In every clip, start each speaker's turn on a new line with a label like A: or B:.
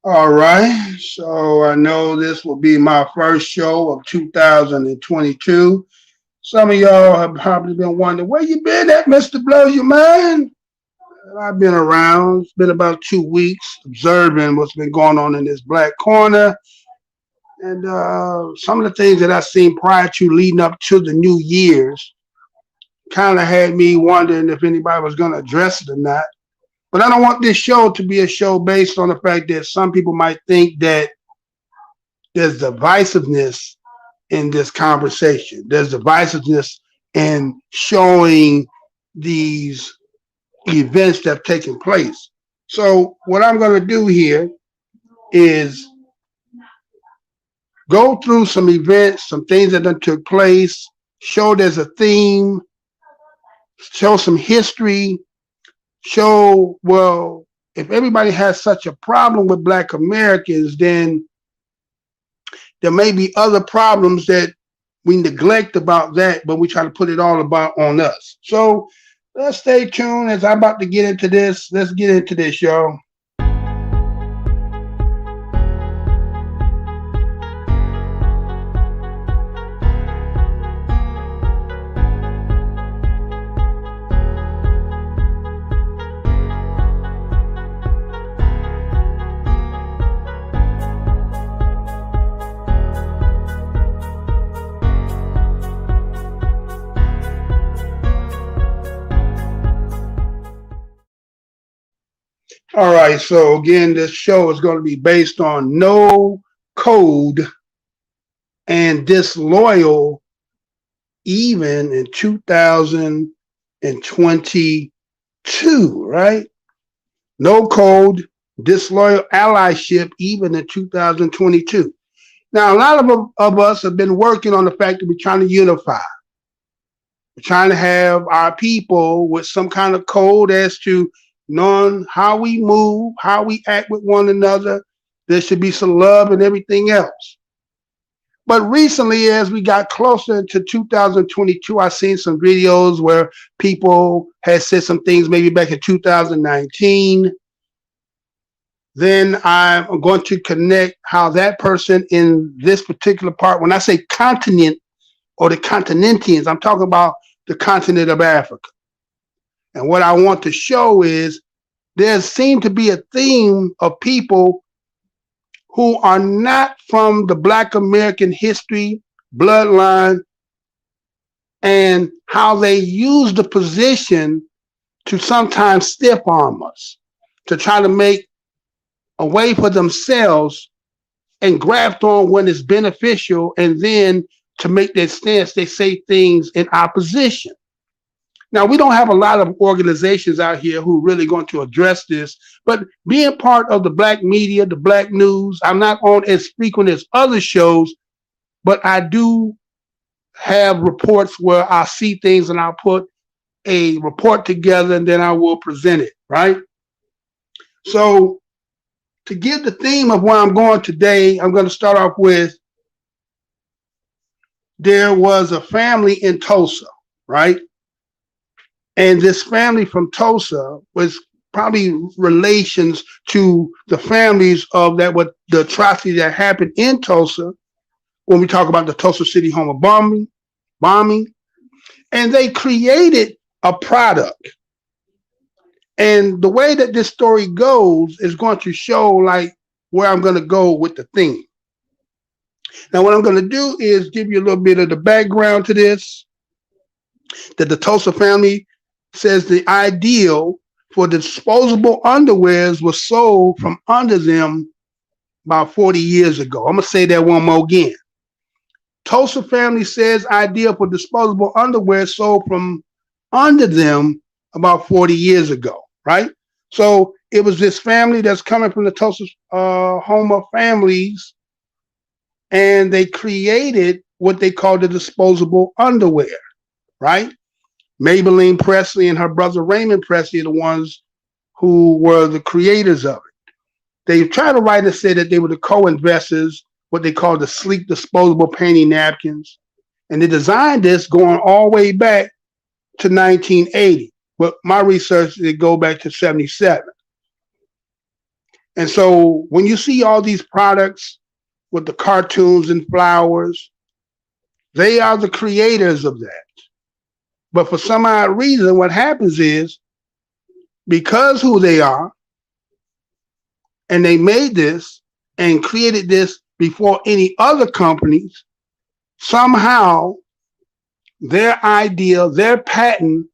A: All right. So I know this will be my first show of 2022. Some of y'all have probably been wondering, where you been at, Mr. Blows Your Mind? I've been around. It's been about 2 weeks observing what's been going on in this black corner. And some of the things that I seen prior to leading up to the New Year's kind of had me wondering if anybody was going to address it or not. But I don't want this show to be a show based on the fact that some people might think that there's divisiveness in this conversation. There's divisiveness in showing these events that have taken place. So what I'm going to do here is go through some events, some things that done took place, show there's a theme, show some history, show, well, if everybody has such a problem with Black Americans, then there may be other problems that we neglect about that, but we try to put it all about on us. So let's stay tuned as I'm about to get into this. Let's get into this, y'all. All right, so again, this show is going to be based on no code and disloyal even in 2022, right? No code, disloyal allyship even in 2022. Now, a lot of us have been working on the fact that we're trying to unify. We're trying to have our people with some kind of code as to knowing how we move, how we act with one another. There should be some love and everything else. But recently, as we got closer to 2022, I seen some videos where people had said some things maybe back in 2019. Then I'm going to connect how that person in this particular part, when I say continent or the continentians, I'm talking about the continent of Africa. And what I want to show is there seems to be a theme of people who are not from the Black American history, bloodline, and how they use the position to sometimes stiff arm us, to try to make a way for themselves and graft on when it's beneficial, and then to make their stance, they say things in opposition. Now, we don't have a lot of organizations out here who are really going to address this, but being part of the Black media, the Black news, I'm not on as frequent as other shows, but I do have reports where I see things and I'll put a report together and then I will present it, right? So to give the theme of where I'm going today, I'm going to start off with there was a family in Tulsa, right? And this family from Tulsa was probably relations to the families of that, what the atrocity that happened in Tulsa when we talk about the Tulsa City Home of bombing. And they created a product. And the way that this story goes is going to show like where I'm going to go with the theme. Now, what I'm going to do is give you a little bit of the background to this, that the Tulsa family says the ideal for disposable underwears was sold from under them about 40 years ago. I'm going to say that one more again. Tulsa family says ideal for disposable underwear sold from under them about 40 years ago, right? So it was this family that's coming from the Tulsa home of families, and they created what they call the disposable underwear, right? Maybelline Presley and her brother Raymond Presley are the ones who were the creators of it. They tried to write and say that they were the co-investors, what they call the sleek disposable panty napkins. And they designed this going all the way back to 1980. But my research, they go back to 77. And so when you see all these products with the cartoons and flowers, they are the creators of that. But for some odd reason, what happens is, because who they are, and they made this and created this before any other companies, somehow their idea, their patent,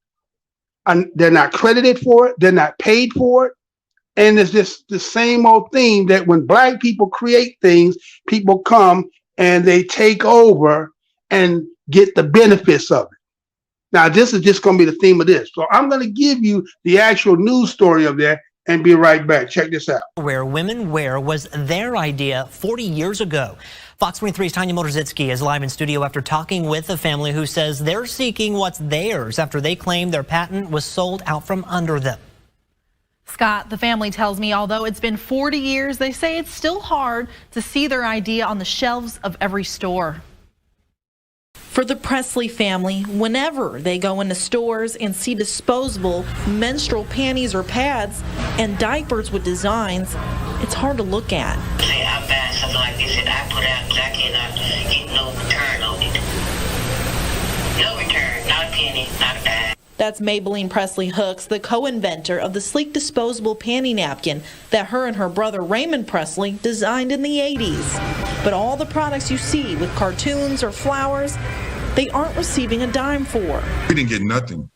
A: they're not credited for it, they're not paid for it. And it's just the same old thing that when Black people create things, people come and they take over and get the benefits of it. Now, this is just going to be the theme of this. So I'm going to give you the actual news story of that and be right back. Check this out.
B: Where women wear was their idea 40 years ago. Fox 23's Tanya Motorzitsky is live in studio after talking with a family who says they're seeking what's theirs after they claim their patent was sold out from under them.
C: Scott, the family tells me although it's been 40 years, they say it's still hard to see their idea on the shelves of every store.
D: For the Presley family, whenever they go into stores and see disposable menstrual panties or pads and diapers with designs, it's hard to look at.
E: Say I buy something like this and I put out that I cannot get no return on it. No return, not a penny, not a dime.
D: That's Maybelline Presley Hooks, the co-inventor of the sleek disposable panty napkin that her and her brother Raymond Presley designed in the 80s. But all the products you see with cartoons or flowers, they aren't receiving a dime for.
F: We didn't get nothing.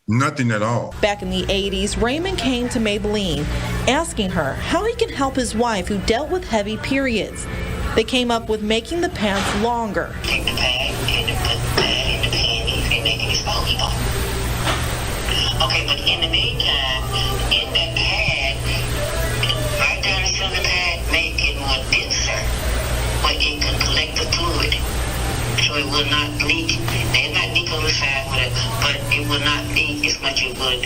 F: Nothing at all.
D: Back in the 80s, Raymond came to Maybelline asking her how he can help his wife who dealt with heavy periods. They came up with making the pants longer.
E: Take the pad and put the pad in the panties and make it disposable. Okay, but in the meantime, in that pad, right down the center of the pad, make it more denser, where it can collect the fluid, so it will not leak. They not leak on the side, but it will not leak as much as it would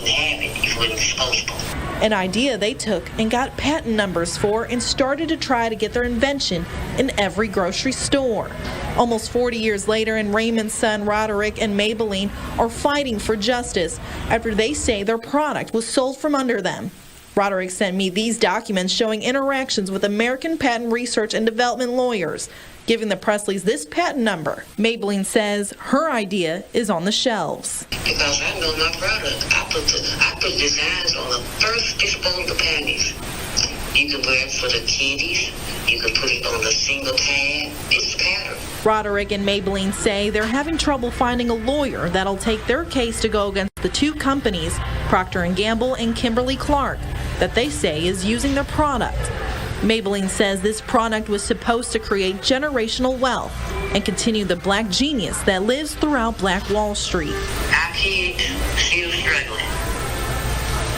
E: have it if it wasn't disposable.
D: An idea they took and got patent numbers for and started to try to get their invention in every grocery store. Almost 40 years later, and Raymond's son Roderick and Maybelline are fighting for justice after they say their product was sold from under them. Roderick sent me these documents showing interactions with American patent research and development lawyers, giving the Presleys this patent number. Maybelline says her idea is on the shelves.
E: Because I know my product. I put designs on the first disposable panties. You can wear it for the kiddies. You can put it on the single pad. It's a pattern.
D: Roderick and Maybelline say they're having trouble finding a lawyer that'll take their case to go against the two companies, Procter & Gamble and Kimberly-Clark, that they say is using their product. Maybelline says this product was supposed to create generational wealth and continue the Black genius that lives throughout Black Wall Street.
E: Our kids still struggling.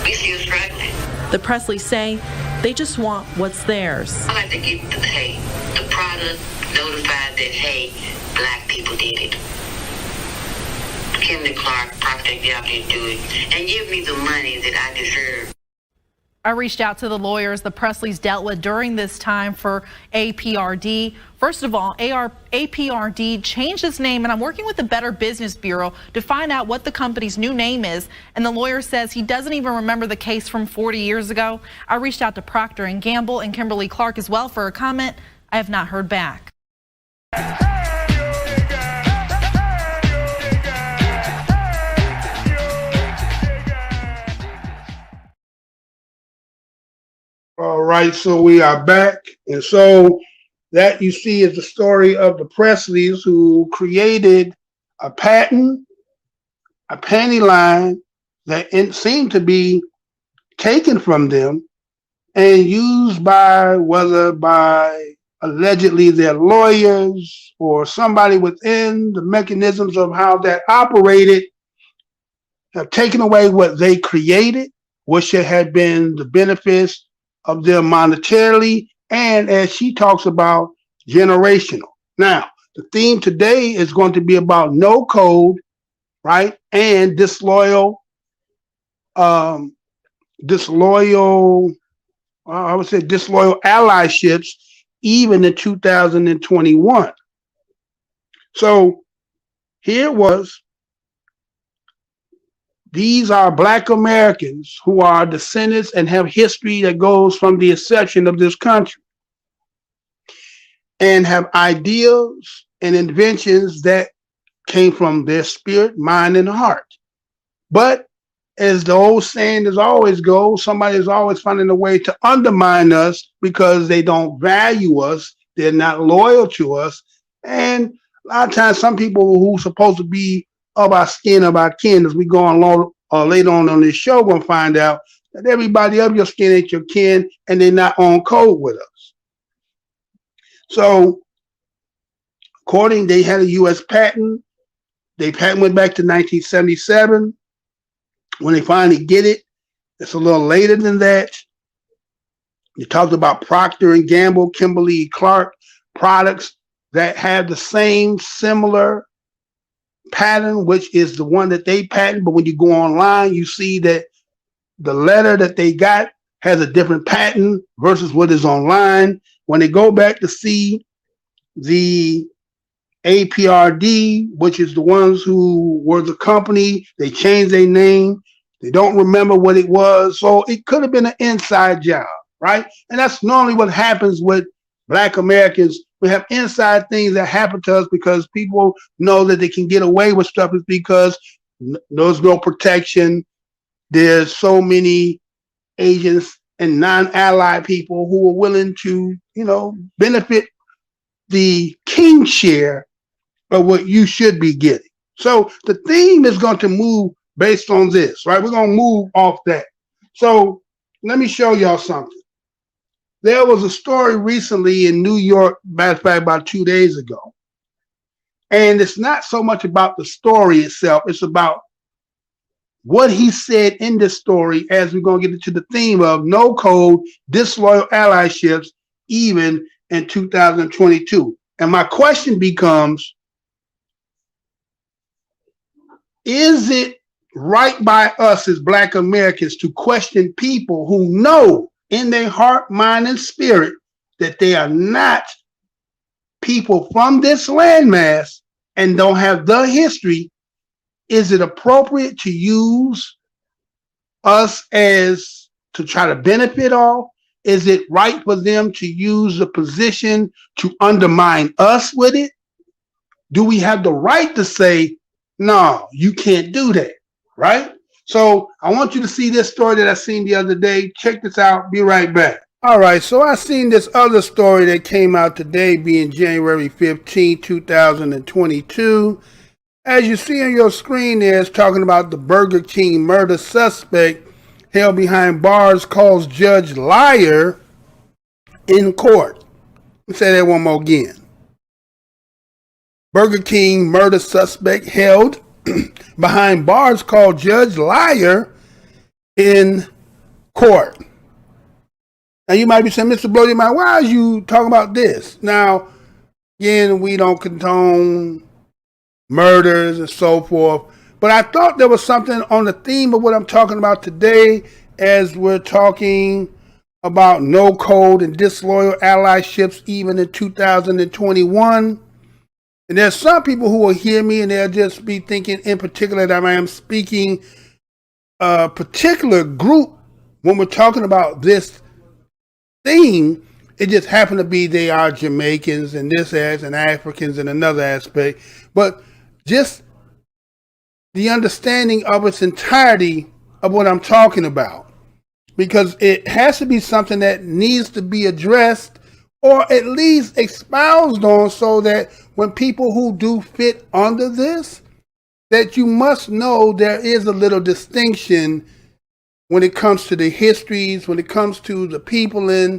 E: We still struggling.
D: The Presleys say they just want what's theirs.
E: I like to get the product notified that, hey, Black people did it. Kimberly-Clark, Procter & Gamble didn't do it, and give me the money that I deserve.
C: I reached out to the lawyers the Presleys dealt with during this time for APRD. First of all, APRD changed its name, and I'm working with the Better Business Bureau to find out what the company's new name is. And the lawyer says he doesn't even remember the case from 40 years ago. I reached out to Procter & Gamble and Kimberly-Clark as well for a comment. I have not heard back.
A: All right, so we are back. And so that you see is the story of the Presleys, who created a patent, a panty line that seemed to be taken from them and used by, whether by allegedly their lawyers or somebody within the mechanisms of how that operated, have taken away what they created, which had been the benefits of them monetarily, and as she talks about, generational. Now, the theme today is going to be about no code, right? And disloyal allyship, even in 2021. So here was These are Black Americans who are descendants and have history that goes from the inception of this country and have ideals and inventions that came from their spirit, mind, and heart. But as the old saying is always goes, somebody is always finding a way to undermine us because they don't value us. They're not loyal to us. And a lot of times, some people who are supposed to be of our skin, of our kin, as we go on later on this show, going to find out that everybody of your skin ain't your kin, and they're not on code with us. So, according, they had a U.S. patent. Their patent went back to 1977. When they finally get it, it's a little later than that. You talked about Procter & Gamble, Kimberly-Clark products that have the same similar pattern, which is the one that they patent. But when you go online, you see that the letter that they got has a different patent versus what is online. When they go back to see the APRD, which is the ones who were the company, they changed their name. They don't remember what it was. So it could have been an inside job, right? And that's normally what happens with Black Americans. We have inside things that happen to us because people know that they can get away with stuff is because there's no protection. There's so many agents and non-allied people who are willing to, benefit the king share of what you should be getting. So the theme is going to move based on this, right? We're going to move off that. So let me show y'all something. There was a story recently in New York, matter of fact, about 2 days ago. And it's not so much about the story itself. It's about what he said in this story as we're going to get into the theme of no code, disloyal allyships, even in 2022. And my question becomes, is it right by us as Black Americans to question people who know in their heart, mind, and spirit that they are not people from this landmass and don't have the history? Is it appropriate to use us as to try to benefit all? Is it right for them to use the position to undermine us with it? Do we have the right to say, no, you can't do that, right? So I want you to see this story that I seen the other day. Check this out. Be right back. All right, so I seen this other story that came out today, being January 15, 2022. As you see on your screen there, it's talking about the Burger King murder suspect held behind bars calls judge liar in court. Let me say that one more again. Burger King murder suspect held behind bars called judge liar in court. Now you might be saying, Mr. Blow, why are you talking about this? Now, again, we don't condone murders and so forth, but I thought there was something on the theme of what I'm talking about today as we're talking about no code and disloyal allyships even in 2021. And there's some people who will hear me and they'll just be thinking in particular that I am speaking a particular group when we're talking about this theme. It just happened to be they are Jamaicans and this as and Africans in another aspect. But just the understanding of its entirety of what I'm talking about. Because it has to be something that needs to be addressed or at least expounded on so that when people who do fit under this, that you must know there is a little distinction when it comes to the histories, when it comes to the people in,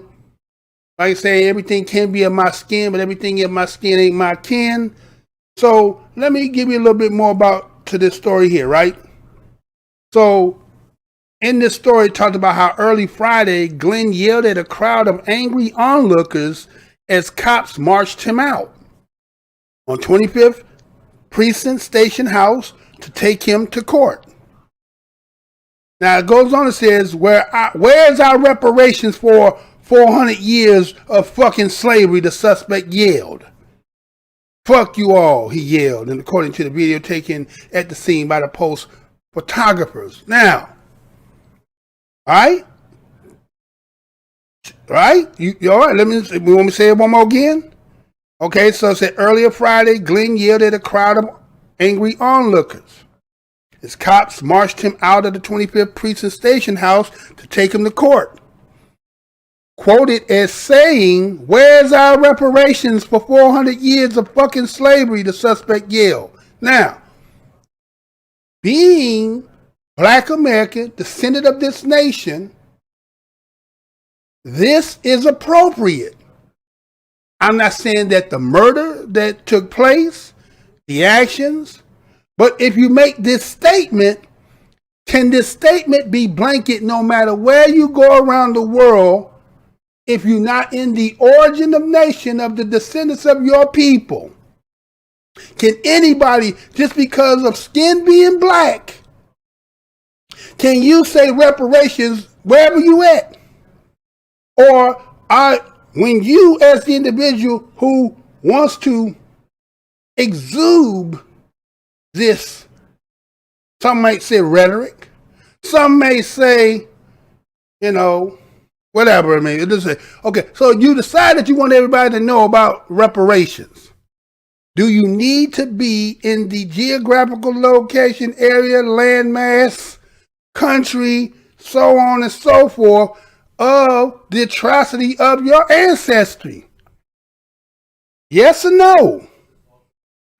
A: like I say, everything can be of my skin, but everything in my skin ain't my kin. So let me give you a little bit more about to this story here, right? So in this story, it talked about how early Friday, Glenn yelled at a crowd of angry onlookers as cops marched him out on 25th Precinct Station House to take him to court. Now it goes on and says, where's our reparations for 400 years of fucking slavery, the suspect yelled. Fuck you all, he yelled, and according to the video taken at the scene by the Post photographers. Now, all right, you all right? We want me to say it one more again. Okay, so it said earlier Friday, Glenn yelled at a crowd of angry onlookers as cops marched him out of the 25th Precinct Station House to take him to court. Quoted as saying, "Where's our reparations for 400 years of fucking slavery?" the suspect yelled. Now, being Black American, descendant of this nation, this is appropriate. I'm not saying that the murder that took place, the actions, but if you make this statement, can this statement be blanket no matter where you go around the world if you're not in the origin of nation of the descendants of your people? Can anybody, just because of skin being black, can you say reparations wherever you at? Or when you, as the individual who wants to exude this, some might say rhetoric, some may say, whatever it may be. Okay, so you decide that you want everybody to know about reparations. Do you need to be in the geographical location, area, landmass, country, so on and so forth, of the atrocity of your ancestry? Yes or no?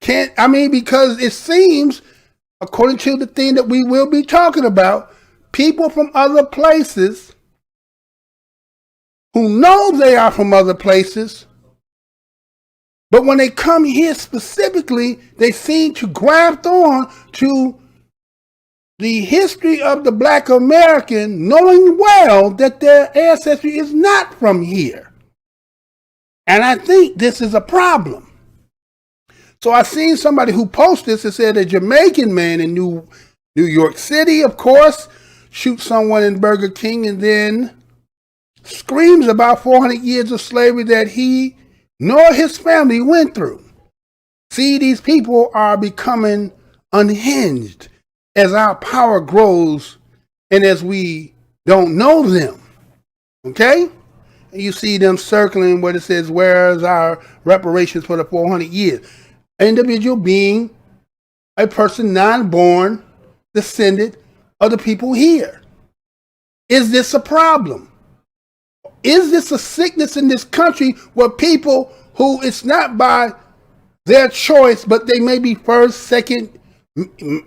A: Because it seems, according to the thing that we will be talking about, people from other places who know they are from other places, but when they come here specifically, they seem to graft on to the history of the Black American, knowing well that their ancestry is not from here. And I think this is a problem. So I seen somebody who posted this and said a Jamaican man in New York City, of course, shoots someone in Burger King and then screams about 400 years of slavery that he nor his family went through. See, these people are becoming unhinged as our power grows and as we don't know them. Okay? And you see them circling where it says, "Where's our reparations for the 400 years?" Individual being a person non-born descendant of the people here. Is this a problem? Is this a sickness in this country where people who it's not by their choice, but they may be first, second,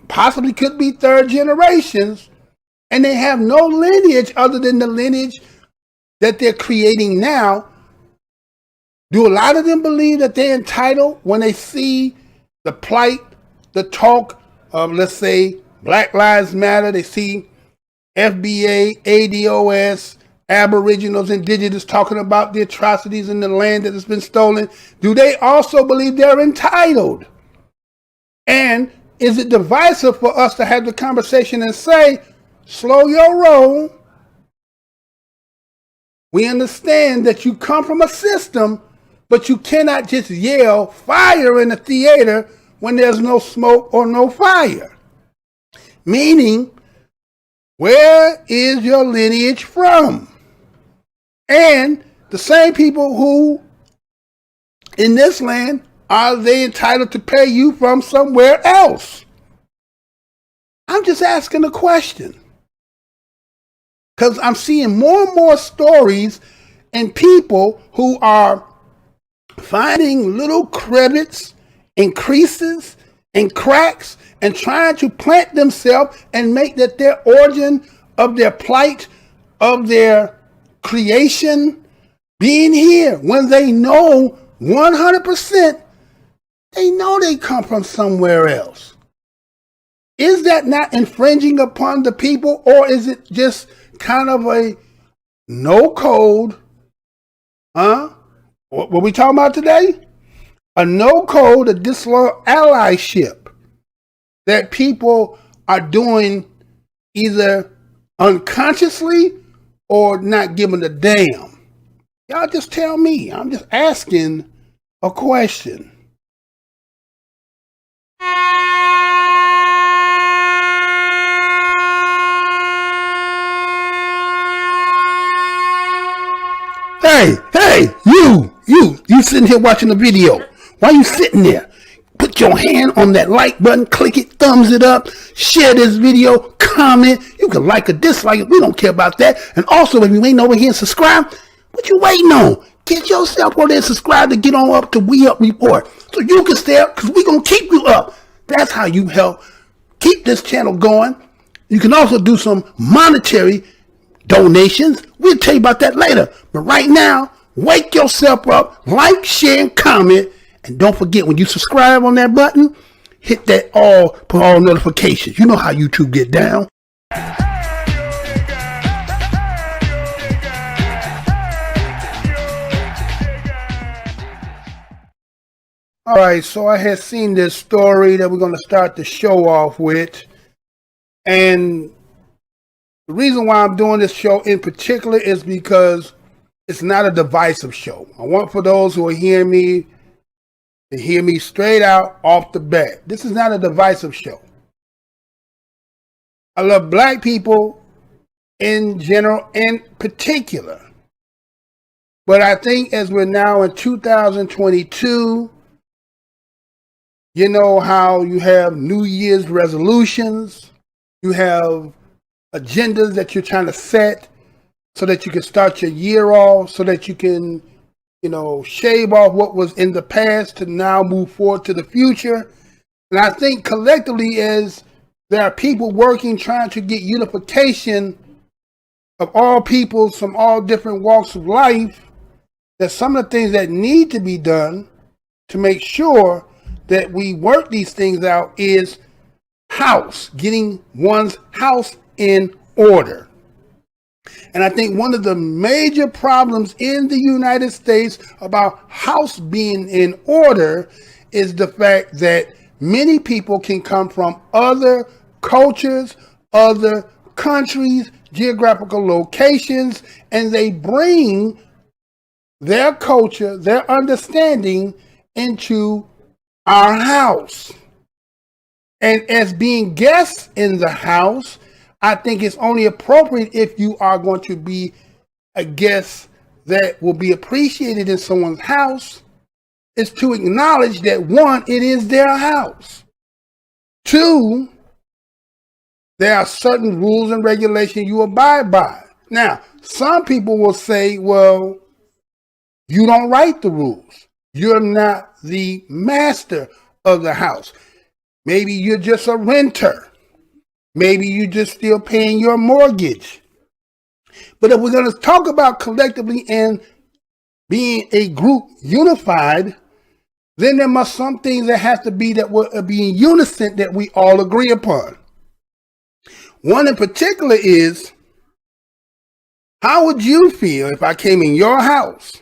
A: possibly could be third generations, and they have no lineage other than the lineage that they're creating now? Do a lot of them believe that they're entitled when they see the plight, the talk of, let's say, Black Lives Matter? They see FBA, ADOS, Aboriginals, Indigenous talking about the atrocities in the land that has been stolen. Do they also believe they're entitled? And is it divisive for us to have the conversation and say, slow your roll? We understand that you come from a system, but you cannot just yell fire in the theater when there's no smoke or no fire. Meaning, where is your lineage from? And the same people who in this land, are they entitled to pay you from somewhere else? I'm just asking a question, because I'm seeing more and more stories and people who are finding little crevices and creases and cracks and trying to plant themselves and make that their origin of their plight, of their creation being here, when they know 100%, they know they come from somewhere else. Is that not infringing upon the people, or is it just kind of a no code? What we talking about today? A no code, a disloyal allyship that people are doing either unconsciously or not giving a damn. Y'all just tell me. I'm just asking a question. Hey, you sitting here watching the video. Why you sitting there? Put your hand on that like button, click it, thumbs it up, share this video, comment. You can like or dislike it. We don't care about that. And also, if you ain't over here and subscribe, what you waiting on? Get yourself on there and subscribe to get on up to We Up Report. So you can stay up because we're going to keep you up. That's how you help keep this channel going. You can also do some monetary donations. We'll tell you about that later. But right now, wake yourself up, like, share, and comment. And don't forget, when you subscribe on that button, hit that put all notifications. You know how YouTube get down. All right, so I had seen this story that we're going to start the show off with. And the reason why I'm doing this show in particular is because it's not a divisive show. I want for those who are hearing me to hear me straight out off the bat. This is not a divisive show. I love black people in general, in particular. But I think as we're now in 2022, you know how you have New Year's resolutions, you have agendas that you're trying to set so that you can start your year off, so that you can, shave off what was in the past to now move forward to the future. And I think collectively, as there are people working, trying to get unification of all peoples from all different walks of life, that some of the things that need to be done to make sure that we work these things out is getting one's house in order. And I think one of the major problems in the United States about house being in order is the fact that many people can come from other cultures, other countries, geographical locations, and they bring their culture, their understanding into our house. And as being guests in the house, I think it's only appropriate, if you are going to be a guest that will be appreciated in someone's house, is to acknowledge that, one, it is their house. Two, there are certain rules and regulations you abide by. Now, some people will say, well, you don't write the rules. You're not the master of the house. Maybe you're just a renter. Maybe you're just still paying your mortgage. But if we're going to talk about collectively and being a group unified, then there must some things that have to be that will be in unison that we all agree upon. One in particular is, how would you feel if I came in your house?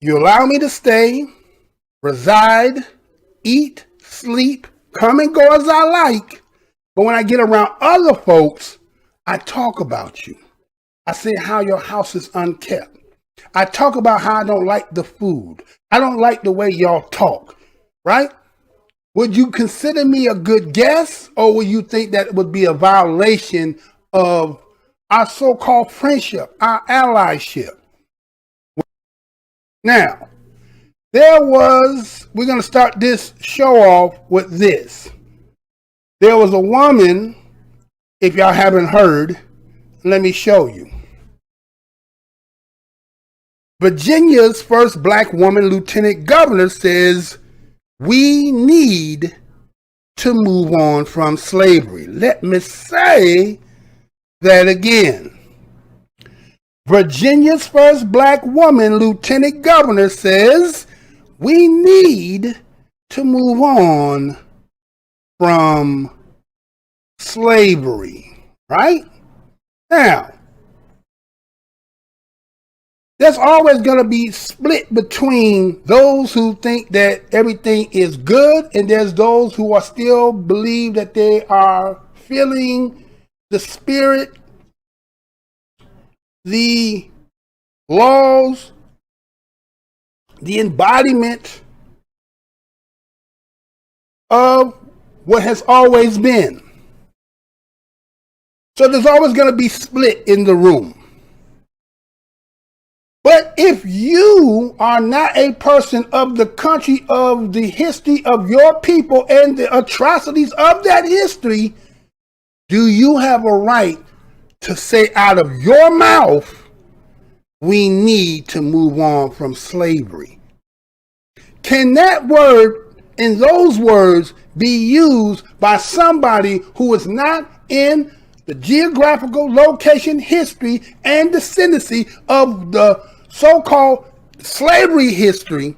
A: You allow me to stay, reside, eat, sleep, come and go as I like. But when I get around other folks, I talk about you. I say how your house is unkept. I talk about how I don't like the food. I don't like the way y'all talk, right? Would you consider me a good guest, or would you think that would be a violation of our so-called friendship, our allyship? Now, we're going to start this show off with this. There was a woman, if y'all haven't heard, let me show you. Virginia's first black woman lieutenant governor says, we need to move on from slavery. Let me say that again. Virginia's first black woman lieutenant governor says, we need to move on from slavery, right? Now, there's always going to be split between those who think that everything is good, and there's those who are still believe that they are feeling the spirit, the laws, the embodiment of what has always been. So there's always going to be split in the room. But if you are not a person of the country, of the history of your people and the atrocities of that history, do you have a right to say out of your mouth, we need to move on from slavery? Can that word and those words be used by somebody who is not in the geographical location, history, and descendancy of the so-called slavery history,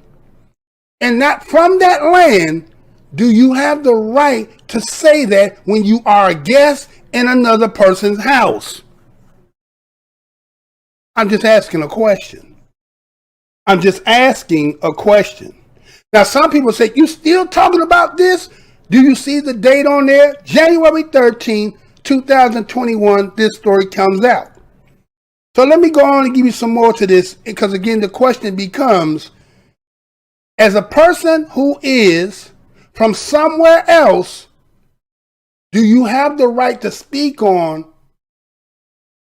A: and not from that land? Do you have the right to say that when you are a guest in another person's house? I'm just asking a question. I'm just asking a question. Now, some people say, you still talking about this? Do you see the date on there? January 13, 2021, this story comes out. So let me go on and give you some more to this, because again, the question becomes, as a person who is from somewhere else, do you have the right to speak on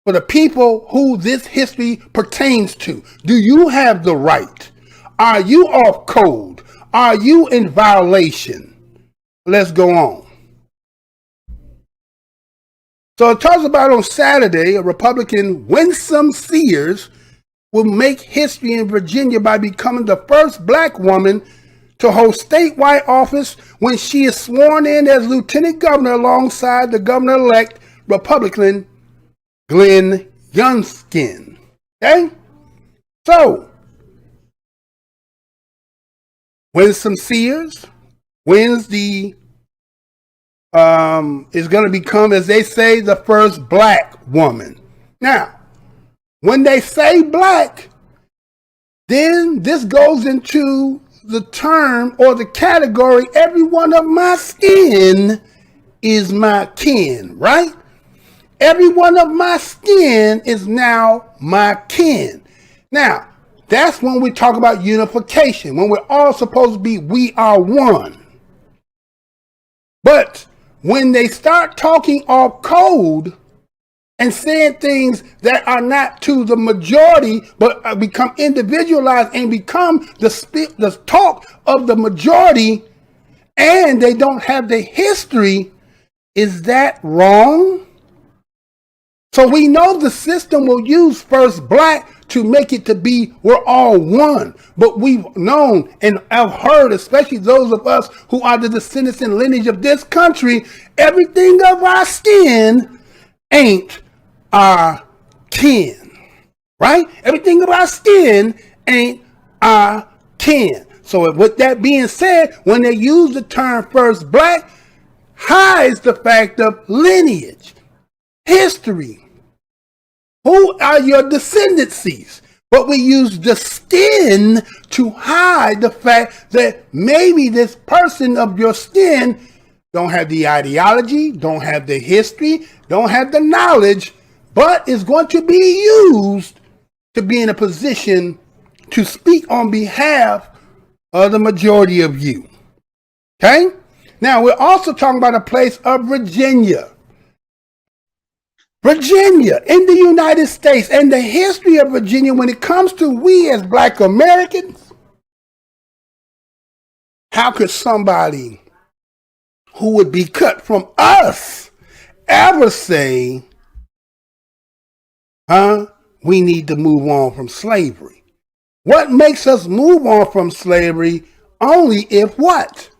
A: for the people who this history pertains to? Do you have the right? Are you off code? Are you in violation? Let's go on. So it talks about on Saturday, a Republican, Winsome Sears, will make history in Virginia by becoming the first black woman to hold statewide office when she is sworn in as lieutenant governor alongside the governor-elect Republican Glenn Youngkin. Okay? So, Winsome Sears wins the is going to become, as they say, the first black woman. Now, when they say black, then this goes into the term or the category, every one of my skin is my kin, right? Every one of my skin is now my kin. Now, that's when we talk about unification, when we're all supposed to be, we are one. But when they start talking off code and saying things that are not to the majority, but become individualized and become the talk of the majority, and they don't have the history, is that wrong? So we know the system will use first black to make it to be we're all one. But we've known and have heard, especially those of us who are the descendants and lineage of this country, everything of our skin ain't our kin, right? Everything of our skin ain't our kin. So with that being said, when they use the term first black, hides the fact of lineage, history. Who are your descendancies? But we use the skin to hide the fact that maybe this person of your skin don't have the ideology, don't have the history, don't have the knowledge, but is going to be used to be in a position to speak on behalf of the majority of you. Okay? Now, we're also talking about a place of Virginia. Virginia in the United States, and the history of Virginia when it comes to we as Black Americans. How could somebody who would be cut from us ever say, we need to move on from slavery? What makes us move on from slavery? Only if what?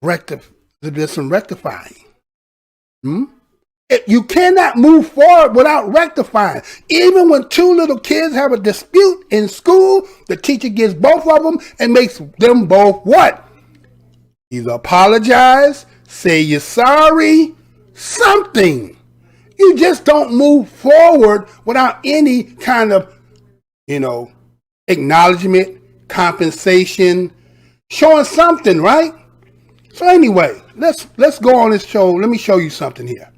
A: There's some rectifying. You cannot move forward without rectifying. Even when two little kids have a dispute in school, the teacher gets both of them and makes them both what? Either apologize, say you're sorry, something. You just don't move forward without any kind of, acknowledgement, compensation, showing something, right? So anyway, let's go on this show. Let me show you something here.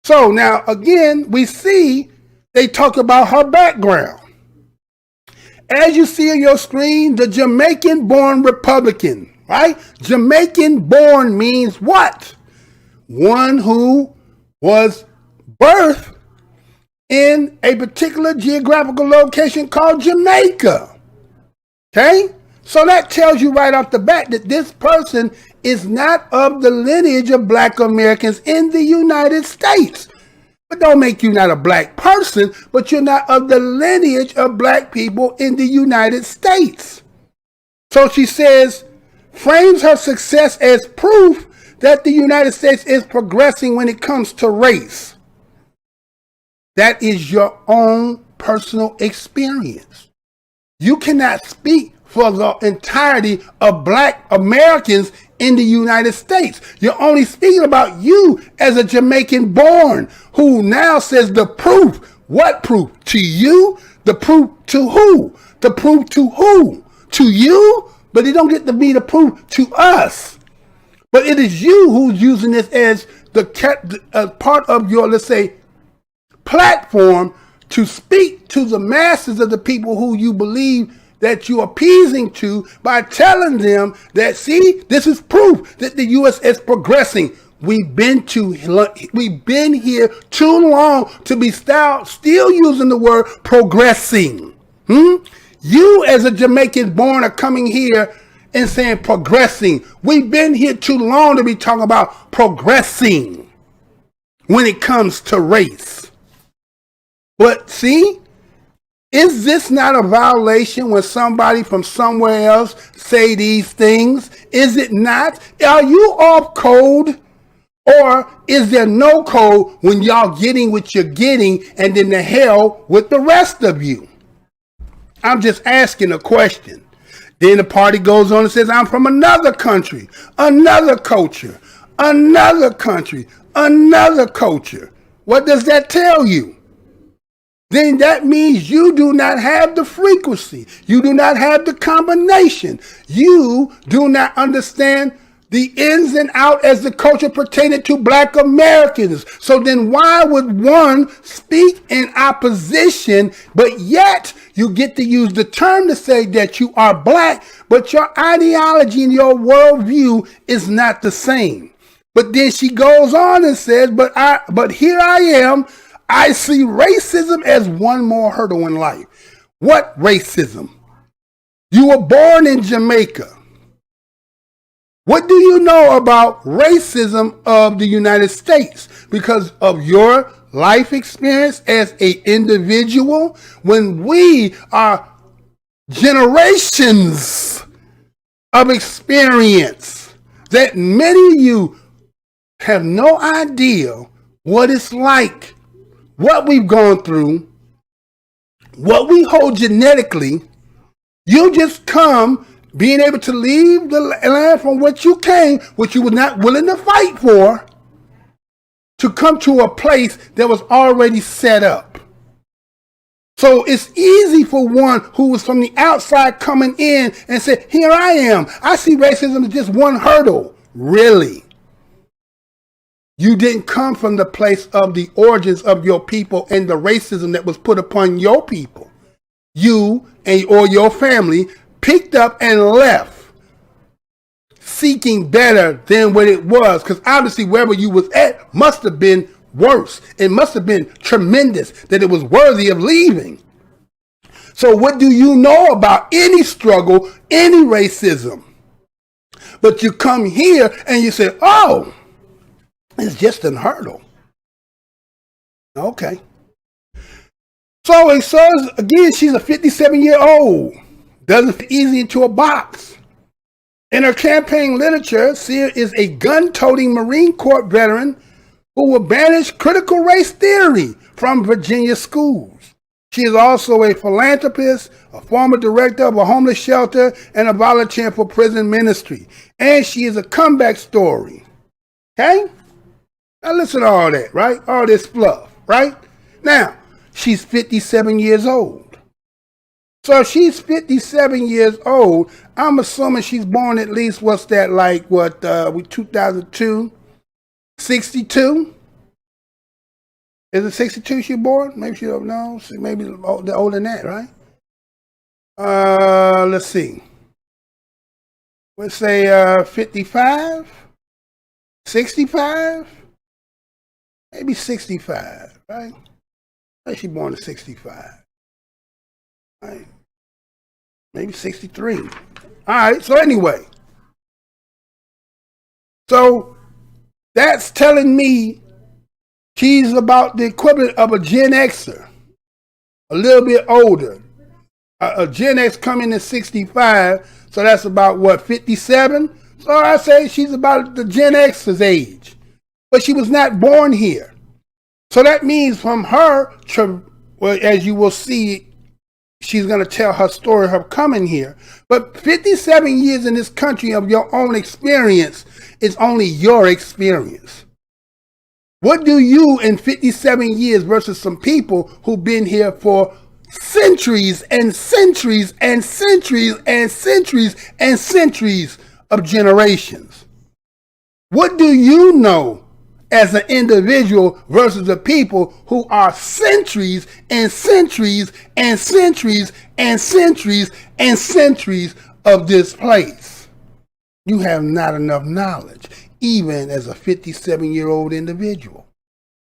A: So now, again, we see they talk about her background. As you see on your screen, the Jamaican-born Republican, right? Jamaican-born means what? One who was birthed in a particular geographical location called Jamaica. Okay? So that tells you right off the bat that this person is not of the lineage of Black Americans in the United States. But don't make you not a Black person, but you're not of the lineage of Black people in the United States. So she says, frames her success as proof that the United States is progressing when it comes to race. That is your own personal experience. You cannot speak for the entirety of Black Americans in the United States. You're only speaking about you as a Jamaican born who now says the proof. What proof? To you? The proof to who? The proof to who? To you? But it don't get to be the proof to us. But it is you who's using this as the part of your, let's say, platform to speak to the masses of the people who you believe that you're appeasing to by telling them that, see, this is proof that the U.S. is progressing. We've been here too long to be still using the word progressing. You as a Jamaican born are coming here and saying progressing. We've been here too long to be talking about progressing when it comes to race. But see, is this not a violation when somebody from somewhere else say these things? Is it not? Are you off code? Or is there no code when y'all getting what you're getting and then the hell with the rest of you? I'm just asking a question. Then the party goes on and says, I'm from another country, another culture, another country, another culture. What does that tell you? Then that means you do not have the frequency. You do not have the combination. You do not understand the ins and out as the culture pertaining to Black Americans. So then why would one speak in opposition, but yet you get to use the term to say that you are Black, but your ideology and your worldview is not the same. But then she goes on and says, but here I am. I see racism as one more hurdle in life. What racism? You were born in Jamaica. What do you know about racism of the United States? Because of your life experience as an individual, when we are generations of experience that many of you have no idea what it's like, what we've gone through, what we hold genetically. You just come being able to leave the land from which you came, which you were not willing to fight for, to come to a place that was already set up. So it's easy for one who was from the outside coming in and say, here I am. I see racism as just one hurdle. Really? You didn't come from the place of the origins of your people and the racism that was put upon your people. You or your family picked up and left seeking better than what it was, because obviously wherever you was at must have been worse. It must have been tremendous that it was worthy of leaving. So what do you know about any struggle, any racism? But you come here and you say, oh, it's just a hurdle. Okay. So it says, again, she's a 57-year-old. Doesn't fit easy into a box. In her campaign literature, Sear is a gun-toting Marine Corps veteran who will banish critical race theory from Virginia schools. She is also a philanthropist, a former director of a homeless shelter, and a volunteer for prison ministry. And she is a comeback story. Okay? Now listen to all that, right? All this fluff, right? Now, she's 57 years old. So if she's 57 years old, I'm assuming she's born at least, what's that, like, 2002? 62? Is it 62 she born? Maybe she don't know. Maybe older than that, right? Let's see. Let's say 55? 65? Maybe 65, right? She born in 65. All right. Maybe 63. All right, so anyway. So that's telling me she's about the equivalent of a Gen Xer. A little bit older. A Gen X coming in 65, so that's about what, 57? So I say she's about the Gen X's age. But she was not born here. So that means from her, well, as you will see, she's going to tell her story of her coming here. But 57 years in this country of your own experience is only your experience. What do you in 57 years versus some people who've been here for centuries and centuries and centuries and centuries and centuries of generations? What do you know as an individual versus the people who are centuries and centuries and centuries and centuries and centuries of this place? You have not enough knowledge, even as a 57-year-old individual.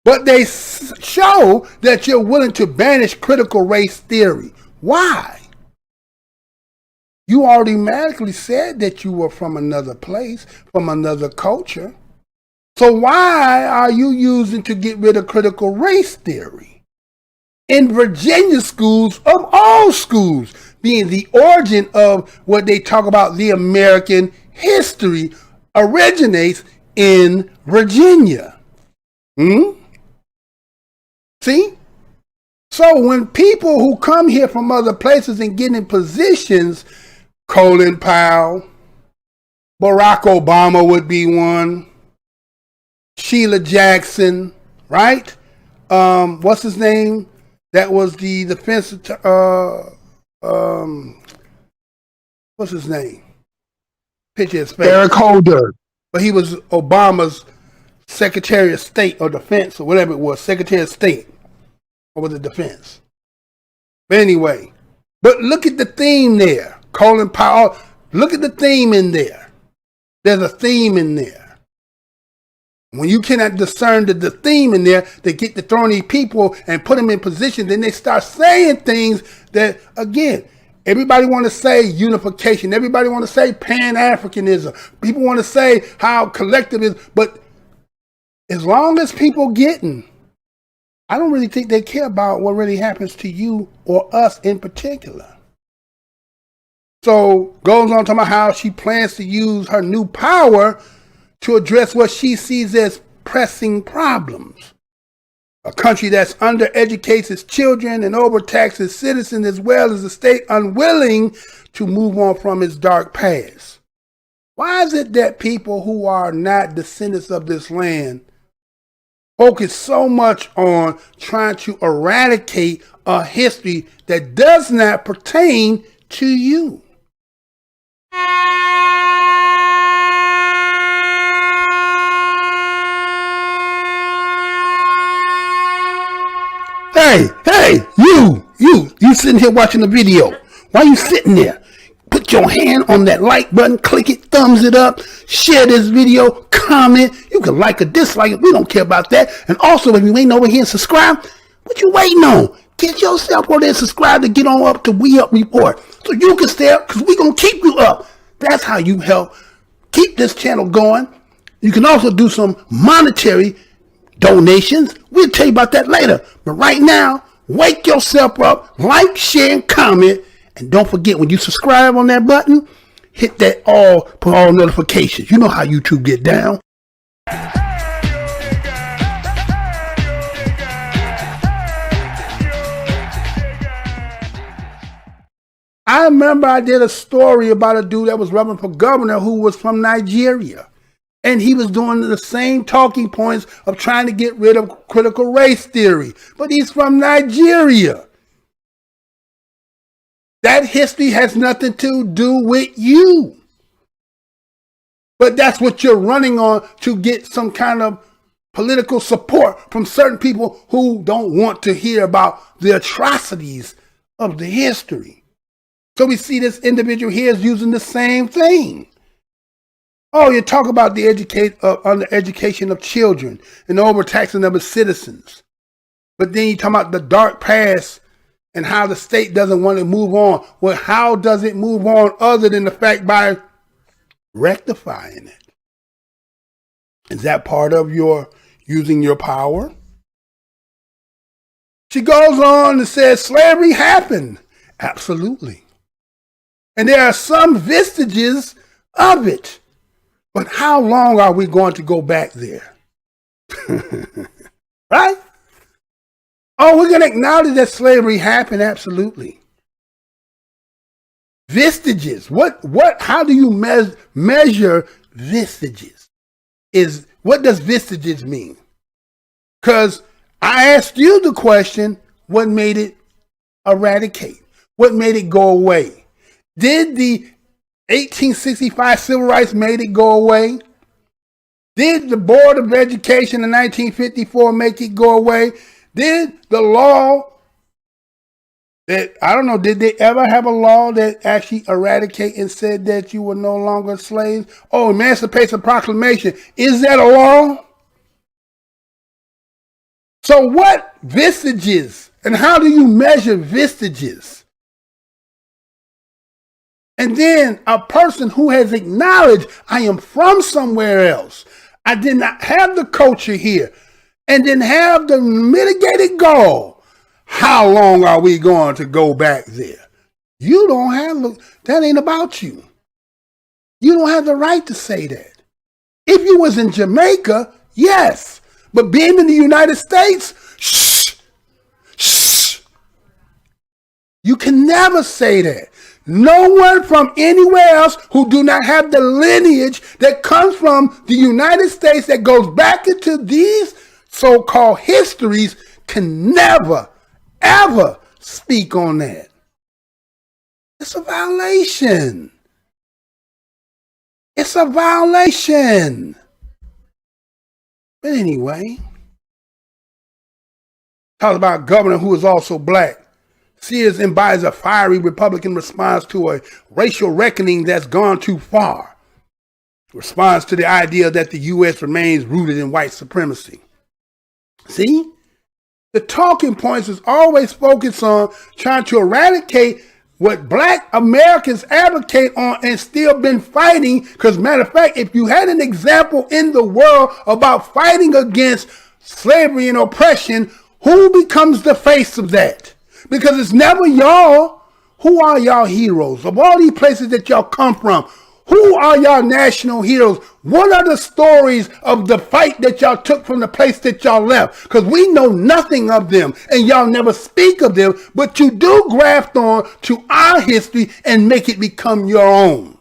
A: But they show that you're willing to banish critical race theory. Why? You automatically said that you were from another place, from another culture. So why are you using to get rid of critical race theory? In Virginia schools, of all schools, being the origin of what they talk about, the American history originates in Virginia. See? So when people who come here from other places and get in positions, Colin Powell, Barack Obama would be one, Sheila Jackson, right? What's his name? That was the defense, what's his name? Picture his face. Eric Holder. But he was Obama's Secretary of State or Defense or whatever it was, Secretary of State. Or was it Defense? But anyway, but look at the theme there. Colin Powell, look at the theme in there. There's a theme in there. When you cannot discern the theme in there, they get to throwing these people and put them in position, then they start saying things that, again, everybody want to say unification. Everybody want to say Pan-Africanism. People want to say how collective is, but as long as people getting, I don't really think they care about what really happens to you or us in particular. So goes on talking about how she plans to use her new power to address what she sees as pressing problems. A country that's undereducates its children and overtaxes its citizens, as well as a state unwilling to move on from its dark past. Why is it that people who are not descendants of this land focus so much on trying to eradicate a history that does not pertain to you? Hey, you sitting here watching the video. Why you sitting there? Put your hand on that like button, click it, thumbs it up, share this video, comment. You can like or dislike it. We don't care about that. And also, if you ain't over here and subscribe, what you waiting on? Get yourself over there and subscribe to get on up to WeUpReport so you can stay up, because we're going to keep you up. That's how you help keep this channel going. You can also do some monetary donations. We'll tell you about that later. But right now, wake yourself up, like, share, and comment. And don't forget, when you subscribe on that button, hit that put all notifications. You know how YouTube get down. I remember I did a story about a dude that was running for governor who was from Nigeria. And he was doing the same talking points of trying to get rid of critical race theory. But he's from Nigeria. That history has nothing to do with you. But that's what you're running on to get some kind of political support from certain people who don't want to hear about the atrocities of the history. So we see this individual here is using the same thing. Oh, you talk about the undereducation of children and the overtaxing of its citizens. But then you talk about the dark past and how the state doesn't want to move on. Well, how does it move on other than the fact by rectifying it? Is that part of your using your power? She goes on and says slavery happened. Absolutely. And there are some vestiges of it. But how long are we going to go back there? Right? Oh, we're going to acknowledge that slavery happened. Absolutely. Vestiges. How do you measure vestiges? What does vestiges mean? Because I asked you the question, what made it eradicate? What made it go away? Did the 1865 Civil Rights made it go away? Did the Board of Education in 1954 make it go away? Did the law that, I don't know, did they ever have a law that actually eradicated and said that you were no longer slaves? Oh, Emancipation Proclamation. Is that a law? So what vestiges and how do you measure vestiges? And then a person who has acknowledged I am from somewhere else. I did not have the culture here and didn't have the mitigated gall. How long are we going to go back there? You don't have, that ain't about you. You don't have the right to say that. If you was in Jamaica, yes. But being in the United States, shh. You can never say that. No one from anywhere else who do not have the lineage that comes from the United States that goes back into these so-called histories can never, ever speak on that. It's a violation. It's a violation. But anyway, talk about a governor who is also black. Sears embodies a fiery Republican response to a racial reckoning that's gone too far. Response to the idea that the U.S. remains rooted in white supremacy. See? The talking points is always focused on trying to eradicate what black Americans advocate on and still been fighting. Because matter of fact, if you had an example in the world about fighting against slavery and oppression, who becomes the face of that? Because it's never y'all. Who are y'all heroes? Of all these places that y'all come from, who are y'all national heroes? What are the stories of the fight that y'all took from the place that y'all left? Because we know nothing of them and y'all never speak of them, but you do graft on to our history and make it become your own.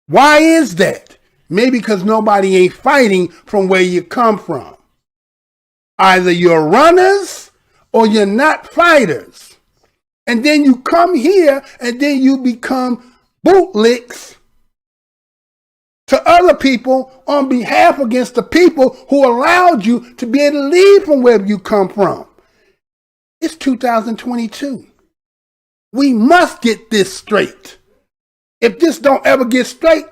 A: Why is that? Maybe because nobody ain't fighting from where you come from. Either you're runners or you're not fighters. And then you come here and then you become bootlicks to other people on behalf against the people who allowed you to be able to leave from where you come from. It's 2022. We must get this straight. If this don't ever get straight,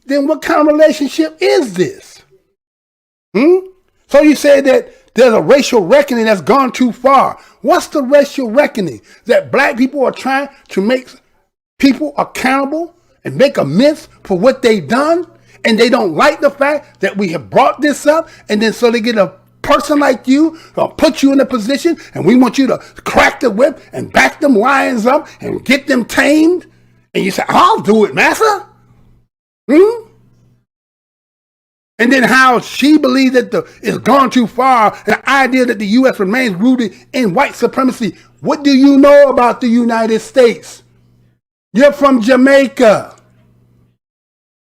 A: then what kind of relationship is this? So you say that there's a racial reckoning that's gone too far. What's the racial reckoning? That black people are trying to make people accountable and make amends for what they've done, and they don't like the fact that we have brought this up, and then so they get a person like you, put you in a position, and we want you to crack the whip and back them lions up and get them tamed, and you say, I'll do it, massa. And then how she believes that it's gone too far, and the idea that the U.S. remains rooted in white supremacy. What do you know about the United States? You're from Jamaica.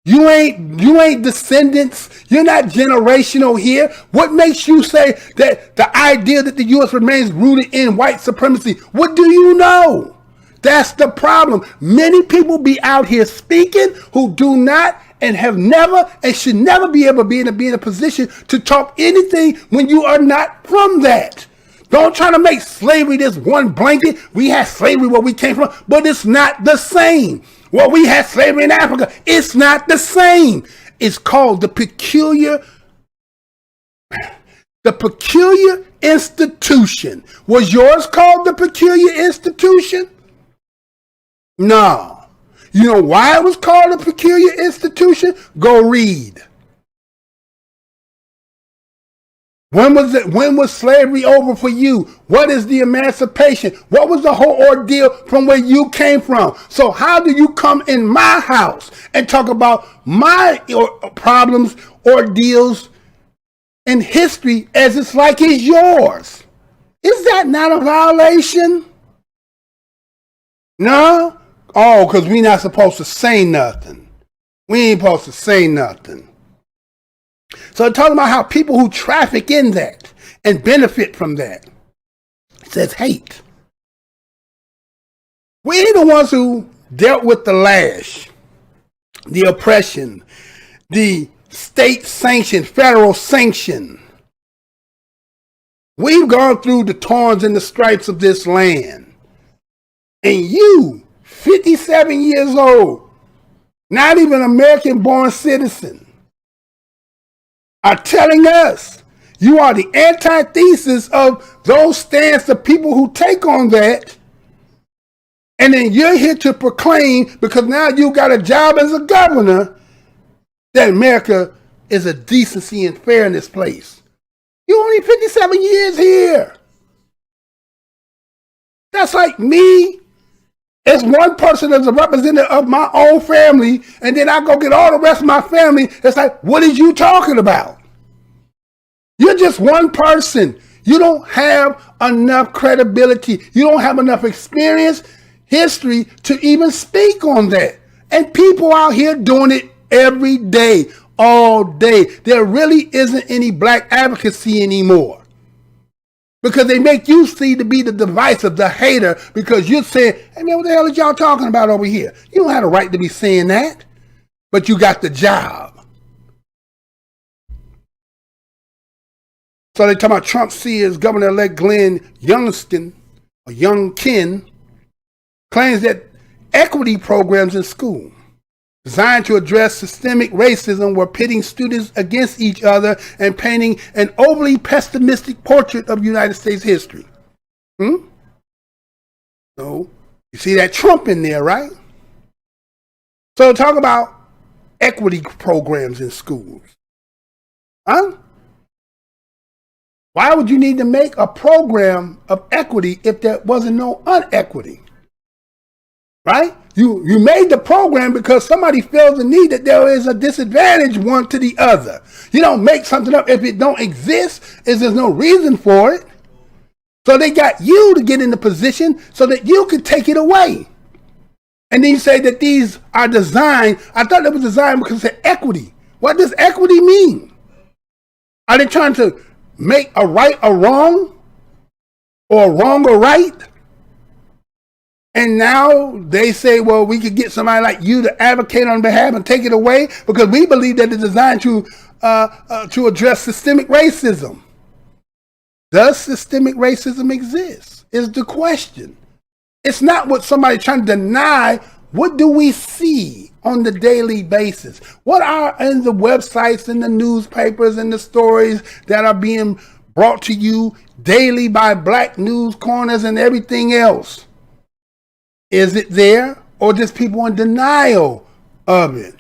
A: You ain't descendants. You're not generational here. What makes you say that the idea that the U.S. remains rooted in white supremacy? What do you know? That's the problem. Many people be out here speaking who do not and have never and should never be able to be in a position to talk anything when you are not from that. Don't try to make slavery this one blanket. We had slavery where we came from, but it's not the same. Well, we had slavery in Africa. It's not the same. It's called the peculiar institution. Was yours called the peculiar institution? No. You know why it was called a peculiar institution? Go read. When was slavery over for you? What is the emancipation? What was the whole ordeal from where you came from? So how do you come in my house and talk about my problems, ordeals, and history as it's like it's yours? Is that not a violation? No? Oh, because we're not supposed to say nothing. We ain't supposed to say nothing. So talking about how people who traffic in that and benefit from that, it says hate. We're the ones who dealt with the lash, the oppression, the state sanction, federal sanction. We've gone through the thorns and the stripes of this land. And you, 57 years old, not even American-born citizen, are telling us you are the antithesis of those stands of people who take on that. And then you're here to proclaim, because now you got a job as a governor, that America is a decency and fairness place. You're only 57 years here. That's like me as one person as a representative of my own family, and then I go get all the rest of my family. It's like, what is you talking about? You're just one person. You don't have enough credibility. You don't have enough experience, history to even speak on that. And people out here doing it every day, all day. There really isn't any black advocacy anymore. Because they make you see to be the divisive, the hater, because you're saying, hey man, what the hell is y'all talking about over here? You don't have the right to be saying that, but you got the job. So they talk about Trump sees Governor-elect Glenn Youngkin claims that equity programs in school designed to address systemic racism were pitting students against each other and painting an overly pessimistic portrait of United States history. So you see that Trump in there, right? So talk about equity programs in schools. Why would you need to make a program of equity if there wasn't no unequity? Right? You made the program because somebody feels the need that there is a disadvantage one to the other. You don't make something up if it don't exist, if there's no reason for it. So they got you to get in the position so that you could take it away. And then you say that these are designed. I thought they were designed because of equity. What does equity mean? Are they trying to make a right a wrong, or a wrong a right? And now they say, well, we could get somebody like you to advocate on behalf and take it away because we believe that it's designed to address systemic racism. Does systemic racism exist? Is the question. It's not what somebody's trying to deny. What do we see on the daily basis? What are in the websites and the newspapers and the stories that are being brought to you daily by Black news corners and everything else? Is it there, or just people in denial of it?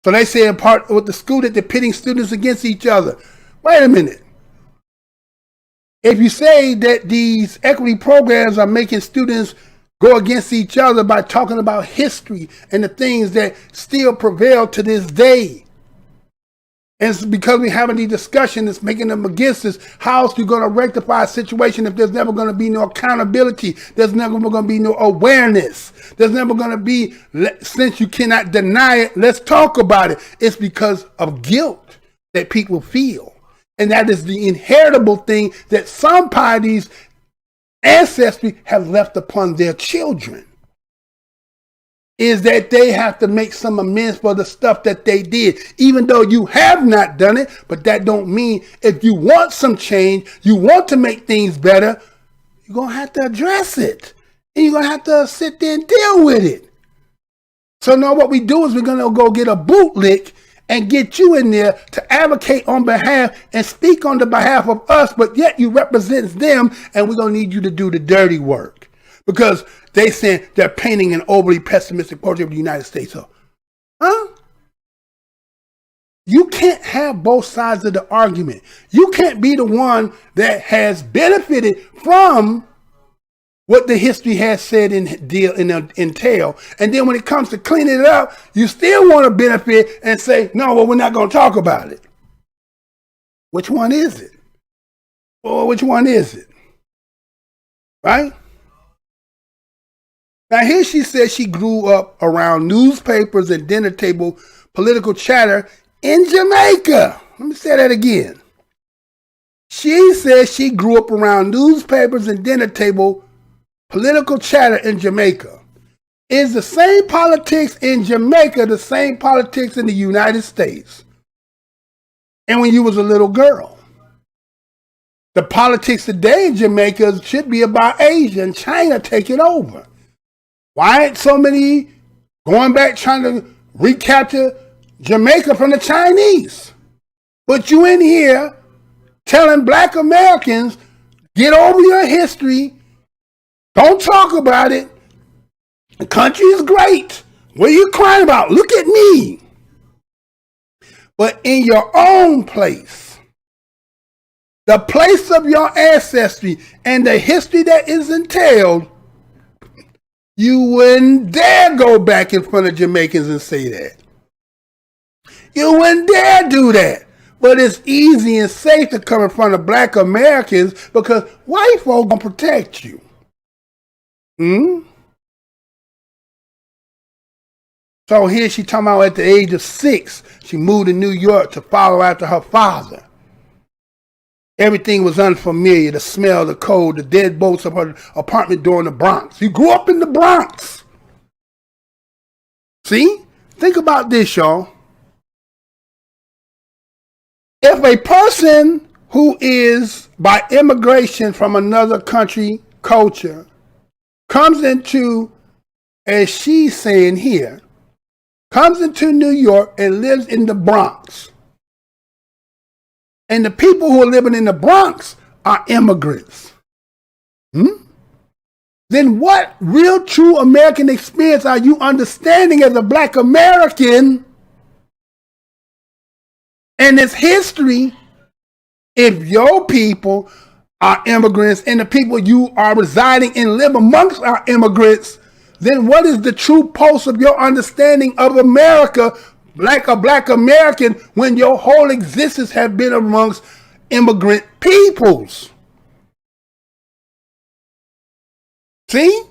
A: So they say in part with the school that they're pitting students against each other. Wait a minute. If you say that these equity programs are making students go against each other by talking about history and the things that still prevail to this day. And it's because we're having these discussions, it's making them against us. How else are you going to rectify a situation if there's never going to be no accountability? There's never going to be no awareness. There's never going to be, since you cannot deny it, let's talk about it. It's because of guilt that people feel. And that is the inheritable thing that some parties' ancestry have left upon their children. Is that they have to make some amends for the stuff that they did, even though you have not done it. But that don't mean if you want some change, you want to make things better, you're going to have to address it. And you're going to have to sit there and deal with it. So now what we do is we're going to go get a bootlick and get you in there to advocate on behalf and speak on the behalf of us, but yet you represent them, and we're going to need you to do the dirty work. Because they saying they're painting an overly pessimistic portrait of the United States. So, you can't have both sides of the argument. You can't be the one that has benefited from what the history has said entail. And then when it comes to cleaning it up, you still want to benefit and say, no, well, we're not going to talk about it. Which one is it? Or which one is it? Right? Now here she says she grew up around newspapers and dinner table political chatter in Jamaica. Let me say that again. She says she grew up around newspapers and dinner table political chatter in Jamaica. Is the same politics in Jamaica the same politics in the United States? And when you was a little girl? The politics today in Jamaica should be about Asia and China taking over. Why ain't so many going back trying to recapture Jamaica from the Chinese? But you in here telling black Americans, get over your history. Don't talk about it. The country is great. What are you crying about? Look at me. But in your own place, the place of your ancestry and the history that is entailed, you wouldn't dare go back in front of Jamaicans and say that. You wouldn't dare do that. But it's easy and safe to come in front of black Americans because white folk gonna protect you. So here she talking about at the age of 6, she moved to New York to follow after her father. Everything was unfamiliar, the smell, the cold, the dead bolts of her apartment door in the Bronx. You grew up in the Bronx. See? Think about this, y'all. If a person who is by immigration from another country, culture, comes into, as she's saying here, comes into New York and lives in the Bronx, and the people who are living in the Bronx are immigrants, then what real true American experience are you understanding as a black American and its history if your people are immigrants and the people you are residing and live amongst are immigrants? Then what is the true pulse of your understanding of America, like a black American, when your whole existence has been amongst immigrant peoples? See?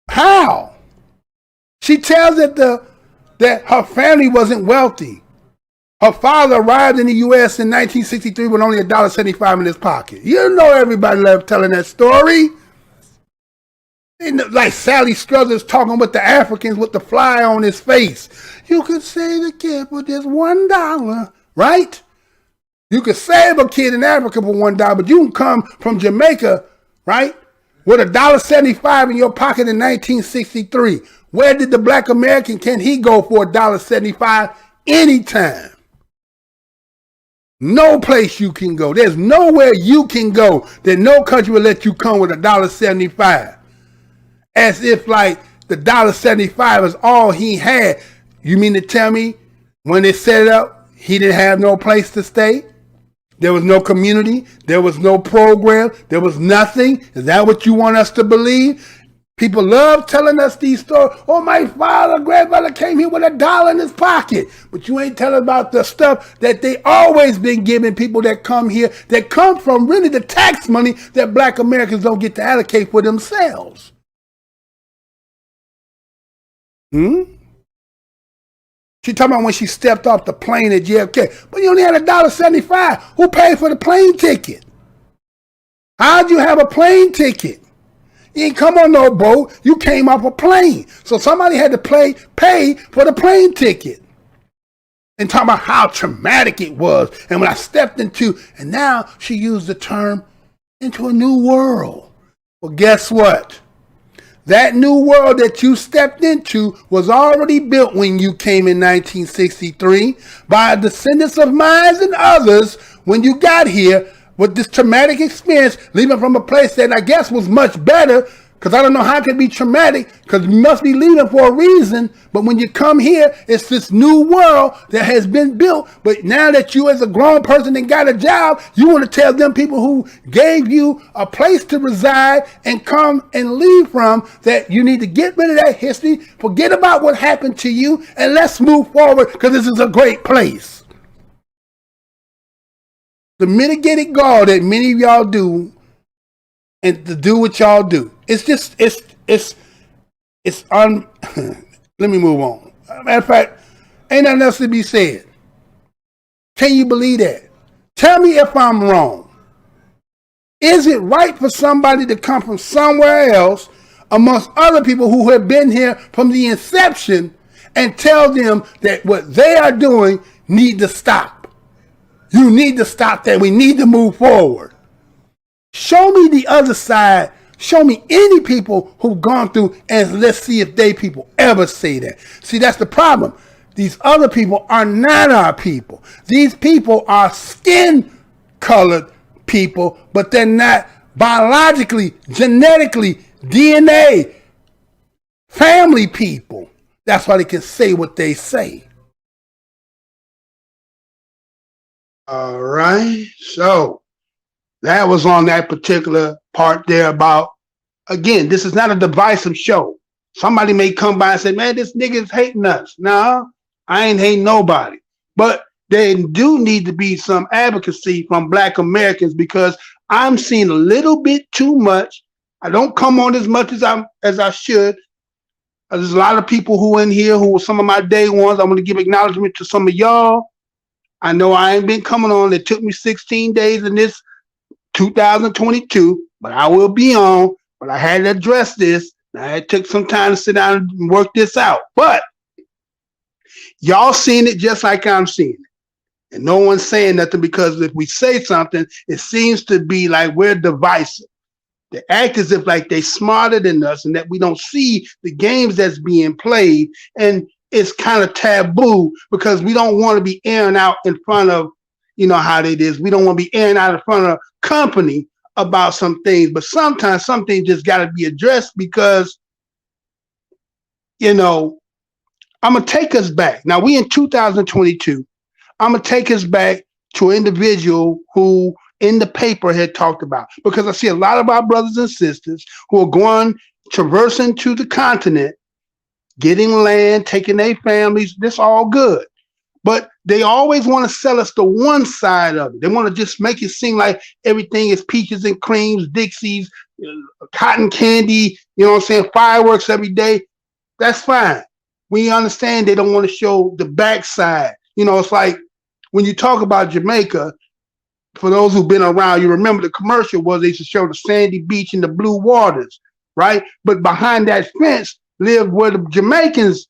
A: How? She tells it that her family wasn't wealthy. Her father arrived in the U.S. in 1963 with only $1.75 in his pocket. You know everybody loved telling that story. Like Sally Struthers talking with the Africans with the fly on his face. You could save a kid for just $1, right? You could save a kid in Africa for $1, but you can come from Jamaica, right, with $1.75 in your pocket in 1963. Where did the black American, can he go for $1.75 anytime? No place you can go. There's nowhere you can go that no country will let you come with $1.75. As if like the $1.75 is all he had. You mean to tell me when they set it up, he didn't have no place to stay? There was no community. There was no program. There was nothing. Is that what you want us to believe? People love telling us these stories. Oh, my father, grandfather came here with $1 in his pocket. But you ain't telling about the stuff that they always been giving people that come here, that come from really the tax money that Black Americans don't get to allocate for themselves. She talking about when she stepped off the plane at JFK. But you only had $1.75. Who paid for the plane ticket? How'd you have a plane ticket? You ain't come on no boat. You came off a plane. So somebody had to pay for the plane ticket. And talking about how traumatic it was. And when I stepped into, and now she used the term into a new world. Well, guess what? That new world that you stepped into was already built when you came in 1963 by descendants of mine and others when you got here with this traumatic experience, leaving from a place that I guess was much better, because I don't know how it could be traumatic, because you must be leaving for a reason. But when you come here, it's this new world that has been built. But now that you as a grown person and got a job, you want to tell them people who gave you a place to reside and come and leave from that you need to get rid of that history, forget about what happened to you, and let's move forward because this is a great place. The mitigated gall that many of y'all do, and to do what y'all do, it's just, let me move on. Matter of fact, ain't nothing else to be said. Can you believe that? Tell me if I'm wrong. Is it right for somebody to come from somewhere else amongst other people who have been here from the inception and tell them that what they are doing need to stop? You need to stop that. We need to move forward. Show me the other side. Show me any people who've gone through, and let's see if they people ever say that. See, that's the problem. These other people are not our people. These people are skin-colored people, but they're not biologically, genetically, DNA, family people. That's why they can say what they say. All right, so that was on that particular part there about, again, this is not a divisive show. Somebody may come by and say, man, this nigga's hating us. No, I ain't hating nobody. But there do need to be some advocacy from Black Americans, because I'm seeing a little bit too much. I don't come on as much as I should. There's a lot of people who in here who were some of my day ones. I'm going to give acknowledgement to some of y'all. I know I ain't been coming on. It took me 16 days in this 2022, but I will be on. But I had to address this. Now, it took some time to sit down and work this out. But y'all seen it just like I'm seeing it. And no one's saying nothing, because if we say something, it seems to be like we're divisive. They act as if like they smarter than us and that we don't see the games that's being played. And it's kind of taboo because we don't want to be airing out in front of, you know how it is. We don't want to be airing out in front of company about some things, but sometimes some things just got to be addressed because, you know, I'm going to take us back. Now we in 2022. I'm going to take us back to an individual who in the paper had talked about, because I see a lot of our brothers and sisters who are going, traversing to the continent, getting land, taking their families. This all good. But they always want to sell us the one side of it. They want to just make it seem like everything is peaches and creams, Dixies, cotton candy, you know what I'm saying, fireworks every day. That's fine. We understand they don't want to show the backside. You know, it's like when you talk about Jamaica, for those who've been around, you remember the commercial was they used to show the sandy beach and the blue waters, right? But behind that fence lived where the Jamaicans,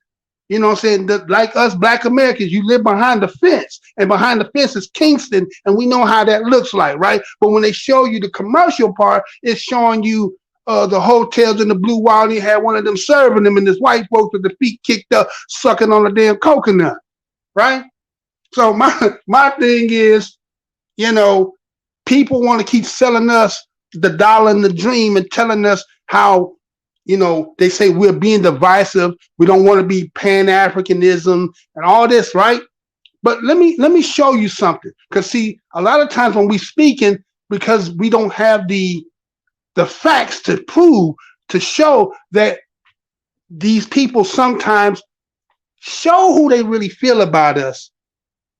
A: you know what I'm saying, like us Black Americans, you live behind the fence, and behind the fence is Kingston, and we know how that looks like, right? But when they show you the commercial part, it's showing you the hotels in the blue water. You had one of them serving them, and this white folks with the feet kicked up, sucking on a damn coconut, right? So my thing is, you know, people want to keep selling us the dollar and the dream and telling us how, you know, they say we're being divisive. We don't want to be Pan-Africanism and all this, right? But let me show you something. Because see, a lot of times when we speaking, because we don't have the facts to prove, to show that these people sometimes show who they really feel about us.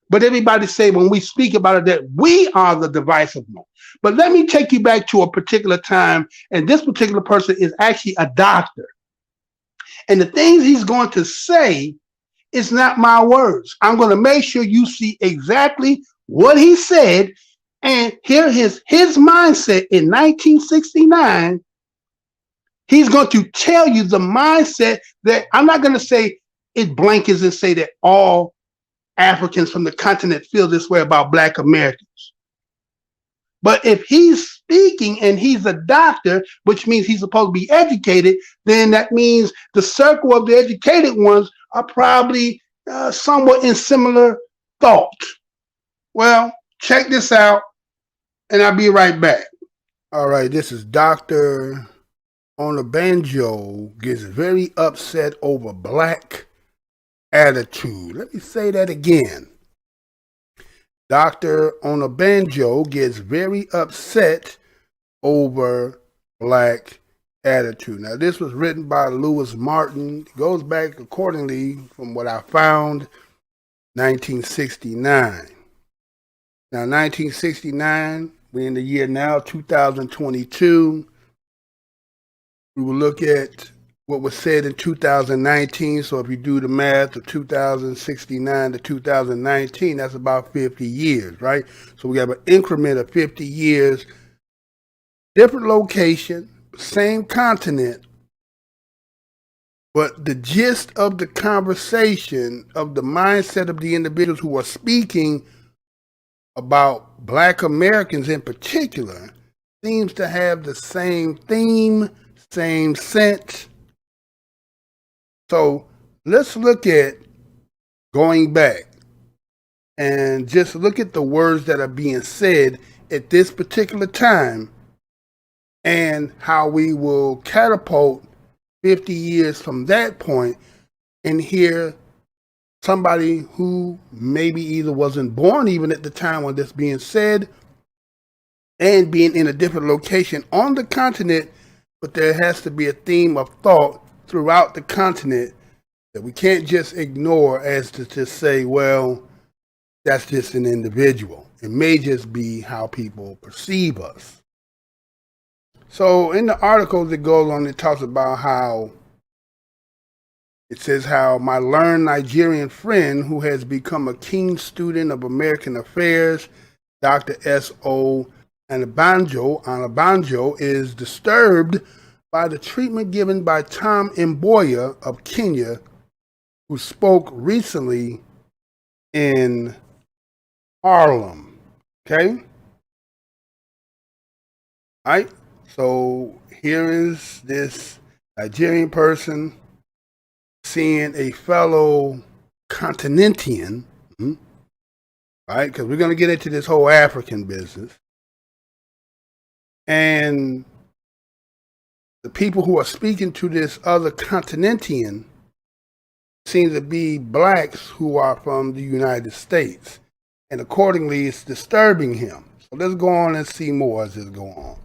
A: But everybody say when we speak about it that we are the divisive one. But let me take you back to a particular time, and this particular person is actually a doctor. And the things he's going to say is not my words. I'm going to make sure you see exactly what he said and hear his mindset in 1969. He's going to tell you the mindset that I'm not going to say it blankets and say that all Africans from the continent feel this way about Black Americans. But if he's speaking and he's a doctor, which means he's supposed to be educated, then that means the circle of the educated ones are probably somewhat in similar thought. Well, check this out, and I'll be right back. All right, this is Dr. on the banjo gets very upset over Black attitude. Let me say that again. Doctor on a banjo gets very upset over Black attitude. Now, this was written by Lewis Martin. It goes back accordingly from what I found, 1969. Now, 1969, we're in the year now, 2022. We will look at what was said in 2019. So if you do the math of 2069 to 2019, that's about 50 years, right? So we have an increment of 50 years, different location, same continent, but the gist of the conversation, of the mindset of the individuals who are speaking about Black Americans in particular, seems to have the same theme, same sense. So let's look at going back and just look at the words that are being said at this particular time and how we will catapult 50 years from that point and hear somebody who maybe either wasn't born even at the time when this being said and being in a different location on the continent, but there has to be a theme of thought throughout the continent that we can't just ignore as to just say, well, that's just an individual. It may just be how people perceive us. So in the article that goes on, it talks about how it says how my learned Nigerian friend who has become a keen student of American affairs, Dr. S.O. Anabanjo, is disturbed by the treatment given by Tom Mboya of Kenya, who spoke recently in Harlem. Okay? All right? So here is this Nigerian person seeing a fellow continentian, right? Because we're going to get into this whole African business. And the people who are speaking to this other continentian seem to be Blacks who are from the United States. And accordingly, it's disturbing him. So let's go on and see more as this goes on.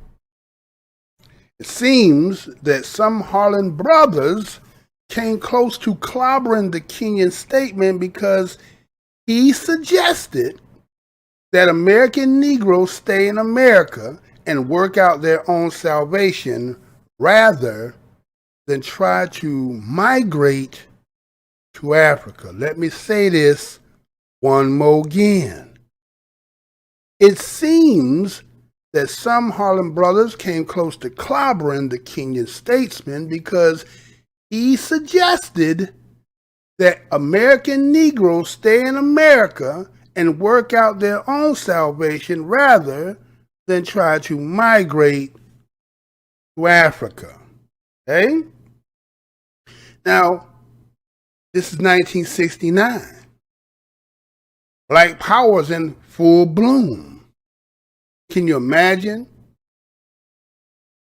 A: It seems that some Harlem brothers came close to clobbering the Kenyan statement because he suggested that American Negroes stay in America and work out their own salvation rather than try to migrate to Africa. Let me say this one more again. It seems that some Harlem brothers came close to clobbering the Kenyan statesman because he suggested that American Negroes stay in America and work out their own salvation rather than try to migrate to Africa. Okay? Now, this is 1969. Black power is in full bloom. Can you imagine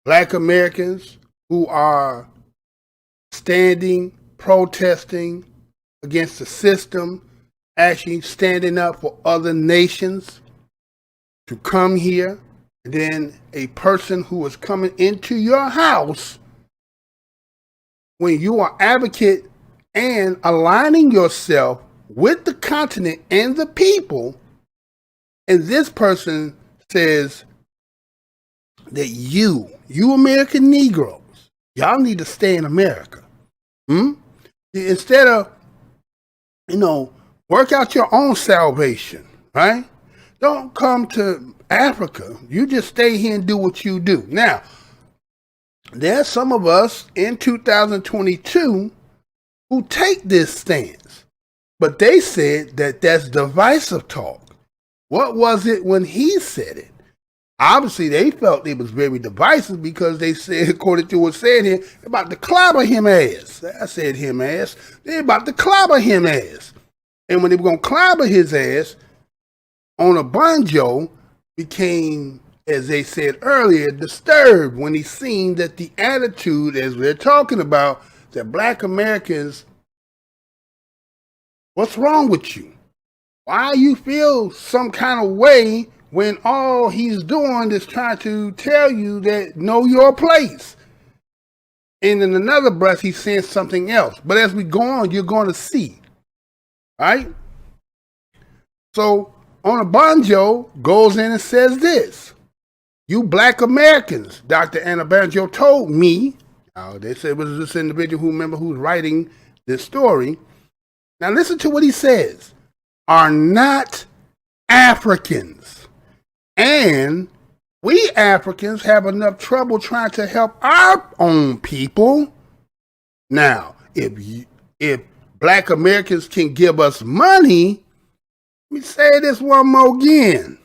A: Black Americans who are standing, protesting against the system, actually standing up for other nations to come here, and then a person who is coming into your house when you are advocate and aligning yourself with the continent and the people, and this person says that you American Negroes, y'all need to stay in America. Instead of, work out your own salvation, right? Don't come to Africa. You just stay here and do what you do. Now, there's some of us in 2022 who take this stance, but they said that that's divisive talk. What was it when he said it? Obviously, they felt it was very divisive because they said, according to what's said here, they're about to clobber him ass. I said him ass. They're about to clobber him ass. And when they were going to clobber his ass, on a banjo became, as they said earlier, disturbed when he seen that the attitude, as we're talking about, that Black Americans, what's wrong with you? Why you feel some kind of way when all he's doing is trying to tell you that know your place? And in another breath, he's saying something else. But as we go on, you're going to see. All right? So, on a banjo, goes in and says this. You Black Americans, Dr. Anna Banjo told me, they said it was this individual who's writing this story. Now listen to what he says. Are not Africans. And we Africans have enough trouble trying to help our own people. Now, if Black Americans can give us money, let me say this one more again.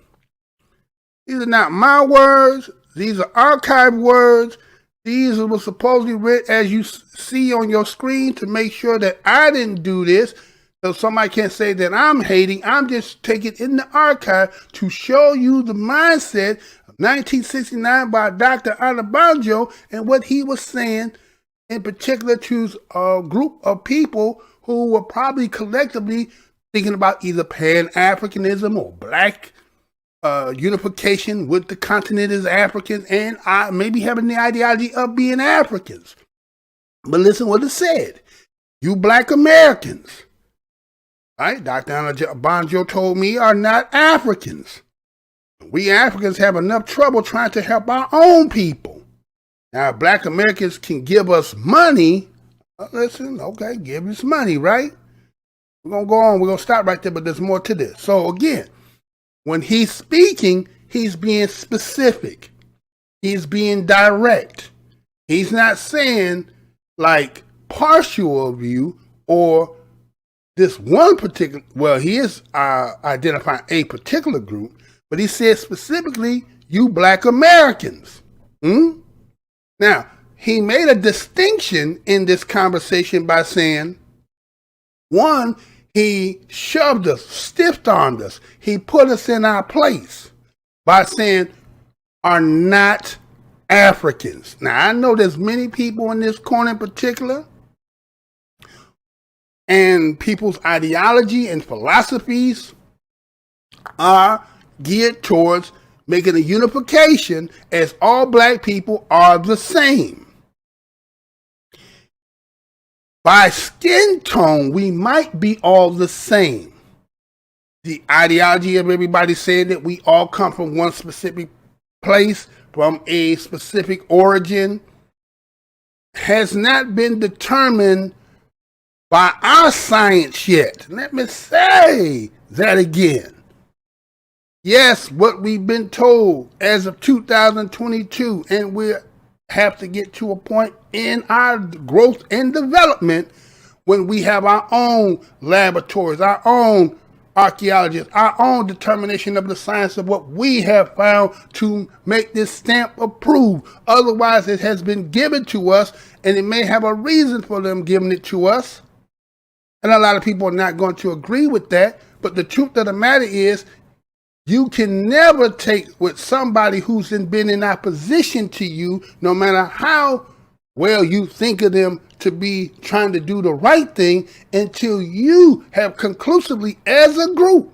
A: These are not my words. These are archived words. These were supposedly written as you see on your screen to make sure that I didn't do this. So somebody can't say that I'm hating. I'm just taking in the archive to show you the mindset of 1969 by Dr. Anna Banjo and what he was saying in particular to a group of people who were probably collectively thinking about either Pan-Africanism or Black unification with the continent as Africans and maybe having the ideology of being Africans. But listen what it said. You Black Americans, right? Dr. Anna Banjo told me are not Africans. We Africans have enough trouble trying to help our own people. Now, if Black Americans can give us money, listen, okay, give us money, right? We're going to go on. We're going to stop right there, but there's more to this. So again, when he's speaking, he's being specific. He's being direct. He's not saying like partial of you or this one particular, well, he is identifying a particular group, but he says specifically, you Black Americans. Now, he made a distinction in this conversation by saying, one, he shoved us, stiff-armed us. He put us in our place by saying, are not Africans. Now, I know there's many people in this corner in particular, and people's ideology and philosophies are geared towards making a unification as all Black people are the same. By skin tone, we might be all the same. The ideology of everybody saying that we all come from one specific place, from a specific origin, has not been determined by our science yet. Let me say that again. Yes, what we've been told as of 2022, and we have to get to a point in our growth and development when we have our own laboratories, our own archaeologists, our own determination of the science of what we have found to make this stamp approved. Otherwise, it has been given to us, and it may have a reason for them giving it to us. And a lot of people are not going to agree with that. But the truth of the matter is, you can never take with somebody who's been in opposition to you, no matter how well you think of them to be trying to do the right thing, until you have conclusively, as a group,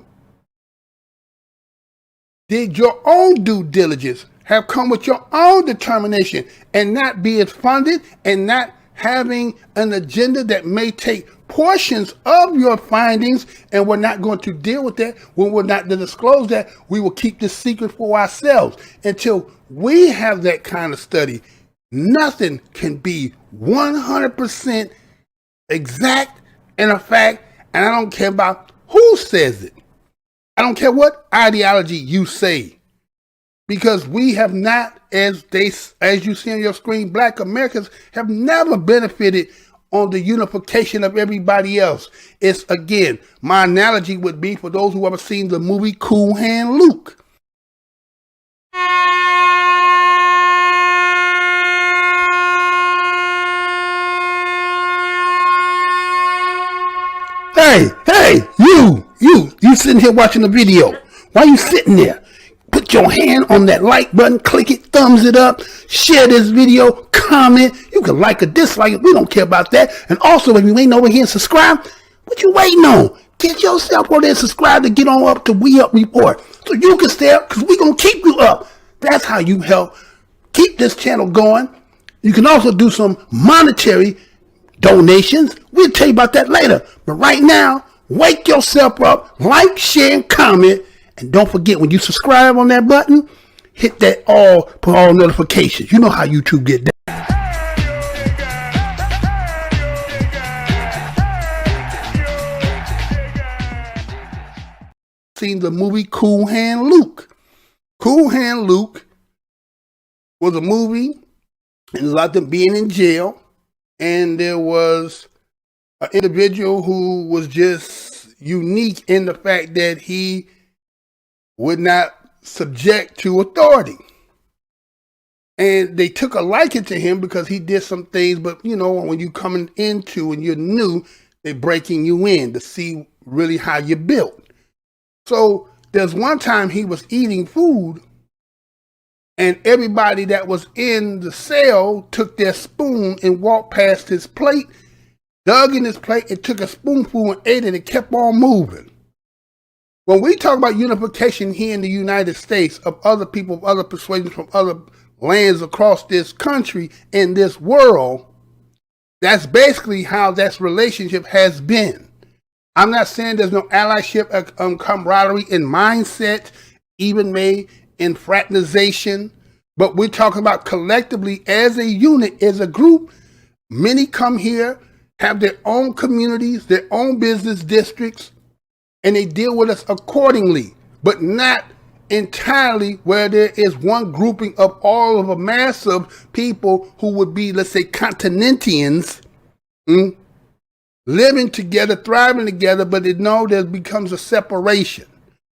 A: did your own due diligence, have come with your own determination, and not be as funded and not having an agenda that may take portions of your findings, and we're not going to deal with that. When we're not to disclose that, we will keep this secret for ourselves until we have that kind of study. Nothing can be 100% exact and a fact, and I don't care about who says it. I don't care what ideology you say, because we have not, as you see on your screen, Black Americans have never benefited on the unification of everybody else. It's, again, my analogy would be for those who ever seen the movie Cool Hand Luke. Hey, you sitting here watching the video. Why you sitting there? Put your hand on that like button, click it, thumbs it up, share this video, comment. You can like or dislike it. We don't care about that. And also, if you ain't over here and subscribe, what you waiting on? Get yourself on there and subscribe to get on up to WeUpReport so you can stay up, because we're going to keep you up. That's how you help keep this channel going. You can also do some monetary donations. We'll tell you about that later. But right now, wake yourself up, like, share, and comment. And don't forget, when you subscribe on that button, hit that put all notifications. You know how YouTube get down. Seen the movie Cool Hand Luke. Cool Hand Luke was a movie, and a lot of them being in jail. And there was an individual who was just unique in the fact that he would not subject to authority. And they took a liking to him because he did some things, but you know, when you coming into and you're new, they're breaking you in to see really how you're built. So there's one time he was eating food, and everybody that was in the cell took their spoon and walked past his plate, dug in his plate, and took a spoonful and ate it and kept on moving. When we talk about unification here in the United States of other people, of other persuasions from other lands across this country and this world, that's basically how that relationship has been. I'm not saying there's no allyship, camaraderie, and mindset, even made in fraternization, but we're talking about collectively as a unit, as a group. Many come here, have their own communities, their own business districts, and they deal with us accordingly, but not entirely where there is one grouping of all of a mass of people who would be, let's say, continentians, living together, thriving together, but there becomes a separation.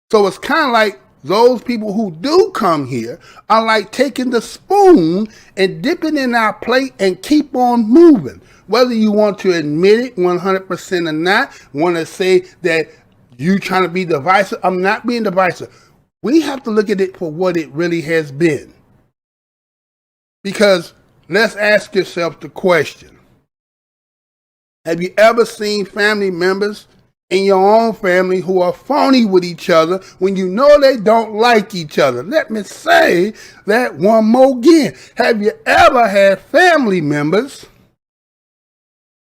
A: So it's kind of like those people who do come here are like taking the spoon and dipping in our plate and keep on moving. Whether you want to admit it 100% or not, want to say that you trying to be divisive, I'm not being divisive. We have to look at it for what it really has been. Because let's ask yourself the question. Have you ever seen family members in your own family who are phony with each other when you know they don't like each other? Let me say that one more again. Have you ever had family members,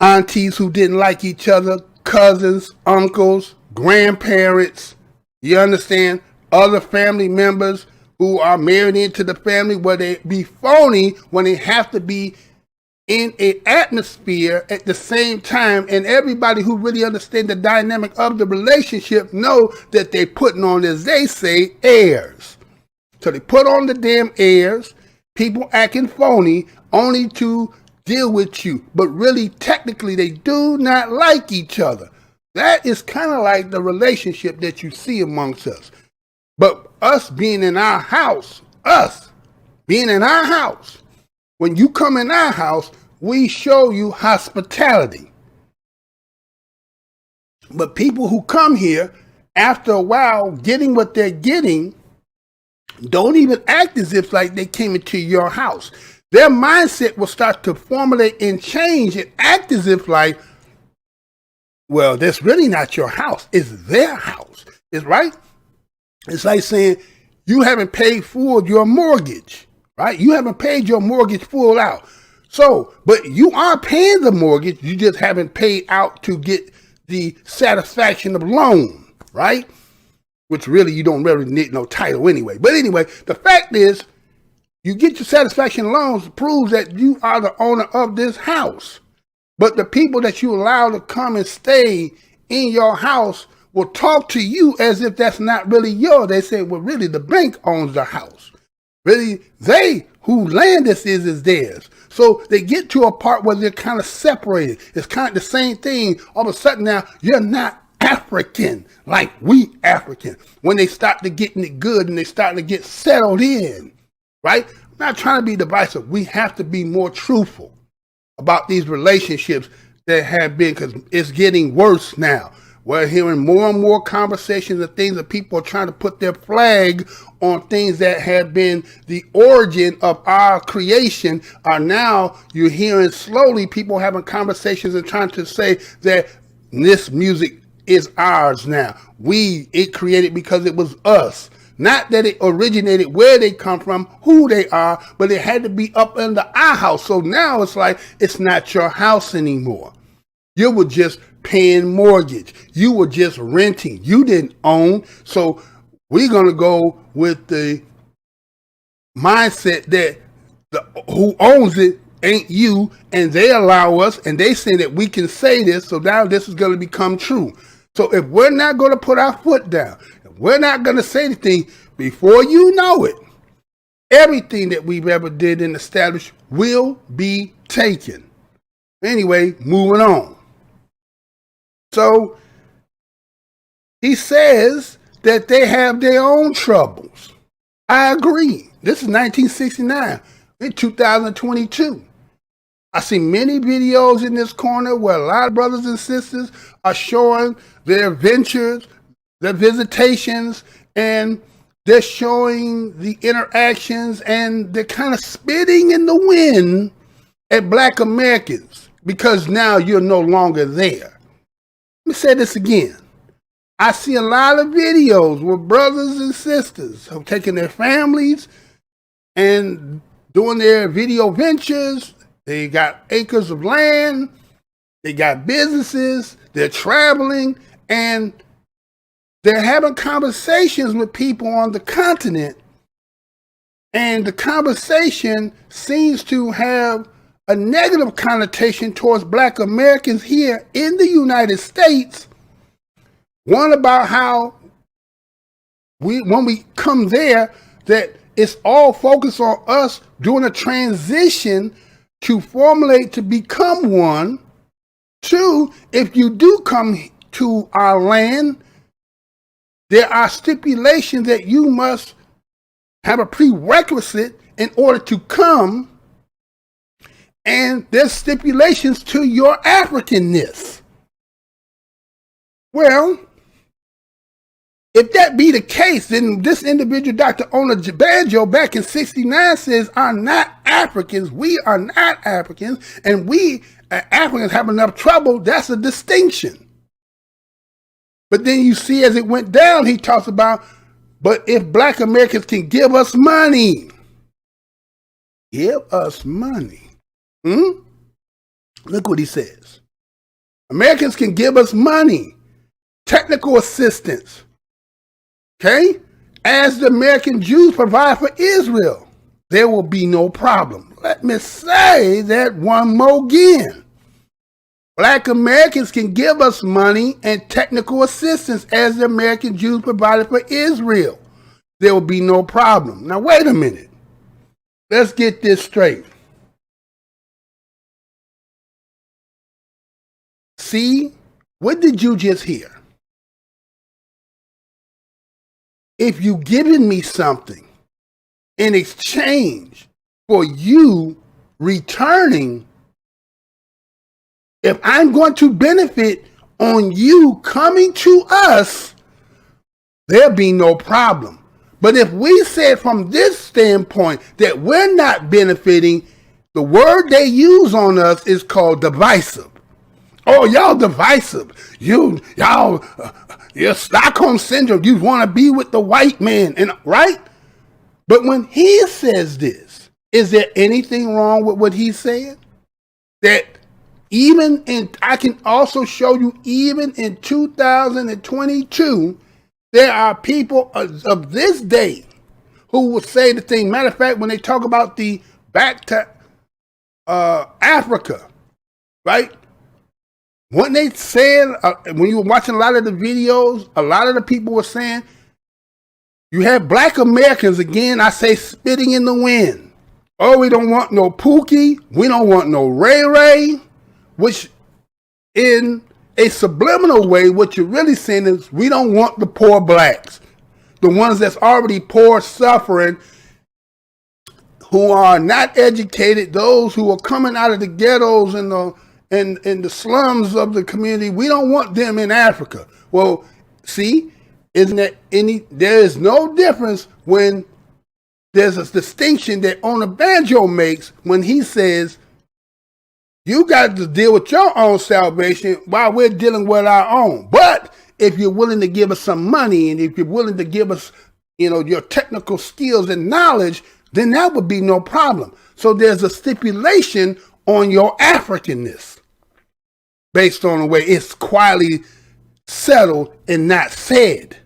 A: aunties who didn't like each other, cousins, uncles, grandparents, you understand, other family members who are married into the family where they be phony when they have to be in an atmosphere at the same time, and everybody who really understand the dynamic of the relationship know that they putting on, as they say, airs. So they put on the damn airs, people acting phony only to deal with you, but really technically they do not like each other. That is kind of like the relationship that you see amongst us. But us being in our house, when you come in our house, we show you hospitality. But people who come here, after a while, getting what they're getting, don't even act as if like they came into your house. Their mindset will start to formulate and change and act as if like, well, that's really not your house. It's their house. It's right. It's like saying you haven't paid full your mortgage, right? You haven't paid your mortgage full out. So, but you are paying the mortgage. You just haven't paid out to get the satisfaction of loan, right? Which really, you don't really need no title anyway. But anyway, the fact is, you get your satisfaction loans proves that you are the owner of this house. But the people that you allow to come and stay in your house will talk to you as if that's not really yours. They say, well, really, the bank owns the house. Really, they who land this is theirs. So they get to a part where they're kind of separated. It's kind of the same thing. All of a sudden now, you're not African like we African. When they start to getting it good and they start to get settled in, right? I'm not trying to be divisive. We have to be more truthful about these relationships that have been, because it's getting worse now. We're hearing more and more conversations and things that people are trying to put their flag on things that have been the origin of our creation. Are now you're hearing slowly people having conversations and trying to say that this music is ours now. It created because it was us. Not that it originated where they come from, who they are, but it had to be up under our house. So now it's like it's not your house anymore. You were just paying mortgage. You were just renting. You didn't own. So we're going to go with the mindset that who owns it ain't you, and they allow us, and they say that we can say this, so now this is going to become true. So if we're not going to put our foot down, if we're not going to say anything, before you know it, everything that we've ever did and established will be taken. Anyway, moving on. So he says that they have their own troubles. I agree. This is 1969. In 2022. I see many videos in this corner where a lot of brothers and sisters are showing their ventures, their visitations, and they're showing the interactions, and they're kind of spitting in the wind at Black Americans because now you're no longer there. Let me say this again. I see a lot of videos where brothers and sisters have taken their families and doing their video ventures. They got acres of land, they got businesses, they're traveling, and they're having conversations with people on the continent. And the conversation seems to have a negative connotation towards Black Americans here in the United States. One about how when we come there, that it's all focused on us doing a transition to formulate to become one. Two, if you do come to our land, there are stipulations that you must have a prerequisite in order to come, and there's stipulations to your Africanness. Well, if that be the case, then this individual, Dr. Ona Banjo, back in 69 says, are not Africans. We are not Africans, and we Africans have enough trouble. That's a distinction. But then you see as it went down, he talks about, but if Black Americans can give us money, give us money. Look what he says. Americans can give us money, technical assistance, okay? As the American Jews provide for Israel, there will be no problem. Let me say that one more again. Black Americans can give us money and technical assistance as the American Jews provided for Israel. There will be no problem. Now, wait a minute. Let's get this straight. See, what did you just hear? If you given me something in exchange for you returning, if I'm going to benefit on you coming to us, there'll be no problem. But if we said from this standpoint that we're not benefiting, the word they use on us is called divisive. Oh, y'all divisive. You're Stockholm syndrome. You want to be with the white man, and right? But when he says this, Is there anything wrong with what he's saying? That even in, I can also show you, even in 2022, there are people of this day who will say the thing. Matter of fact, when they talk about the back to Africa, right? When they said, when you were watching a lot of the videos, a lot of the people were saying, you have black Americans, again, I say, spitting in the wind. Oh, we don't want no Pookie. We don't want no Ray Ray. Which, in a subliminal way, what you're really saying is, we don't want the poor blacks. The ones that's already poor, suffering, who are not educated, those who are coming out of the ghettos and the slums of the community. We don't want them in Africa. Well, see, isn't there there is no difference when there's a distinction that Owner Banjo makes when he says, you got to deal with your own salvation while we're dealing with our own. But if you're willing to give us some money, and if you're willing to give us, your technical skills and knowledge, then that would be no problem. So there's a stipulation on your Africanness based on the way it's quietly settled and not said.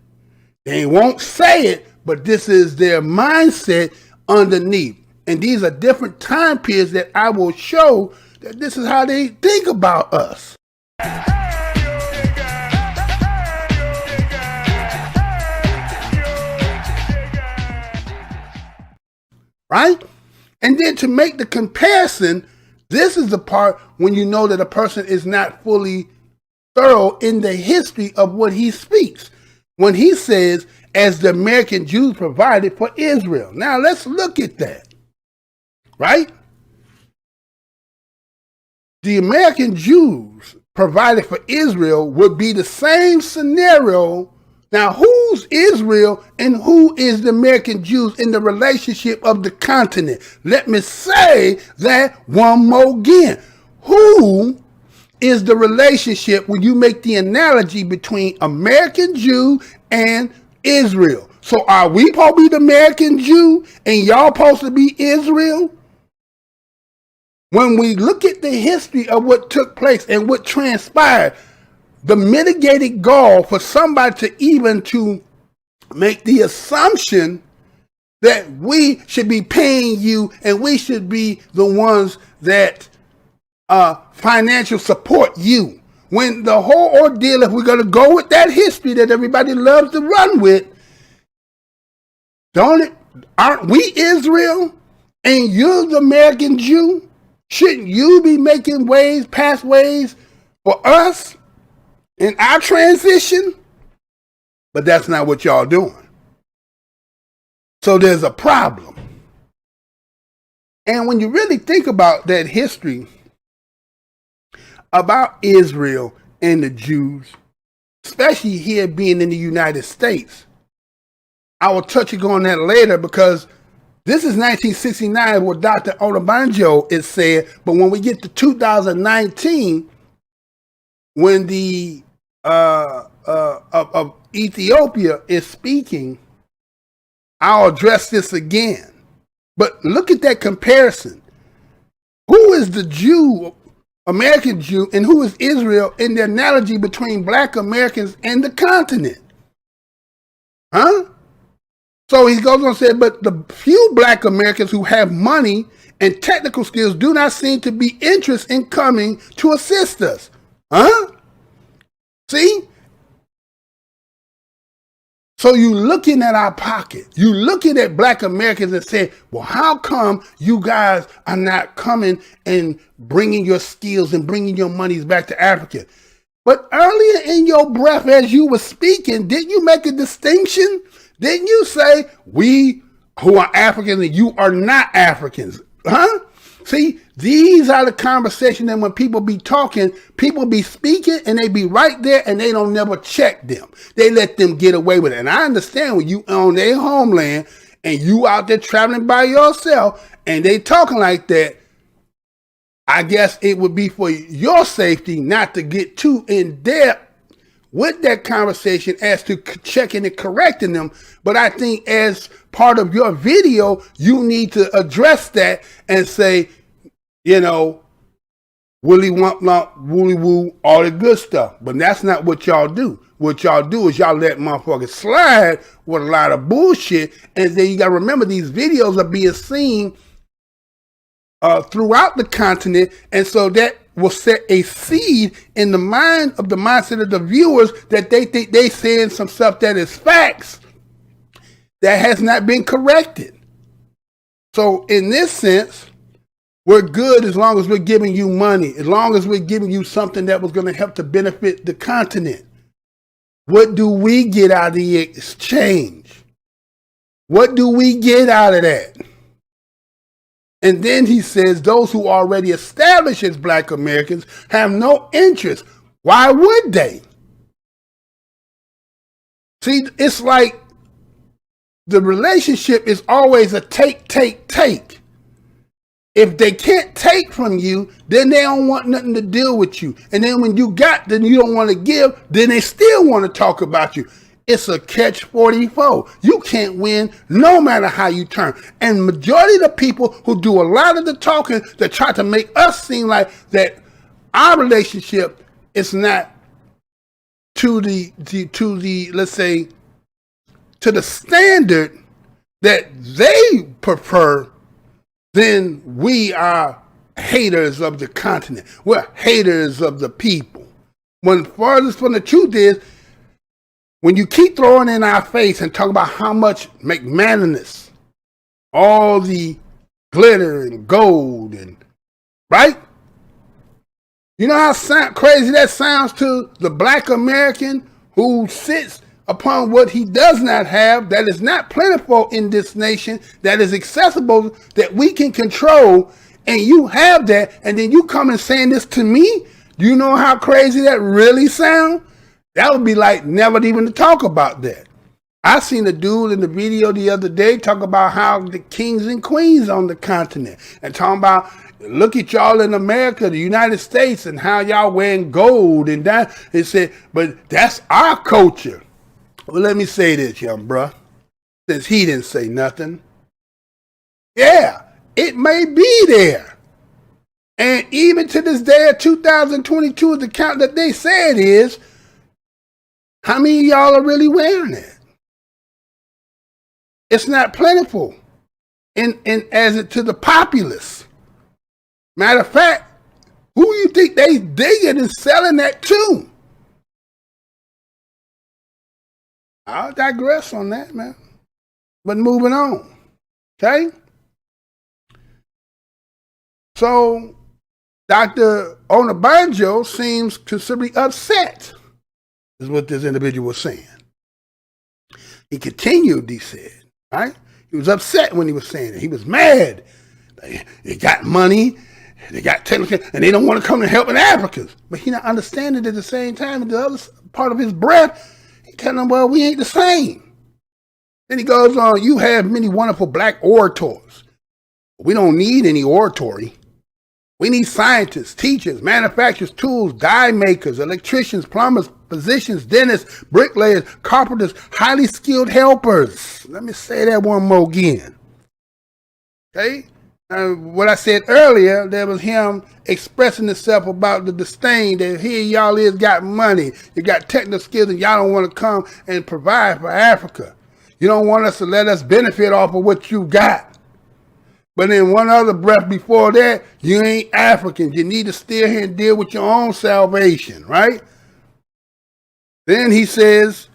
A: They won't say it, but this is their mindset underneath. And these are different time periods that I will show that this is how they think about us. Right? And then to make the comparison, this is the part when you know that a person is not fully thorough in the history of what he speaks. When he says, as the American Jews provided for Israel. Now let's look at that. Right? The American Jews provided for Israel would be the same scenario. Now, who's Israel and who is the American Jews in the relationship of the continent? Let me say that one more again. Who is the relationship when you make the analogy between American Jew and Israel? So are we supposed to be the American Jew and y'all supposed to be Israel? When we look at the history of what took place and what transpired, the mitigated goal for somebody to even to make the assumption that we should be paying you and we should be the ones that financial support you. When the whole ordeal, if we're going to go with that history that everybody loves to run with, aren't we Israel and you're the American Jew? Shouldn't you be making pathways for us in our transition? But that's not what y'all doing. So there's a problem. And when you really think about that history about Israel and the Jews, especially here being in the United States, I will touch on that later because this is 1969, what Dr. Owner Banjo is saying, but when we get to 2019, when the of Ethiopia is speaking, I'll address this again. But look at that comparison. Who is the Jew, American Jew, and who is Israel in the analogy between black Americans and the continent? Huh? So he goes on to say, but the few black Americans who have money and technical skills do not seem to be interested in coming to assist us. Huh? See? So you looking at our pocket. You looking at black Americans and saying, well, how come you guys are not coming and bringing your skills and bringing your monies back to Africa? But earlier in your breath, as you were speaking, didn't you make a distinction? Didn't you say we who are Africans and you are not Africans? Huh? See, these are the conversations that when people be talking, people be speaking and they be right there and they don't never check them. They let them get away with it. And I understand when you own their homeland and you out there traveling by yourself and they talking like that, I guess it would be for your safety not to get too in depth with that conversation as to checking and correcting them. But I think as part of your video, you need to address that and say, you know, willy wump lump, woolly woo, all the good stuff. But that's not what y'all do. What y'all do is y'all let motherfuckers slide with a lot of bullshit. And then you got to remember, these videos are being seen throughout the continent. And so that will set a seed in the mindset of the viewers that they think they saying some stuff that is facts that has not been corrected. So in this sense, we're good as long as we're giving you money, as long as we're giving you something that was going to help to benefit the continent. What do we get out of the exchange? What do we get out of that? And then he says those who already established as Black Americans have no interest. Why would they? See, it's like the relationship is always a take, take, take. If they can't take from you, then they don't want nothing to deal with you. And then when you got, then you don't want to give, then they still want to talk about you. It's a catch-44. You can't win no matter how you turn. And majority of the people who do a lot of the talking that try to make us seem like that our relationship is not to the let's say to the standard that they prefer, then we are haters of the continent. We're haters of the people. When farthest from the truth is, when you keep throwing in our face and talk about how much magnanimous, all the glitter and gold and, right? You know how crazy that sounds to the Black American who sits upon what he does not have, that is not plentiful in this nation, that is accessible, that we can control, and you have that, and then you come and saying this to me? Do you know how crazy that really sounds? That would be like never even to talk about that. I seen a dude in the video the other day talk about how the kings and queens on the continent, and talking about, look at y'all in America, the United States, and how y'all wearing gold and that. He said, but that's our culture. Well, let me say this, young bruh, since he didn't say nothing. Yeah, it may be there. And even to this day of 2022, the count that they said is, how many of y'all are really wearing it? It's not plentiful in as it to the populace. Matter of fact, who you think they digging and selling that to? I'll digress on that, man. But moving on, okay? So, Dr. Onabanjo seems considerably upset, is what this individual was saying. He continued, he said, right? He was upset when he was saying it. He was mad. They got money, they got technical, and they don't want to come and help in Africans. But he not understanding at the same time, the other part of his breath, he telling them, well, we ain't the same. Then he goes on, you have many wonderful Black orators. We don't need any oratory. We need scientists, teachers, manufacturers, tools, dye makers, electricians, plumbers, physicians, dentists, bricklayers, carpenters, highly skilled helpers. Let me say that one more again. Okay? What I said earlier, there was him expressing himself about the disdain that here y'all is got money, you got technical skills, and y'all don't want to come and provide for Africa. You don't want us to let us benefit off of what you got. But in one other breath before that, you ain't African. You need to stay here and deal with your own salvation, right? Then he says,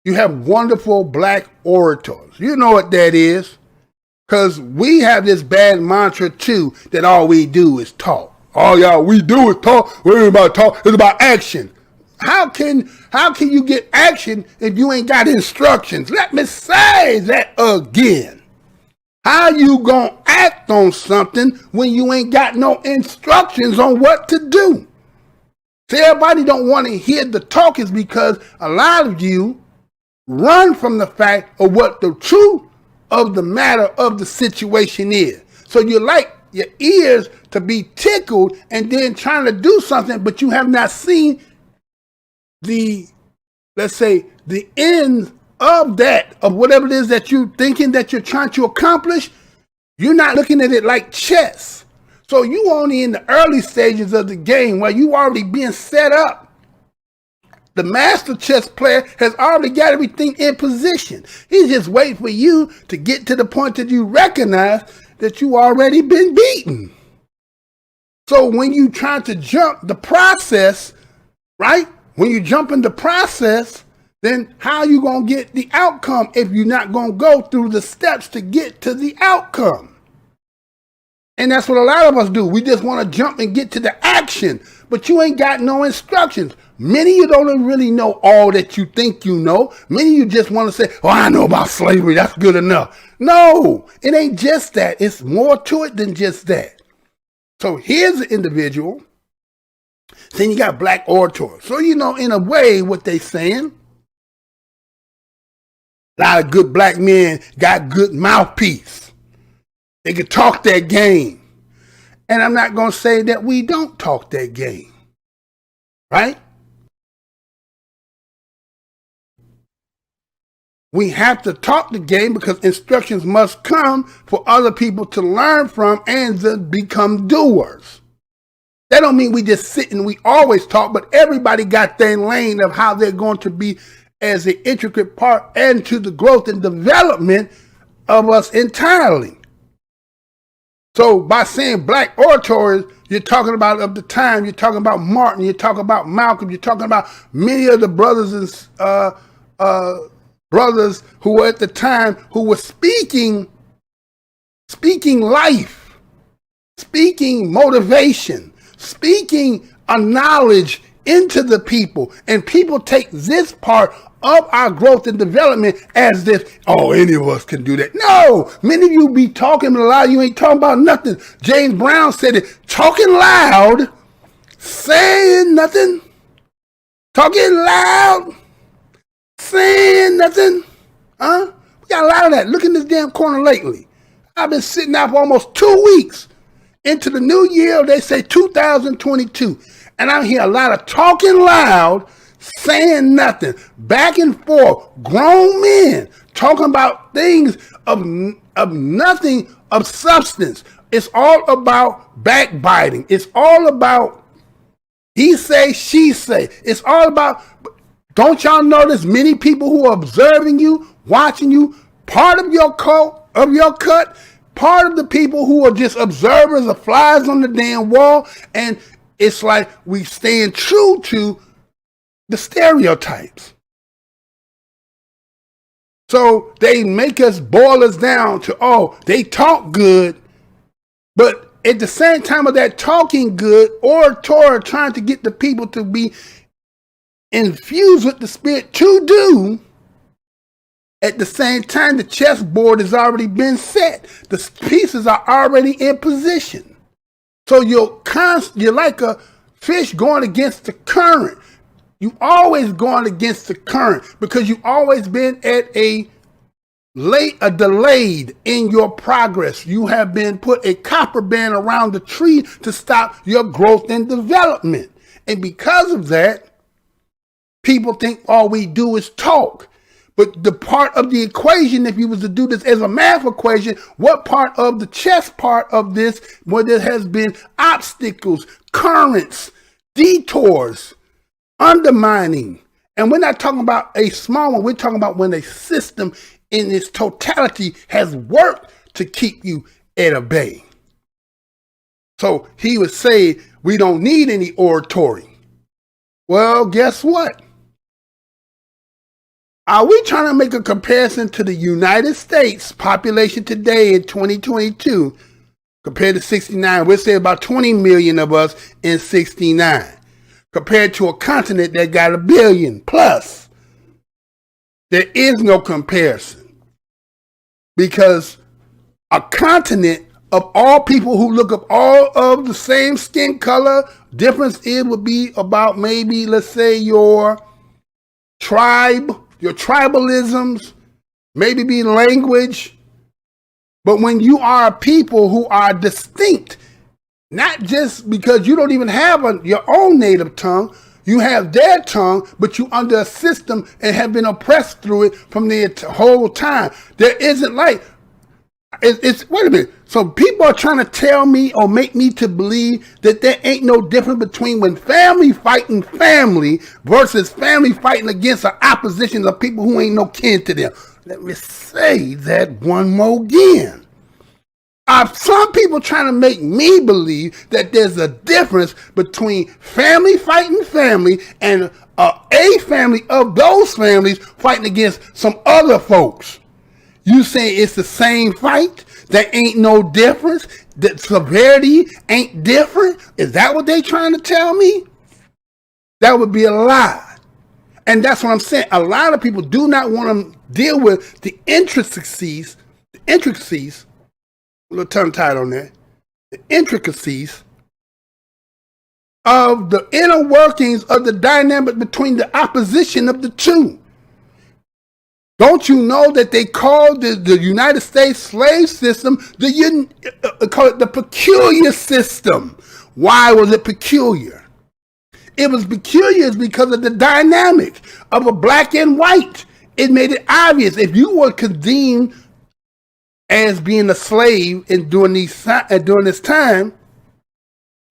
A: you have wonderful Black orators. You know what that is. Because we have this bad mantra too, that all we do is talk. All y'all we do is talk. We ain't about talk. It's about action. How can you get action if you ain't got instructions? Let me say that again. How you gonna act on something when you ain't got no instructions on what to do? See, everybody don't want to hear the talk is because a lot of you run from the fact of what the truth of the matter of the situation is. So you like your ears to be tickled and then trying to do something, but you have not seen let's say, the end of that, of whatever it is that you're thinking that you're trying to accomplish, you're not looking at it like chess. So you only in the early stages of the game where you already being set up. The master chess player has already got everything in position. He's just waiting for you to get to the point that you recognize that you already been beaten. So when you try to jump the process, right? When you jump in the process, then how you going to get the outcome if you're not going to go through the steps to get to the outcome? And that's what a lot of us do. We just want to jump and get to the action, but you ain't got no instructions. Many of you don't really know all that you think you know. Many of you just want to say, oh, I know about slavery. That's good enough. No, it ain't just that. It's more to it than just that. So here's an individual. Then you got black orators. So, you know, in a way, what they saying, a lot of good black men got good mouthpiece. They can talk that game. And I'm not going to say that we don't talk that game. Right? We have to talk the game because instructions must come for other people to learn from and to become doers. That don't mean we just sit and we always talk, but everybody got their lane of how they're going to be as an intricate part and to the growth and development of us entirely. So by saying black orators, you're talking about of the time, you're talking about Martin, you're talking about Malcolm, you're talking about many of the brothers and brothers who were at the time who were speaking life, speaking motivation, speaking a knowledge into the people. And people take this part of our growth and development as if, oh, any of us can do that. No, many of you be talking, but a lot of you ain't talking about nothing. James Brown said it, talking loud, saying nothing, talking loud, saying nothing. Huh? We got a lot of that. Look in this damn corner lately. I've been sitting out for almost 2 weeks. Into the new year, they say 2022. And I hear a lot of talking loud, saying nothing, back and forth, grown men talking about things of nothing of substance. It's all about backbiting. It's all about he say, she say. It's all about, don't y'all notice many people who are observing you, watching you, part of your cut, part of the people who are just observers of flies on the damn wall, and it's like we staying true to the stereotypes. So they make us boil us down to, oh, they talk good, but at the same time of that talking good, orator trying to get the people to be infused with the spirit to do, at the same time the chessboard has already been set. The pieces are already in position. So you're like a fish going against the current. You always going against the current because you always been at delayed in your progress. You have been put a copper band around the tree to stop your growth and development. And because of that, people think all we do is talk. But the part of the equation, if you was to do this as a math equation, what part of the chess part of this, where there has been obstacles, currents, detours, undermining. And we're not talking about a small one. We're talking about when a system in its totality has worked to keep you at a bay. So he would say, we don't need any oratory. Well, guess what? Are we trying to make a comparison to the United States population today in 2022 compared to 69? We'll say about 20 million of us in 69. Compared to a continent that got 1 billion plus. There is no comparison. Because a continent of all people who look up all of the same skin color, difference would be about maybe, let's say, your tribe, your tribalisms, maybe be language. But when you are a people who are distinct, not just because you don't even have your own native tongue, You have their tongue, but you under a system and have been oppressed through it from the whole time. There isn't like, it's wait a minute. So people are trying to tell me or make me to believe that there ain't no difference between when family fighting family versus family fighting against an opposition of people who ain't no kin to them. Let me say that one more again. Some people trying to make me believe that there's a difference between family fighting family and a family of those families fighting against some other folks. You say it's the same fight? There ain't no difference? The severity ain't different? Is that what they trying to tell me? That would be a lie. And that's what I'm saying. A lot of people do not want to deal with the intricacies, a little tongue tied on that, the intricacies of the inner workings of the dynamic between the opposition of the two. Don't you know that they called the United States slave system call it the peculiar system? Why was it peculiar? It was peculiar because of the dynamic of a black and white. It made it obvious if you were condemned as being a slave during this time,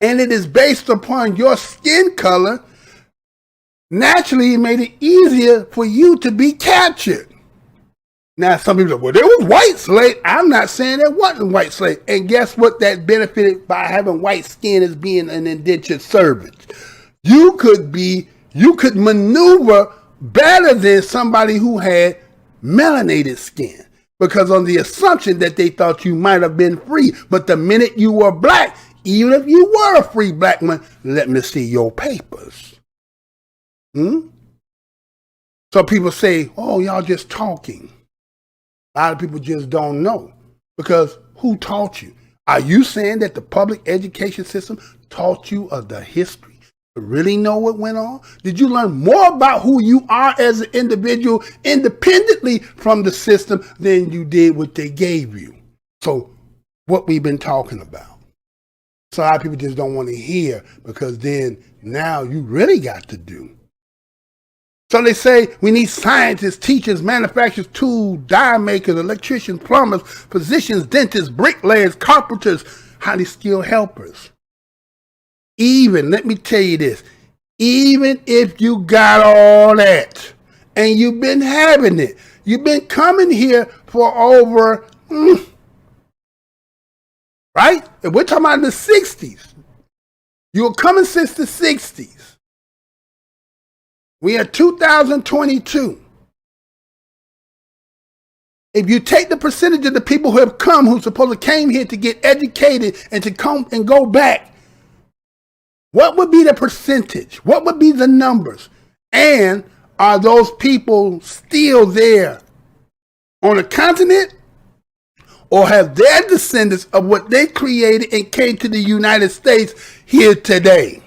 A: and it is based upon your skin color, naturally it made it easier for you to be captured. Now some people say, well, there was white slave. I'm not saying there wasn't white slave. And guess what that benefited by having white skin as being an indentured servant? You could maneuver better than somebody who had melanated skin. Because on the assumption that they thought you might have been free. But the minute you were black, even if you were a free black man, let me see your papers. So people say, oh, y'all just talking. A lot of people just don't know. Because who taught you? Are you saying that the public education system taught you of the history? To really know what went on? Did you learn more about who you are as an individual independently from the system than you did what they gave you? So what we've been talking about. So a lot of people just don't want to hear, because then now you really got to do. So they say we need scientists, teachers, manufacturers, tool, die makers, electricians, plumbers, physicians, dentists, bricklayers, carpenters, highly skilled helpers. Even, let me tell you this, even if you got all that and you've been having it, you've been coming here for over, right? And we're talking about the 60s. You were coming since the 60s. We are 2022. If you take the percentage of the people who have come, who supposedly came here to get educated and to come and go back, what would be the percentage? What would be the numbers? And are those people still there on the continent? Or have their descendants of what they created and came to the United States here today?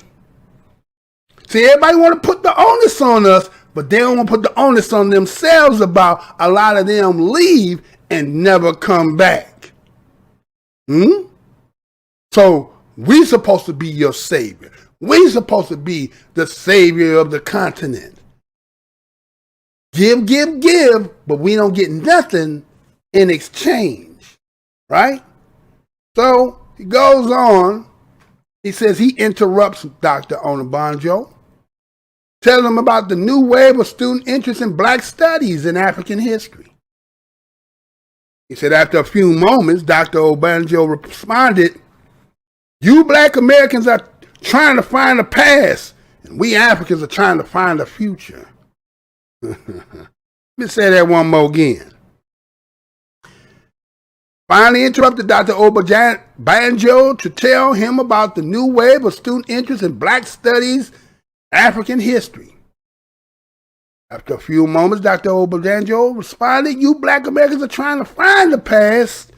A: See, everybody want to put the onus on us, but they don't want to put the onus on themselves about a lot of them leave and never come back. So we're supposed to be your savior. We're supposed to be the savior of the continent. Give, but we don't get nothing in exchange, right? So he goes on. He says he interrupts Dr. Onabanjo, telling him about the new wave of student interest in black studies and African history. He said after a few moments, Dr. Obanjo responded, "You black Americans are trying to find the past, and we Africans are trying to find the future." Let me say that one more again. Finally interrupted Dr. Obanjo to tell him about the new wave of student interest in black studies, African history. After a few moments, Dr. Obanjo responded, "You black Americans are trying to find the past.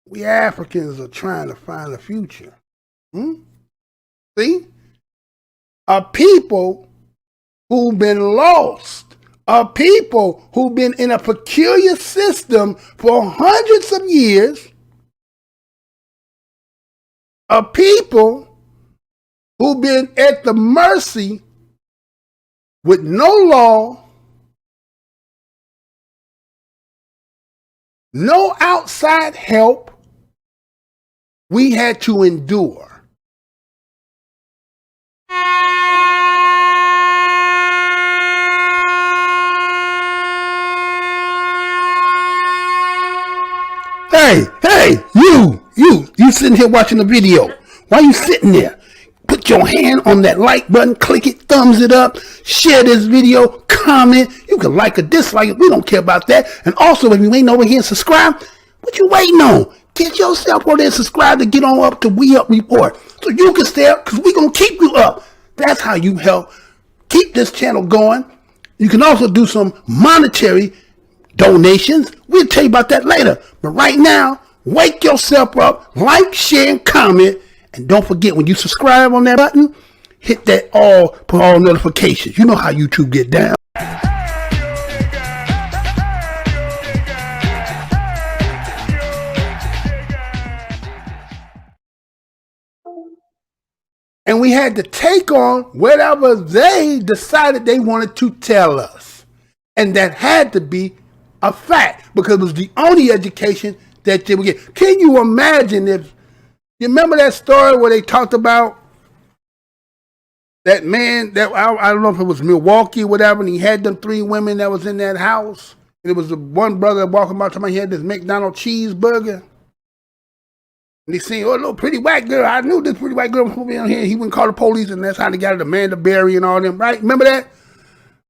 A: We Africans are trying to find the future." See? A people who've been lost, a people who've been in a peculiar system for hundreds of years, a people who've been at the mercy with no law, no outside help, we had to endure. Hey, you sitting here watching the video. Why you sitting there? Put your hand on that like button, click it, thumbs it up, share this video, comment. You can like or dislike it. We don't care about that. And also, if you ain't over here and subscribe, what you waiting on? Get yourself over there and subscribe to get on up to WeUpReport so you can stay up, because we're going to keep you up. That's how you help keep this channel going. You can also do some monetary donations. We'll tell you about that later. But right now, wake yourself up, like, share, and comment. And don't forget, when you subscribe on that button, hit that put all notifications. You know how YouTube get down. And we had to take on whatever they decided they wanted to tell us. And that had to be a fact, because it was the only education that they would get. Can you imagine if, you remember that story where they talked about that man, that I don't know if it was Milwaukee or whatever, and he had them 3 women that was in that house. And it was the one brother walking by, he had this McDonald's cheeseburger. And they saying, oh, little pretty white girl. I knew this pretty white girl was supposed to be on here. He wouldn't call the police, and that's how they got Amanda Berry and all them, right? Remember that?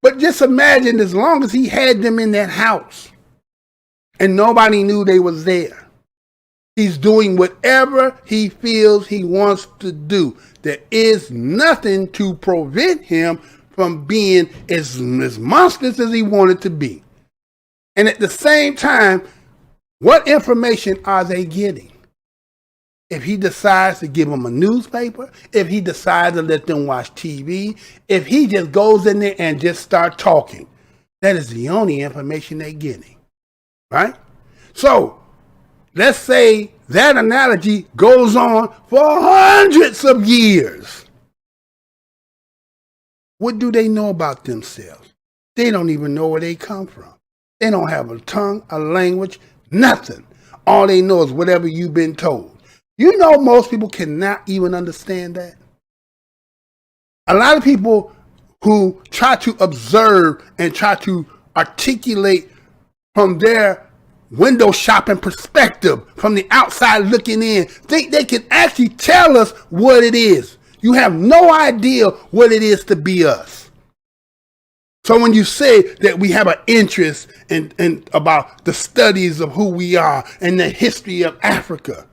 A: But just imagine, as long as he had them in that house and nobody knew they was there, he's doing whatever he feels he wants to do. There is nothing to prevent him from being as monstrous as he wanted to be. And at the same time, what information are they getting? If he decides to give them a newspaper, if he decides to let them watch TV, if he just goes in there and just start talking, that is the only information they're getting, right? So let's say that analogy goes on for hundreds of years. What do they know about themselves? They don't even know where they come from. They don't have a tongue, a language, nothing. All they know is whatever you've been told. You know, most people cannot even understand that. A lot of people who try to observe and try to articulate from their window shopping perspective, from the outside looking in, think they can actually tell us what it is. You have no idea what it is to be us. So when you say that we have an interest in about the studies of who we are and the history of Africa,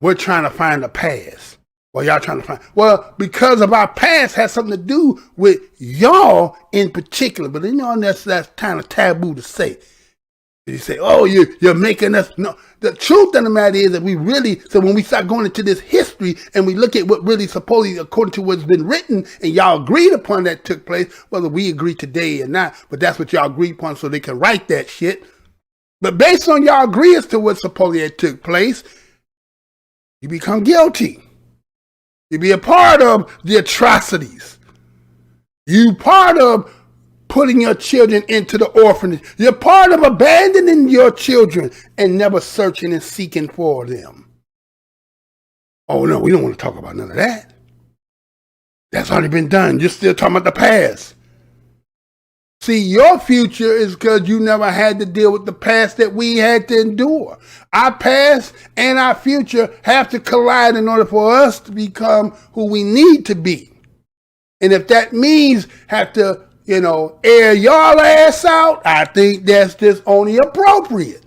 A: we're trying to find the past. Well, y'all trying to find, well, because of our past has something to do with y'all in particular. But you know, that's kind of taboo to say. You say, oh, you're making us. No, the truth of the matter is that we really, so when we start going into this history and we look at what really supposedly, according to what's been written, and y'all agreed upon that took place, whether we agree today or not, but that's what y'all agreed upon so they can write that shit. But based on y'all agreements to what supposedly took place, you become guilty. You be a part of the atrocities. You part of putting your children into the orphanage. You're part of abandoning your children and never searching and seeking for them. Oh no, we don't want to talk about none of that. That's already been done. You're still talking about the past. See, your future is because you never had to deal with the past that we had to endure. Our past and our future have to collide in order for us to become who we need to be. And if that means have to, air y'all ass out, I think that's just only appropriate.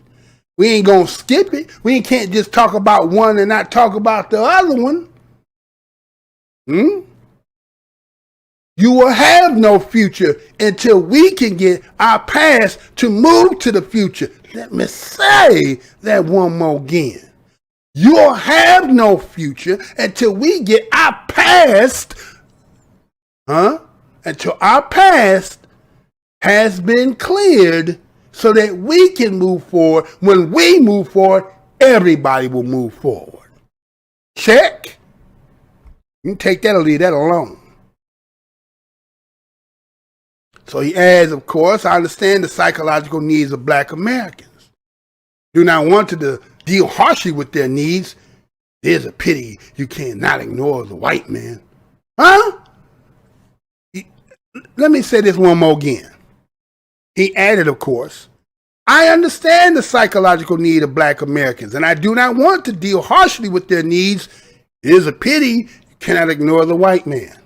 A: We ain't gonna skip it. We can't just talk about one and not talk about the other one. You will have no future until we can get our past to move to the future. Let me say that one more again. You'll have no future until we get our past, until our past has been cleared so that we can move forward. When we move forward, everybody will move forward. Check. You can take that or leave that alone. So he adds, of course, I understand the psychological needs of Black Americans. Do not want to deal harshly with their needs. There's a pity you cannot ignore the white man. Huh? Let me say this one more again. He added, of course, I understand the psychological need of Black Americans, and I do not want to deal harshly with their needs. It is a pity you cannot ignore the white man.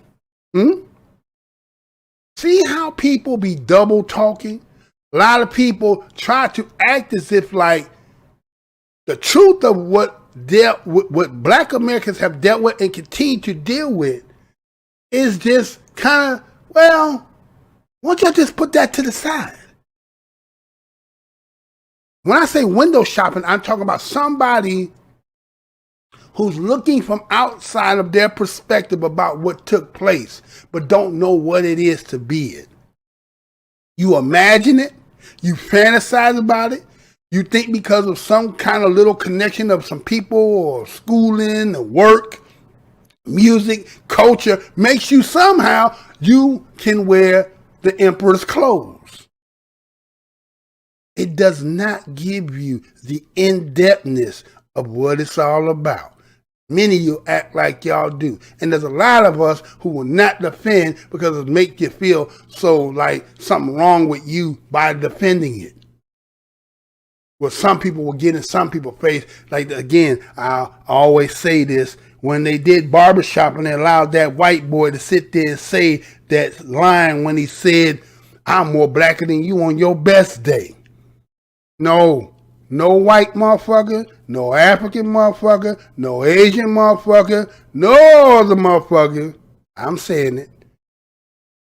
A: See how people be double talking? A lot of people try to act as if like the truth of what Black Americans have dealt with and continue to deal with is just kind of, well, why don't you just put that to the side? When I say window shopping, I'm talking about somebody who's looking from outside of their perspective about what took place, but don't know what it is to be it. You imagine it, you fantasize about it, you think because of some kind of little connection of some people or schooling or work, music, culture, makes you somehow, you can wear the emperor's clothes. It does not give you the in-depthness of what it's all about. Many of you act like y'all do. And there's a lot of us who will not defend because it make you feel so like something wrong with you by defending it. Well, some people will get in some people's face. Like, again, I always say this. When they did barbershop and they allowed that white boy to sit there and say that line when he said, I'm more blacker than you on your best day. No white motherfucker, no African motherfucker, no Asian motherfucker, no other motherfucker, I'm saying it,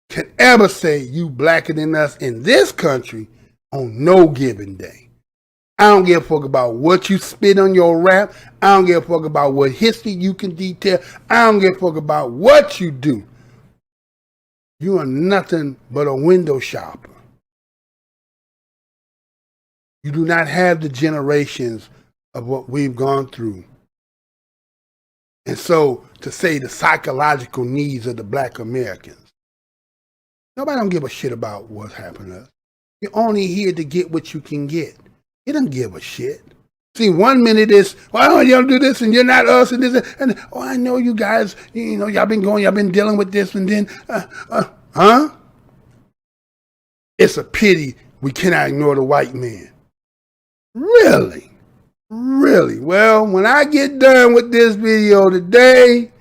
A: can ever say you blacker than us in this country on no given day. I don't give a fuck about what you spit on your rap. I don't give a fuck about what history you can detail. I don't give a fuck about what you do. You are nothing but a window shopper. You do not have the generations of what we've gone through. And so to say the psychological needs of the Black Americans, nobody don't give a shit about what's happened to us. You're only here to get what you can get. You don't give a shit. See, 1 minute is, well, you don't do this and you're not us and this and oh, I know you guys, you know, y'all been dealing with this and then, huh? It's a pity we cannot ignore the white man. Really? Really? Well, when I get done with this video today,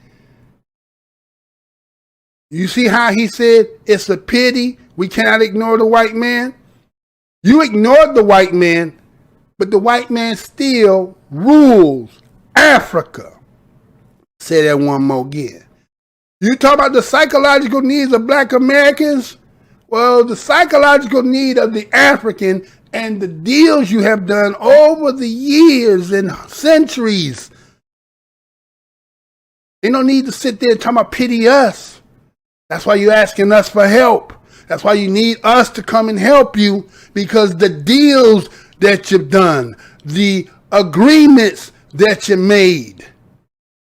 A: you see how he said it's a pity we cannot ignore the white man? You ignored the white man, but the white man still rules Africa. Say that one more again. You talk about the psychological needs of Black Americans? Well, the psychological need of the African and the deals you have done over the years and centuries. Ain't no need to sit there and talk about pity us. That's why you're asking us for help. That's why you need us to come and help you, because the deals that you've done, the agreements that you made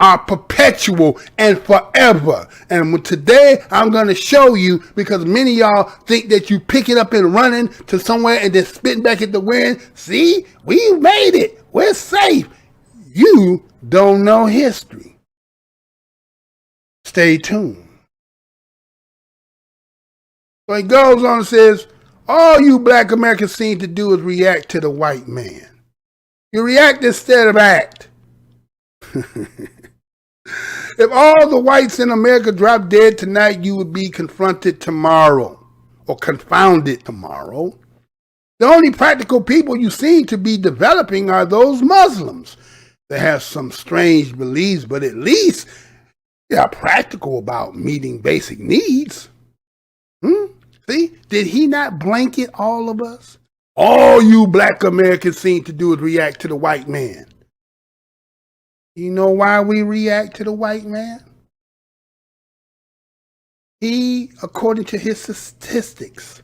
A: are perpetual and forever. And today I'm going to show you, because many of y'all think that you pick it up and running to somewhere and then spitting back at the wind. See, we made it. We're safe. You don't know history. Stay tuned. So he goes on and says, all you Black Americans seem to do is react to the white man. You react instead of act. If all the whites in America dropped dead tonight, you would be confronted tomorrow or confounded tomorrow. The only practical people you seem to be developing are those Muslims. They have some strange beliefs, but at least they are practical about meeting basic needs. See, did he not blanket all of us? All you Black Americans seem to do is react to the white man. You know why we react to the white man? He, according to his statistics,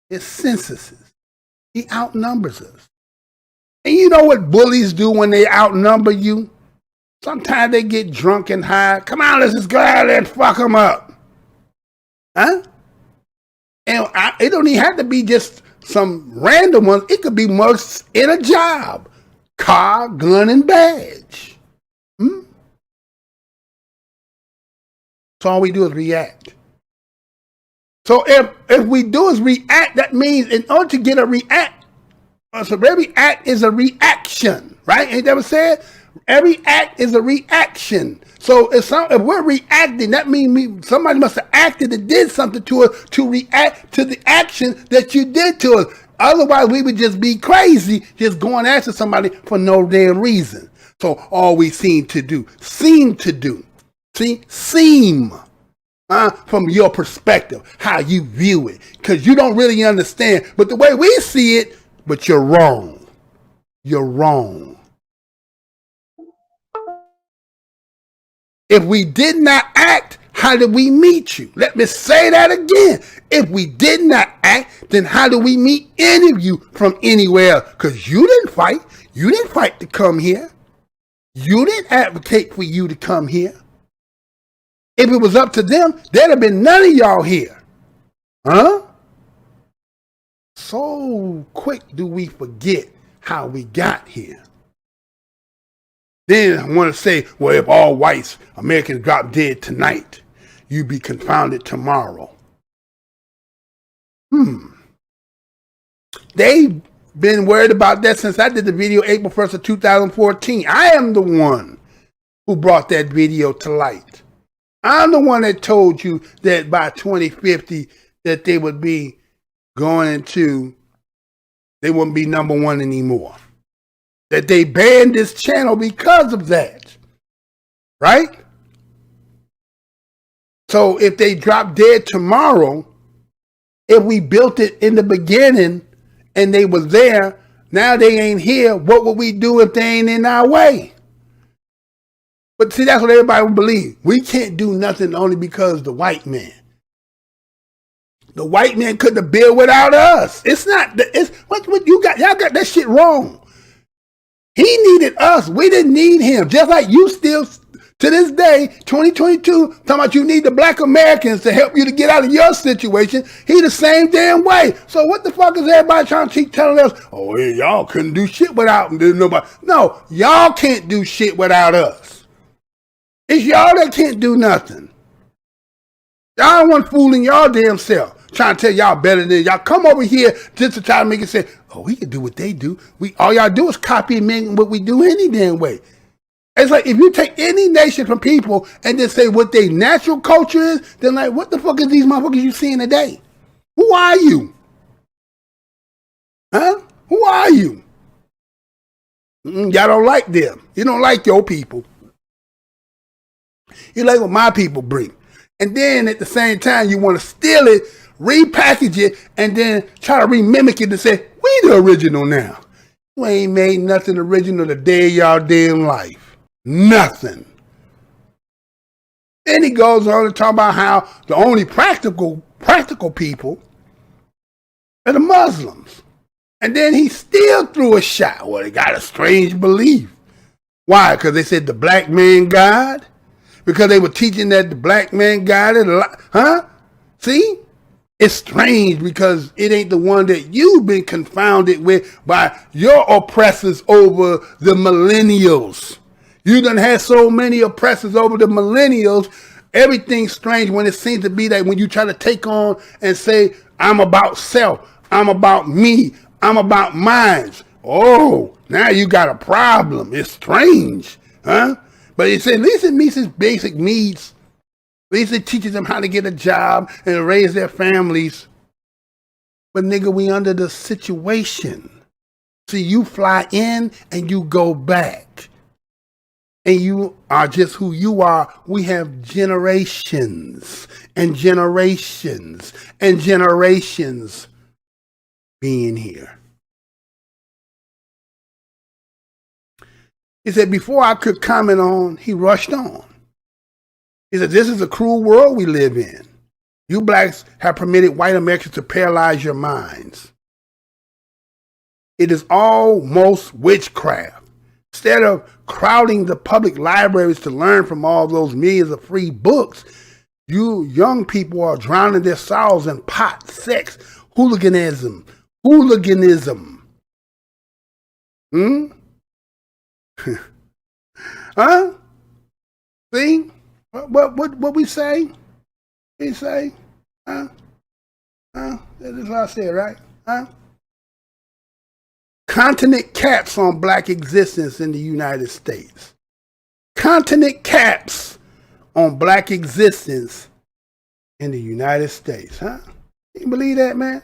A: his censuses, he outnumbers us. And you know what bullies do when they outnumber you? Sometimes they get drunk and high. Come on, let's just go out there and fuck them up. Huh? And it don't even have to be just some random ones. It could be mugs in a job, car, gun, and badge. So all we do is react. So if we do is react, that means in order to get a react, so every act is a reaction, right? Ain't that what said? Every act is a reaction. So if we're reacting, that means somebody must have acted and did something to us to react to the action that you did to us. Otherwise, we would just be crazy, just going after somebody for no damn reason. So all we seem to do, from your perspective, how you view it, because you don't really understand. But the way we see it, but you're wrong. You're wrong. If we did not act, how did we meet you? Let me say that again. If we did not act, then how do we meet any of you from anywhere? Because you didn't fight. You didn't fight to come here. You didn't advocate for you to come here. If it was up to them, there'd have been none of y'all here. Huh? So quick do we forget how we got here. Then I want to say, well, if all whites, Americans drop dead tonight, you'd be confounded tomorrow. They've been worried about that since I did the video April 1st of 2014. I am the one who brought that video to light. I'm the one that told you that by 2050 that they would be they wouldn't be number one anymore. That they banned this channel because of that. Right? So if they drop dead tomorrow, if we built it in the beginning and they was there, now they ain't here, what would we do if they ain't in our way? But see, that's what everybody would believe. We can't do nothing only because the white man. The white man couldn't have built without us. It's not, what you got, y'all got that shit wrong. He needed us. We didn't need him. Just like you still, to this day, 2022, talking about you need the black Americans to help you to get out of your situation. He the same damn way. So what the fuck is everybody trying to keep telling us? Oh, yeah, y'all couldn't do shit without nobody. No, y'all can't do shit without us. It's y'all that can't do nothing. Y'all don't want fooling y'all damn self. Trying to tell y'all better than y'all. Come over here just to try to make it say, oh, we can do what they do. All y'all do is copy and make what we do any damn way. It's like if you take any nation from people and then say what their natural culture is, then like, what the fuck is these motherfuckers you seeing today? Who are you? Huh? Who are you? Y'all don't like them. You don't like your people. You like what my people bring. And then at the same time, you want to steal it, repackage it, and then try to remimic it and say, we the original now. You ain't made nothing original the day of y'all damn life. Nothing. Then he goes on to talk about how the only practical people are the Muslims. And then he still threw a shot. Well, they got a strange belief. Why? Because they said the black man God? Because they were teaching that the black man God is a lot. Huh? See? It's strange because it ain't the one that you've been confounded with by your oppressors over the millennials. You done had so many oppressors over the millennials. Everything's strange when it seems to be that when you try to take on and say, I'm about self, I'm about me, I'm about mine. Oh, now you got a problem. It's strange. Huh? But it said, at least it meets his basic needs. At least it teaches them how to get a job and raise their families. But nigga, we under the situation. See, you fly in and you go back. And you are just who you are. We have generations and generations and generations being here. He said, before I could comment on, he rushed on. He said, this is a cruel world we live in. You blacks have permitted white Americans to paralyze your minds. It is almost witchcraft. Instead of crowding the public libraries to learn from all those millions of free books, you young people are drowning their sorrows in pot, sex, Hooliganism. Huh? See? What we say? We say? That is what I said, right? Continent caps on black existence in the United States. Continent caps on black existence in the United States, huh? You believe that, man?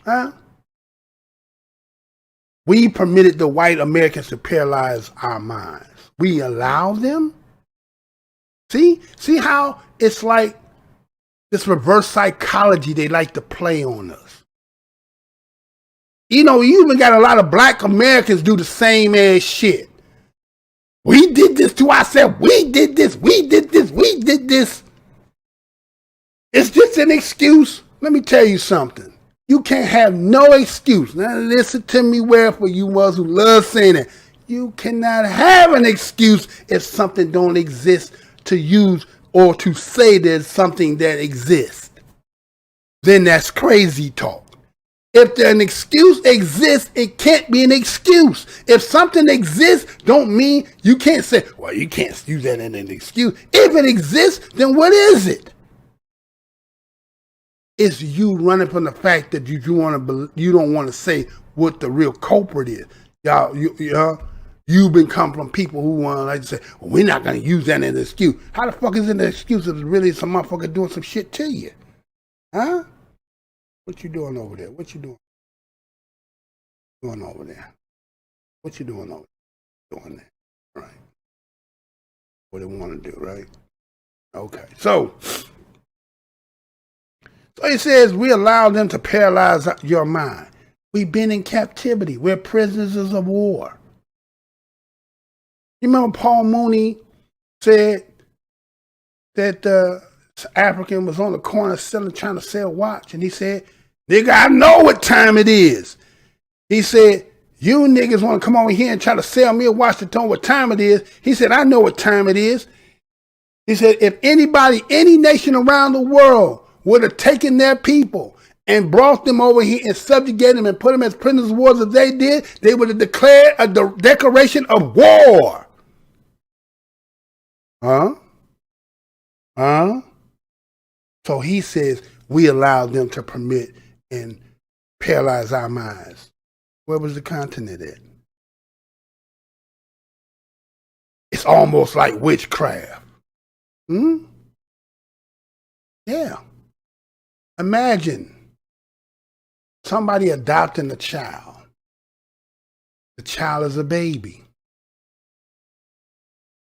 A: Huh? We permitted the white Americans to paralyze our minds. We allow them? See how it's like this reverse psychology they like to play on us. You know, you even got a lot of black Americans do the same ass shit. We did this to ourselves. We did this. Is this an excuse? Let me tell you something. You can't have no excuse. Now listen to me well for you ones who love saying it. You cannot have an excuse if something don't exist to use or to say there's something that exists. Then that's crazy talk. If an excuse exists, it can't be an excuse. If something exists, don't mean you can't say, well, you can't use that as an excuse. If it exists, then what is it? It's you running from the fact that you don't want to say what the real culprit is. You've been coming from people who want to like to say, well, we're not going to use that as an excuse. How the fuck is it an excuse if it's really some motherfucker doing some shit to you? Huh? What you doing over there? What you doing over there? What you doing over there? Doing that, right? What they want to do, right? Okay, so it says we allow them to paralyze your mind. We've been in captivity. We're prisoners of war. You remember Paul Mooney said that African was on the corner trying to sell watch, and he said, nigga, I know what time it is. He said, you niggas want to come over here and try to sell me a watch to tell me what time it is. He said, I know what time it is. He said, if anybody, any nation around the world would have taken their people and brought them over here and subjugated them and put them as prisoners of war as they did, they would have declared a declaration of war. So he says, we allowed them to permit and paralyze our minds. Where was the continent at? It's almost like witchcraft. Yeah. Imagine somebody adopting a child. The child is a baby.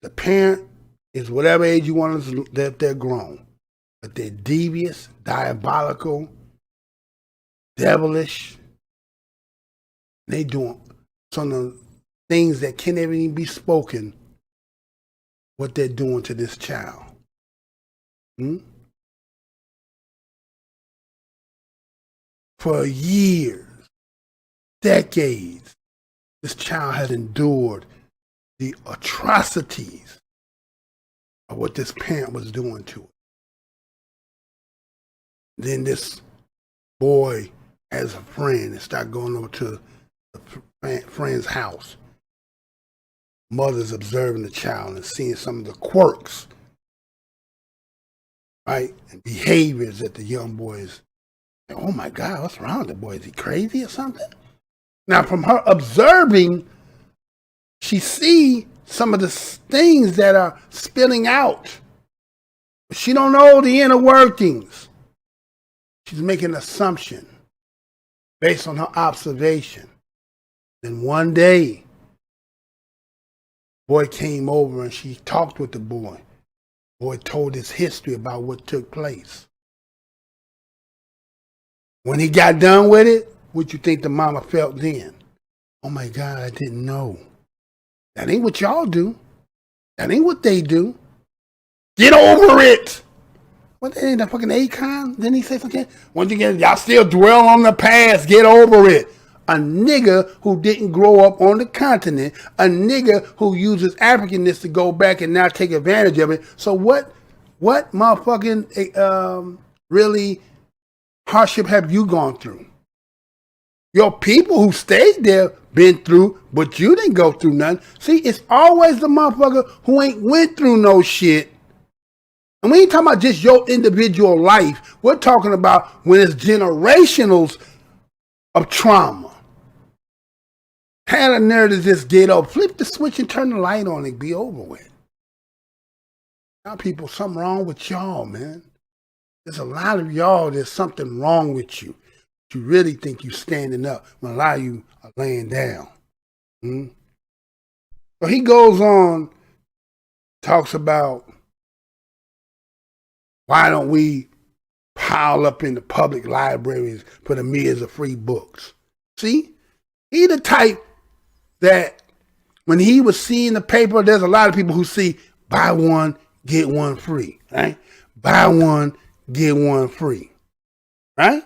A: The parent is whatever age you want that they're grown. But they're devious, diabolical, devilish. They doing some of the things that can't even be spoken, what they're doing to this child. For years, decades, this child has endured the atrocities of what this parent was doing to it. Then this boy has a friend and start going over to the friend's house. Mother's observing the child and seeing some of the quirks, right, and behaviors that the young boy is. Oh my God, what's wrong with the boy? Is he crazy or something? Now, from her observing, she see some of the things that are spilling out. She don't know the inner workings. She's making an assumption based on her observation. Then one day, boy came over and she talked with the boy. Boy told his history about what took place. When he got done with it, what you think the mama felt then? Oh my God, I didn't know. That ain't what y'all do. That ain't what they do. Get over it. What, that ain't a fucking Akon? Didn't he say something? Once again, y'all still dwell on the past. Get over it. A nigga who didn't grow up on the continent, a nigga who uses Africanness to go back and now take advantage of it. So what motherfucking really hardship have you gone through? Your people who stayed there been through, but you didn't go through nothing. See, it's always the motherfucker who ain't went through no shit. And we ain't talking about just your individual life. We're talking about when it's generationals of trauma. Had a nerve to just get up, flip the switch and turn the light on and be over with. Now people, something wrong with y'all, man. There's a lot of y'all, there's something wrong with you. You really think you standing up when a lot of you are laying down. So he goes on, talks about why don't we pile up in the public libraries for the millions of free books. See, he the type that when he was seeing the paper, there's a lot of people who see buy one, get one free, right? Buy one, get one free, right?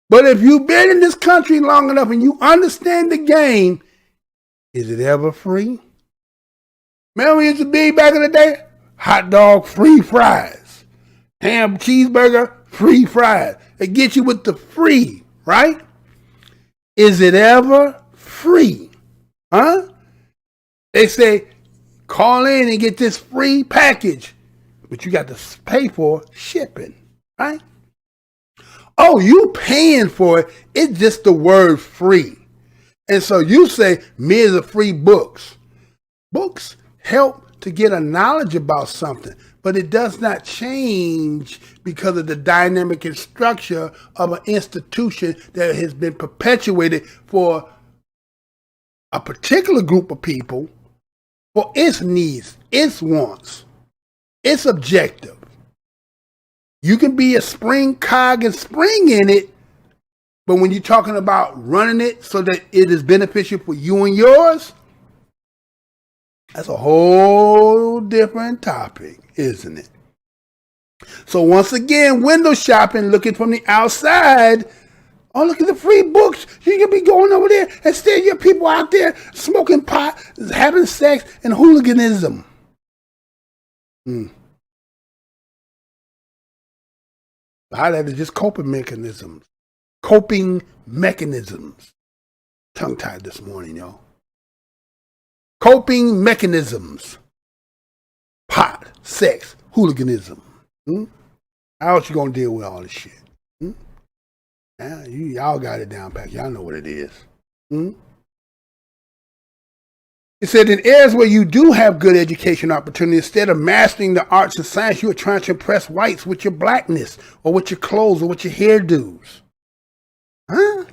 A: But if you've been in this country long enough and you understand the game, is it ever free? Remember it used to be back in the day? Hot dog, free fries. Ham, cheeseburger, free fries. They get you with the free, right? Is it ever free? Huh? They say, call in and get this free package, but you got to pay for shipping, right? Oh, you paying for it. It's just the word free. And so you say, millions of free books. Books help to get a knowledge about something, but it does not change because of the dynamic and structure of an institution that has been perpetuated for a particular group of people for its needs, its wants, its objective. You can be a spring cog and spring in it, but when you're talking about running it so that it is beneficial for you and yours, that's a whole different topic, isn't it? So once again, window shopping, looking from the outside. Oh, look at the free books. You can be going over there and still your people out there smoking pot, having sex, and hooliganism. A lot of that is just coping mechanisms. Coping mechanisms. Tongue-tied this morning, y'all. Coping mechanisms. Pot, sex, hooliganism. How else you gonna deal with all this shit? Y'all got it down pat. Y'all know what it is. It said in areas where you do have good education opportunity, instead of mastering the arts and science, you are trying to impress whites with your blackness or with your clothes or with your hairdos. Huh?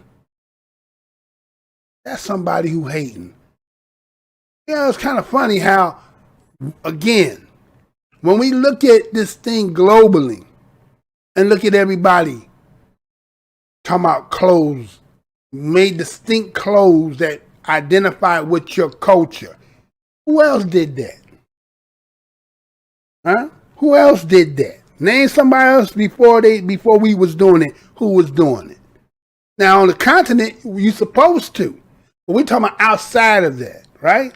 A: That's somebody who hating. It's kind of funny how, again, when we look at this thing globally and look at everybody talking about clothes, made distinct clothes that identify with your culture. Who else did that? Huh? Who else did that? Name somebody else before we was doing it. Who was doing it? Now on the continent, you supposed to, but we talking about outside of that, right?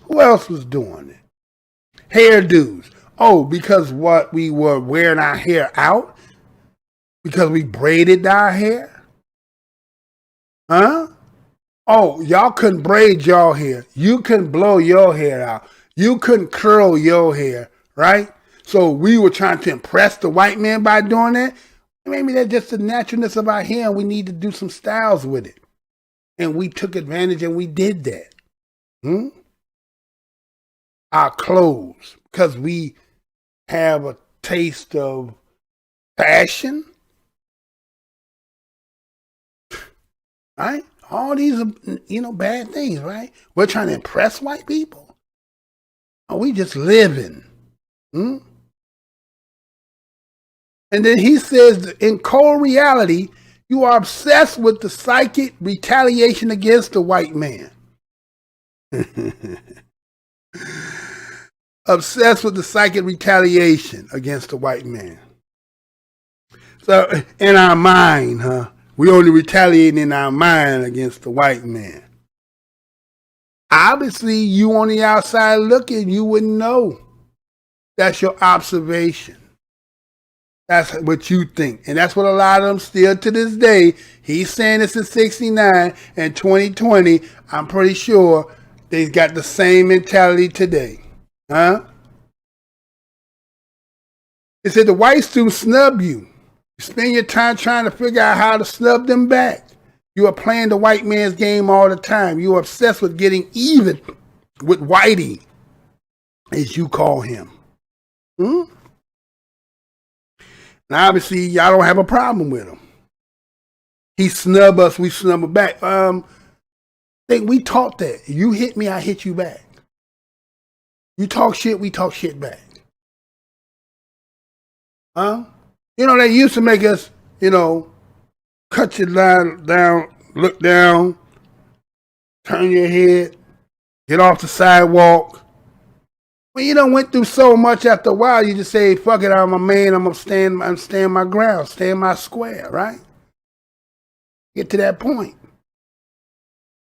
A: Who else was doing it? Hairdos. Oh, because what we were wearing our hair out? Because we braided our hair? Huh? Oh, y'all couldn't braid your hair. You couldn't blow your hair out. You couldn't curl your hair, right? So we were trying to impress the white man by doing that. Maybe that's just the naturalness of our hair and we need to do some styles with it. And we took advantage and we did that. Our clothes, because we have a taste of fashion, right? All these are, bad things, right? We're trying to impress white people. Or we just living. And then he says, in cold reality, you are obsessed with the psychic retaliation against the white man. Obsessed with the psychic retaliation against the white man. So in our mind, we only retaliate in our mind against the white man. Obviously, you on the outside looking, you wouldn't know. That's your observation. That's what you think. And that's what a lot of them still to this day. He's saying this in 69 and 2020. I'm pretty sure they've got the same mentality today. Huh? It said the white students snub you. You spend your time trying to figure out how to snub them back. You are playing the white man's game all the time. You are obsessed with getting even with Whitey, as you call him. Hmm? Now, obviously, y'all don't have a problem with him. He snub us, we snub him back. I think we taught that. You hit me, I hit you back. You talk shit, we talk shit back. Huh? You know, they used to make us, you know, cut your line down, look down, turn your head, get off the sidewalk. When you done went through so much, after a while, you just say, fuck it, I'm a man, I'm gonna stand my ground, stand my square, right? Get to that point.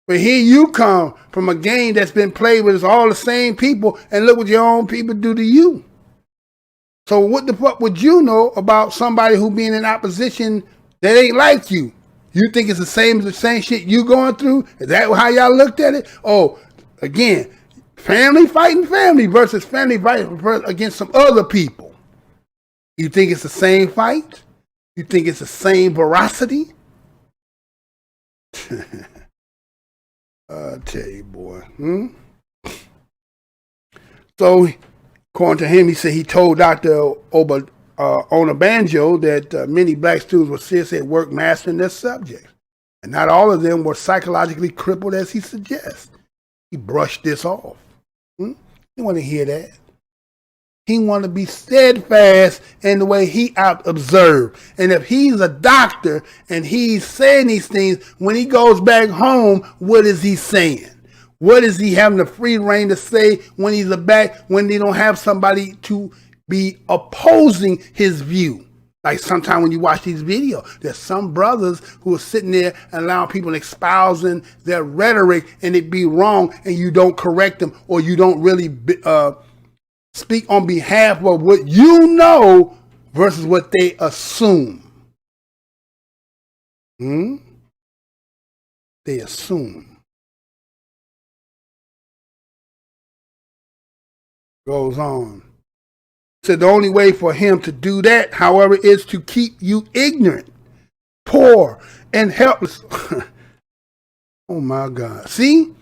A: But here you come from a game that's been played with all the same people, and look what your own people do to you. So what the fuck would you know about somebody who being in opposition that ain't like you? You think it's the same shit you going through? Is that how y'all looked at it? Oh, again, family fighting family versus family fighting against some other people. You think it's the same fight? You think it's the same veracity? I'll tell you, boy. So, according to him, he said he told Dr. Onabanjo that many black students were seriously at work mastering their subjects. And not all of them were psychologically crippled as he suggests. He brushed this off. He didn't want to hear that. He wanted to be steadfast in the way he out-observed. And if he's a doctor and he's saying these things, when he goes back home, what is he saying? What is he having the free reign to say when he's back, when they don't have somebody to be opposing his view? Like sometimes when you watch these videos, there's some brothers who are sitting there and allowing people espousing their rhetoric and it be wrong and you don't correct them or you don't really speak on behalf of what you know versus what they assume. They assume. Goes on. So the only way for him to do that, however, is to keep you ignorant, poor, and helpless. Oh my God. See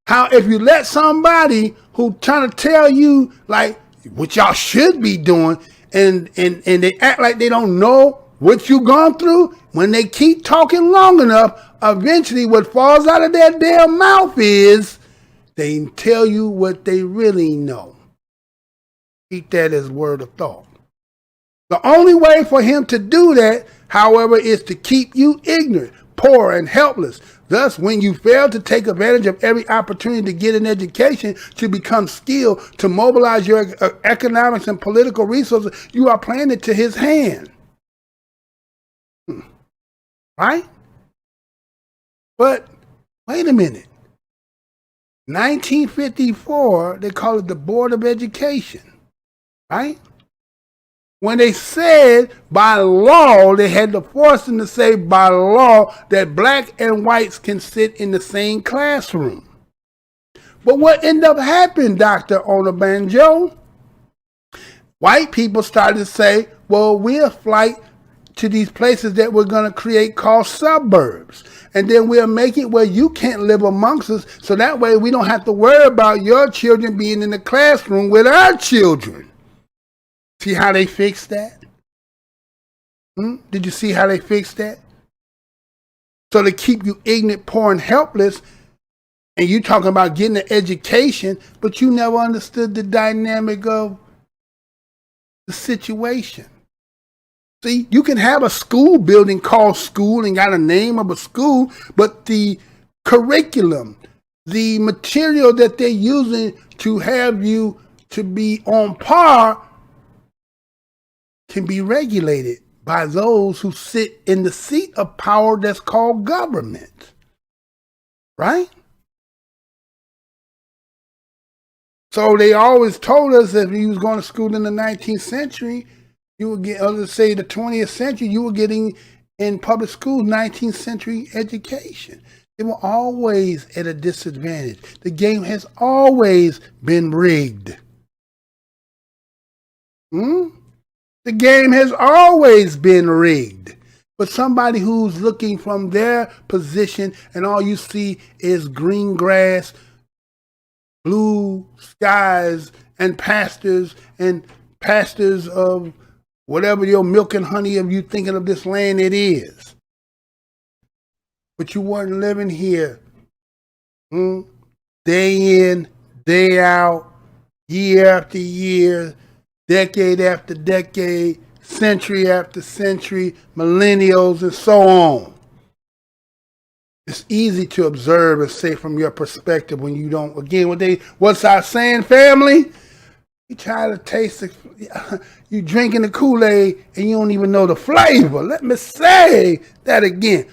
A: how if you let somebody who trying to tell you like what y'all should be doing and they act like they don't know what you've gone through, when they keep talking long enough, eventually what falls out of their damn mouth is they tell you what they really know. Keep that as word of thought. The only way for him to do that, however, is to keep you ignorant, poor, and helpless. Thus, when you fail to take advantage of every opportunity to get an education, to become skilled, to mobilize your economics and political resources, you are playing it to his hand. Right? But wait a minute. 1954, they call it the Board of Education. Right? When they said by law, they had to force them to say by law that black and whites can sit in the same classroom. But what ended up happening, Dr. Onabanjo? White people started to say, well, we'll flight to these places that we're going to create called suburbs. And then we'll make it where you can't live amongst us. So that way we don't have to worry about your children being in the classroom with our children. See how they fixed that? Did you see how they fixed that? So to keep you ignorant, poor, and helpless, and you talking about getting an education, but you never understood the dynamic of the situation. See, you can have a school building called school and got a name of a school, but the curriculum, the material that they're using to have you to be on par can be regulated by those who sit in the seat of power that's called government. Right? So they always told us that if you was going to school in the 19th century, You were getting, let's say the 20th century, you were getting in public schools 19th century education. They were always at a disadvantage. The game has always been rigged. The game has always been rigged. But somebody who's looking from their position and all you see is green grass, blue skies, and pastures of whatever your milk and honey of you thinking of this land it is. But you weren't living here day in, day out, year after year, decade after decade, century after century, millennials, and so on. It's easy to observe and say from your perspective when you don't, again, what's our saying, family? You try to taste it, you drinking the Kool-Aid and you don't even know the flavor. Let me say that again.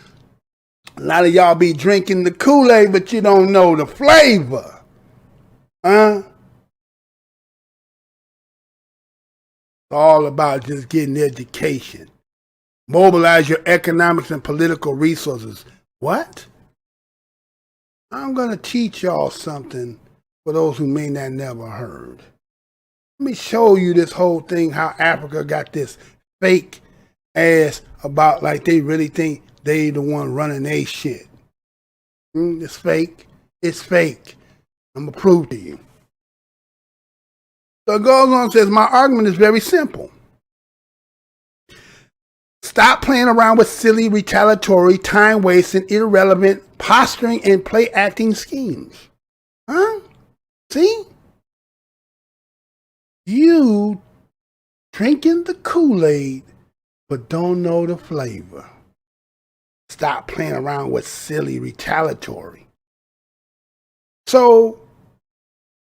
A: A lot of y'all be drinking the Kool-Aid, but you don't know the flavor. It's all about just getting education. Mobilize your economics and political resources. What? I'm going to teach y'all something for those who may not never heard. Let me show you this whole thing, how Africa got this fake ass about like they really think they the one running their shit. It's fake. It's fake. I'm going to prove to you. So it goes on and says, my argument is very simple. Stop playing around with silly, retaliatory, time-wasting, irrelevant, posturing, and play-acting schemes. See? You drinking the Kool-Aid, but don't know the flavor. Stop playing around with silly, retaliatory. So,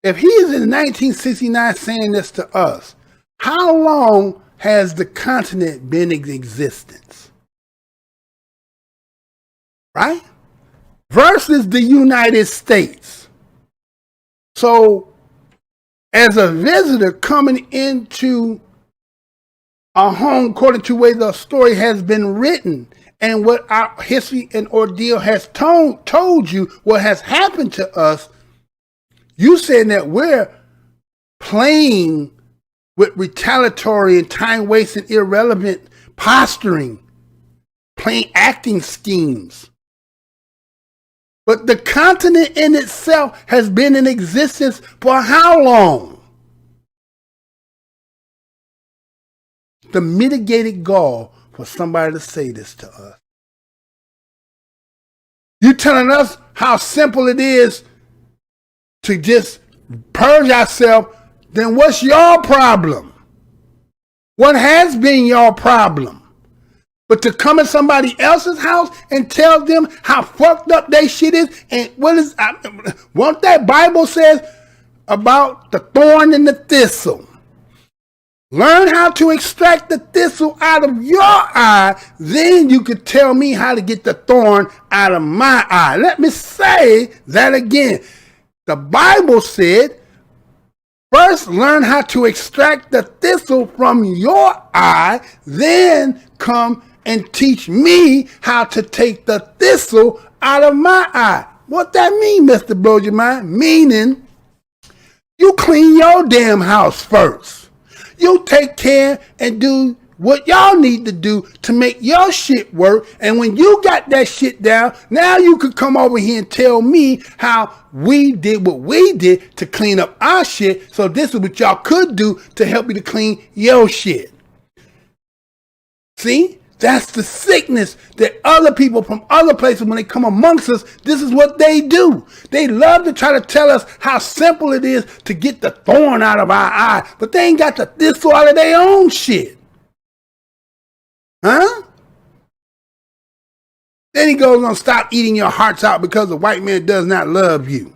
A: if he is in 1969 saying this to us, how long has the continent been in existence? Right? Versus the United States. So, as a visitor coming into a home, according to the way the story has been written, and what our history and ordeal has told you, what has happened to us, you saying that we're playing with retaliatory and time-wasting, irrelevant posturing, playing acting schemes. But the continent in itself has been in existence for how long? The mitigated gall for somebody to say this to us. You telling us how simple it is to just purge ourselves, then what's your problem? What has been your problem? But to come in somebody else's house and tell them how fucked up they shit is, and what that Bible says about the thorn and the thistle. Learn how to extract the thistle out of your eye, then you could tell me how to get the thorn out of my eye. Let me say that again. The Bible said, first learn how to extract the thistle from your eye, then come and teach me how to take the thistle out of my eye. What that mean, Mr. MrBlowsurmind? Meaning, you clean your damn house first. You take care and do what y'all need to do to make your shit work. And when you got that shit down, now you could come over here and tell me how we did what we did to clean up our shit. So this is what y'all could do to help you to clean your shit. See? That's the sickness that other people from other places, when they come amongst us, this is what they do. They love to try to tell us how simple it is to get the thorn out of our eye, but they ain't got the thistle out of their own shit. Huh? Then he goes on, stop eating your hearts out because the white man does not love you.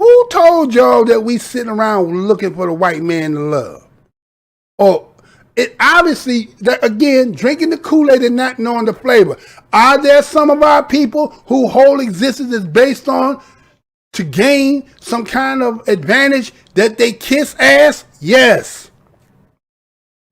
A: Who told y'all that we sitting around looking for the white man to love? Or it obviously, that again, drinking the Kool-Aid and not knowing the flavor. Are there some of our people whose whole existence is based on to gain some kind of advantage that they kiss ass? Yes.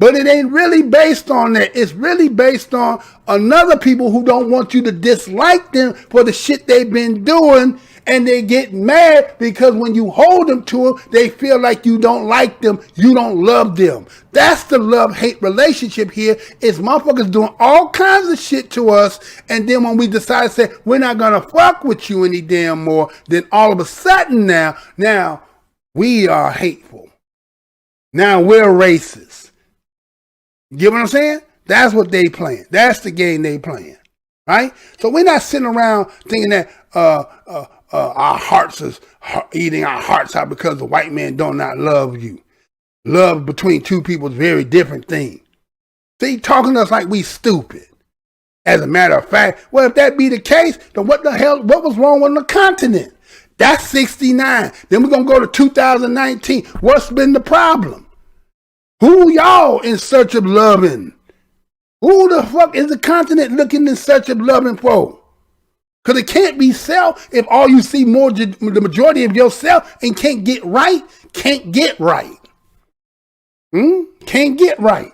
A: But it ain't really based on that. It's really based on another people who don't want you to dislike them for the shit they've been doing. And they get mad because when you hold them to them, they feel like you don't like them. You don't love them. That's the love-hate relationship here. Is motherfuckers doing all kinds of shit to us. And then when we decide to say, we're not going to fuck with you any damn more, then all of a sudden now we are hateful. Now we're racist. You get what I'm saying? That's what they playing. That's the game they playing, right? So we're not sitting around thinking that our hearts is eating our hearts out because the white man do not love you. Love between two people is a very different thing. See, talking to us like we stupid. As a matter of fact, well, if that be the case, then what was wrong with the continent? That's 69. Then we're going to go to 2019. What's been the problem? Who y'all in search of loving? Who the fuck is the continent looking in search of loving for? Because it can't be self if all you see the majority of yourself and can't get right. Can't get right. Can't get right.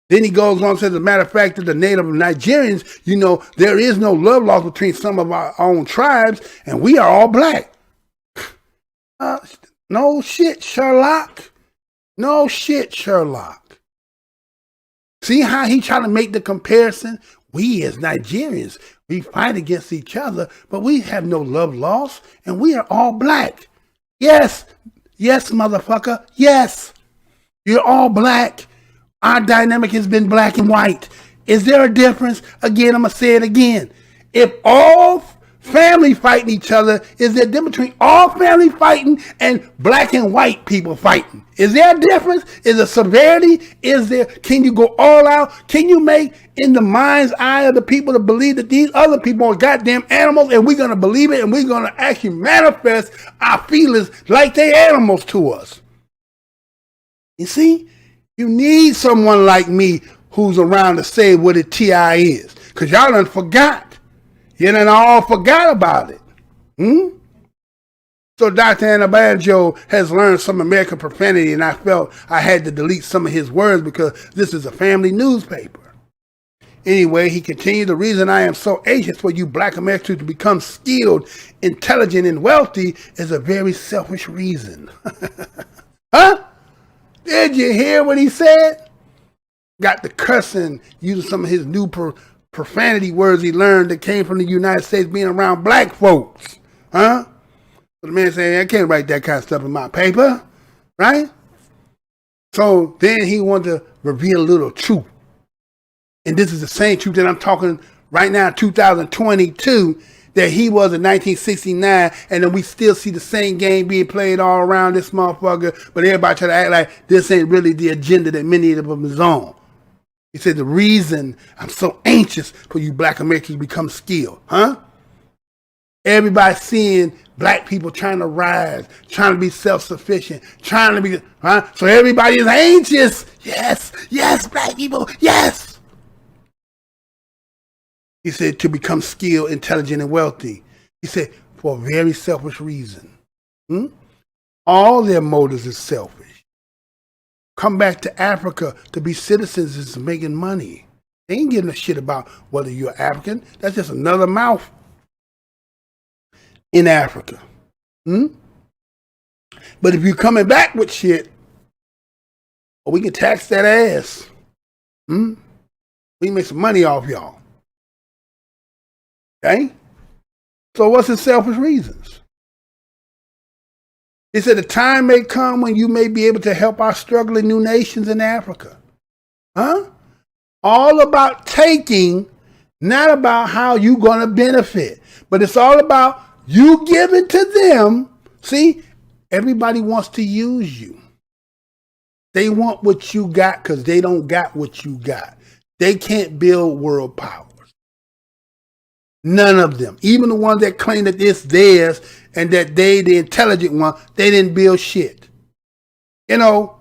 A: Then he goes on and says, as a matter of fact, that the native Nigerians, you know, there is no love lost between some of our own tribes, and we are all black. No shit, Sherlock. No shit, Sherlock. See how he trying to make the comparison? We as Nigerians, we fight against each other, but we have no love lost, and we are all black. Yes, motherfucker, yes. You're all black. Our dynamic has been black and white. Is there a difference? Again, I'm going to say it again. If all family fighting each other, is there a difference between all family fighting and black and white people fighting? Is there a difference? Is there severity? Can you go all out? Can you make in the mind's eye of the people to believe that these other people are goddamn animals and we're going to believe it and we're going to actually manifest our feelings like they animals to us? You see? You need someone like me who's around to say what a TI is. Because y'all done forgot. You done all forgot about it. So Dr. Anabanjo has learned some American profanity, and I felt I had to delete some of his words because this is a family newspaper. Anyway, he continued, the reason I am so anxious for you black Americans to become skilled, intelligent, and wealthy is a very selfish reason. Huh? Did you hear what he said? Got the cussing, using some of his new profanity words he learned that came from the United States being around black folks. Huh? So the man saying, I can't write that kind of stuff in my paper. Right? So then he wanted to reveal a little truth. And this is the same truth that I'm talking right now, 2022, that he was in 1969, and then we still see the same game being played all around this motherfucker, but everybody try to act like this ain't really the agenda that many of them is on. He said, the reason I'm so anxious for you black Americans to become skilled, huh? Everybody seeing black people trying to rise, trying to be self-sufficient, trying to be, huh? So everybody is anxious. Yes, black people, yes. He said, to become skilled, intelligent, and wealthy. He said, for a very selfish reason. All their motives is selfish. Come back to Africa to be citizens is making money. They ain't giving a shit about whether you're African. That's just another mouth in Africa. But if you're coming back with shit, well, we can tax that ass. We can make some money off y'all. Okay? So what's his selfish reasons? He said, the time may come when you may be able to help our struggling new nations in Africa. Huh? All about taking, not about how you going to benefit, but it's all about you giving to them. See, everybody wants to use you. They want what you got because they don't got what you got. They can't build world powers. None of them. Even the ones that claim that it's theirs and that they, the intelligent one, they didn't build shit. You know,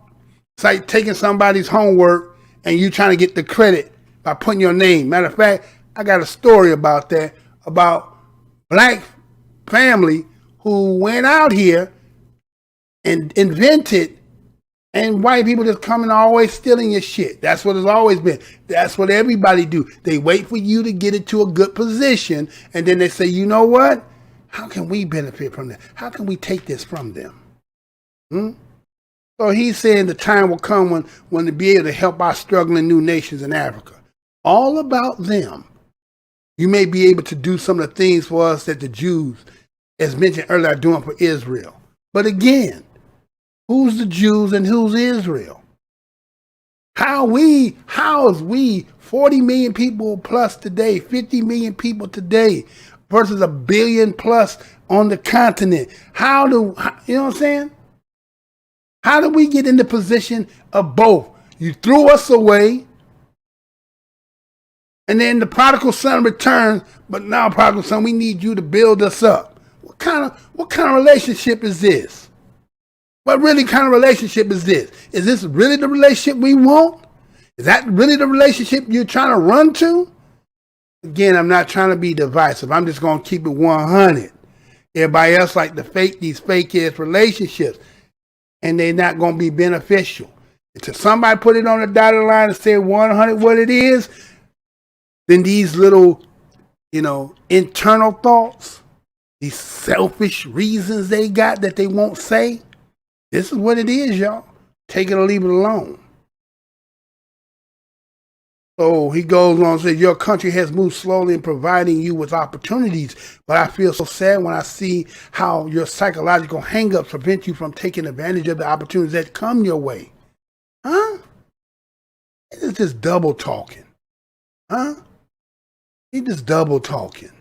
A: it's like taking somebody's homework and you trying to get the credit by putting your name. Matter of fact, I got a story about that, about black family who went out here and invented And white people just coming always stealing your shit. That's what it's always been. That's what everybody do. They wait for you to get into a good position, and then they say, you know what? How can we benefit from that? How can we take this from them? So he's saying the time will come when to be able to help our struggling new nations in Africa. All about them. You may be able to do some of the things for us that the Jews, as mentioned earlier, are doing for Israel. But again, who's the Jews and who's Israel? How is we 40 million people plus today, 50 million people today versus 1 billion plus on the continent? You know what I'm saying? How do we get in the position of both? You threw us away, and then the prodigal son returns, but now prodigal son, we need you to build us up. What kind of relationship is this? What really kind of relationship is this? Is this really the relationship we want? Is that really the relationship you're trying to run to? Again, I'm not trying to be divisive. I'm just going to keep it 100. Everybody else like to fake these fake-ass relationships, and they're not going to be beneficial. Until somebody put it on the dotted line and say 100 what it is, then these little, internal thoughts, these selfish reasons they got that they won't say, this is what it is, y'all. Take it or leave it alone. So he goes on and says, your country has moved slowly in providing you with opportunities, but I feel so sad when I see how your psychological hangups prevent you from taking advantage of the opportunities that come your way. Huh? It's just double talking. Huh? He just double talking.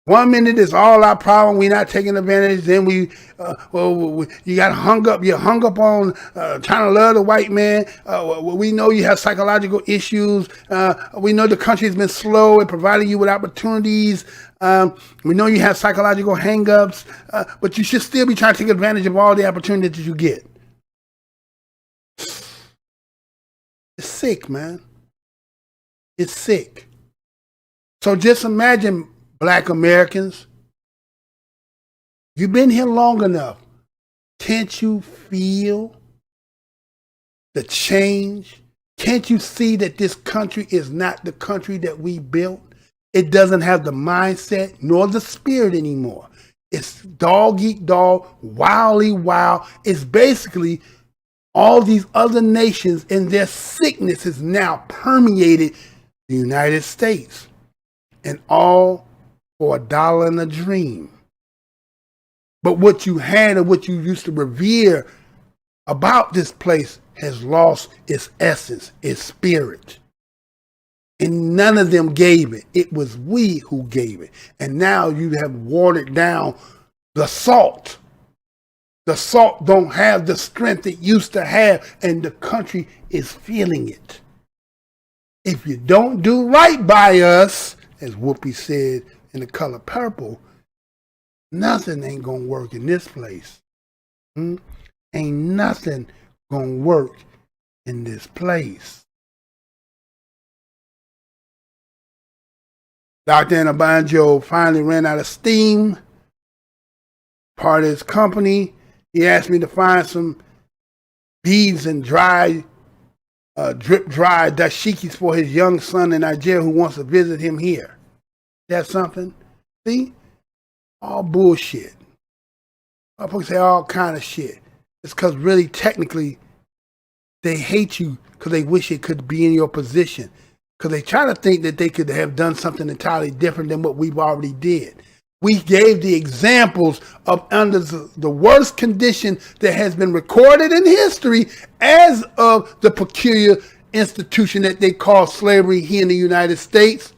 A: 1 minute is all our problem. We're not taking advantage. Then you got hung up. You're hung up on trying to love the white man. We know you have psychological issues. We know the country's been slow in providing you with opportunities. We know you have psychological hang-ups, but you should still be trying to take advantage of all the opportunities that you get. It's sick, man. It's sick. So just imagine, Black Americans, you've been here long enough. Can't you feel the change? Can't you see that this country is not the country that we built? It doesn't have the mindset nor the spirit anymore. It's dog eat dog, wildly wild. It's basically all these other nations, and their sickness has now permeated the United States. And all for $1 and a dream. But what you had and what you used to revere about this place has lost its essence, its spirit. And none of them gave it. It was we who gave it. And now you have watered down the salt. The salt don't have the strength it used to have, and the country is feeling it. If you don't do right by us, as Whoopi said in The Color Purple, nothing ain't gonna work in this place. Ain't nothing gonna work in this place. Dr. Anabanjo finally ran out of steam. Part of his company, he asked me to find some beads and drip dry dashikis for his young son in Nigeria who wants to visit him here. That's something. See? All bullshit. Folks say all kind of shit. It's because really, technically, they hate you because they wish it could be in your position. Because they try to think that they could have done something entirely different than what we've already did. We gave the examples of under the worst condition that has been recorded in history as of the peculiar institution that they call slavery here in the United States.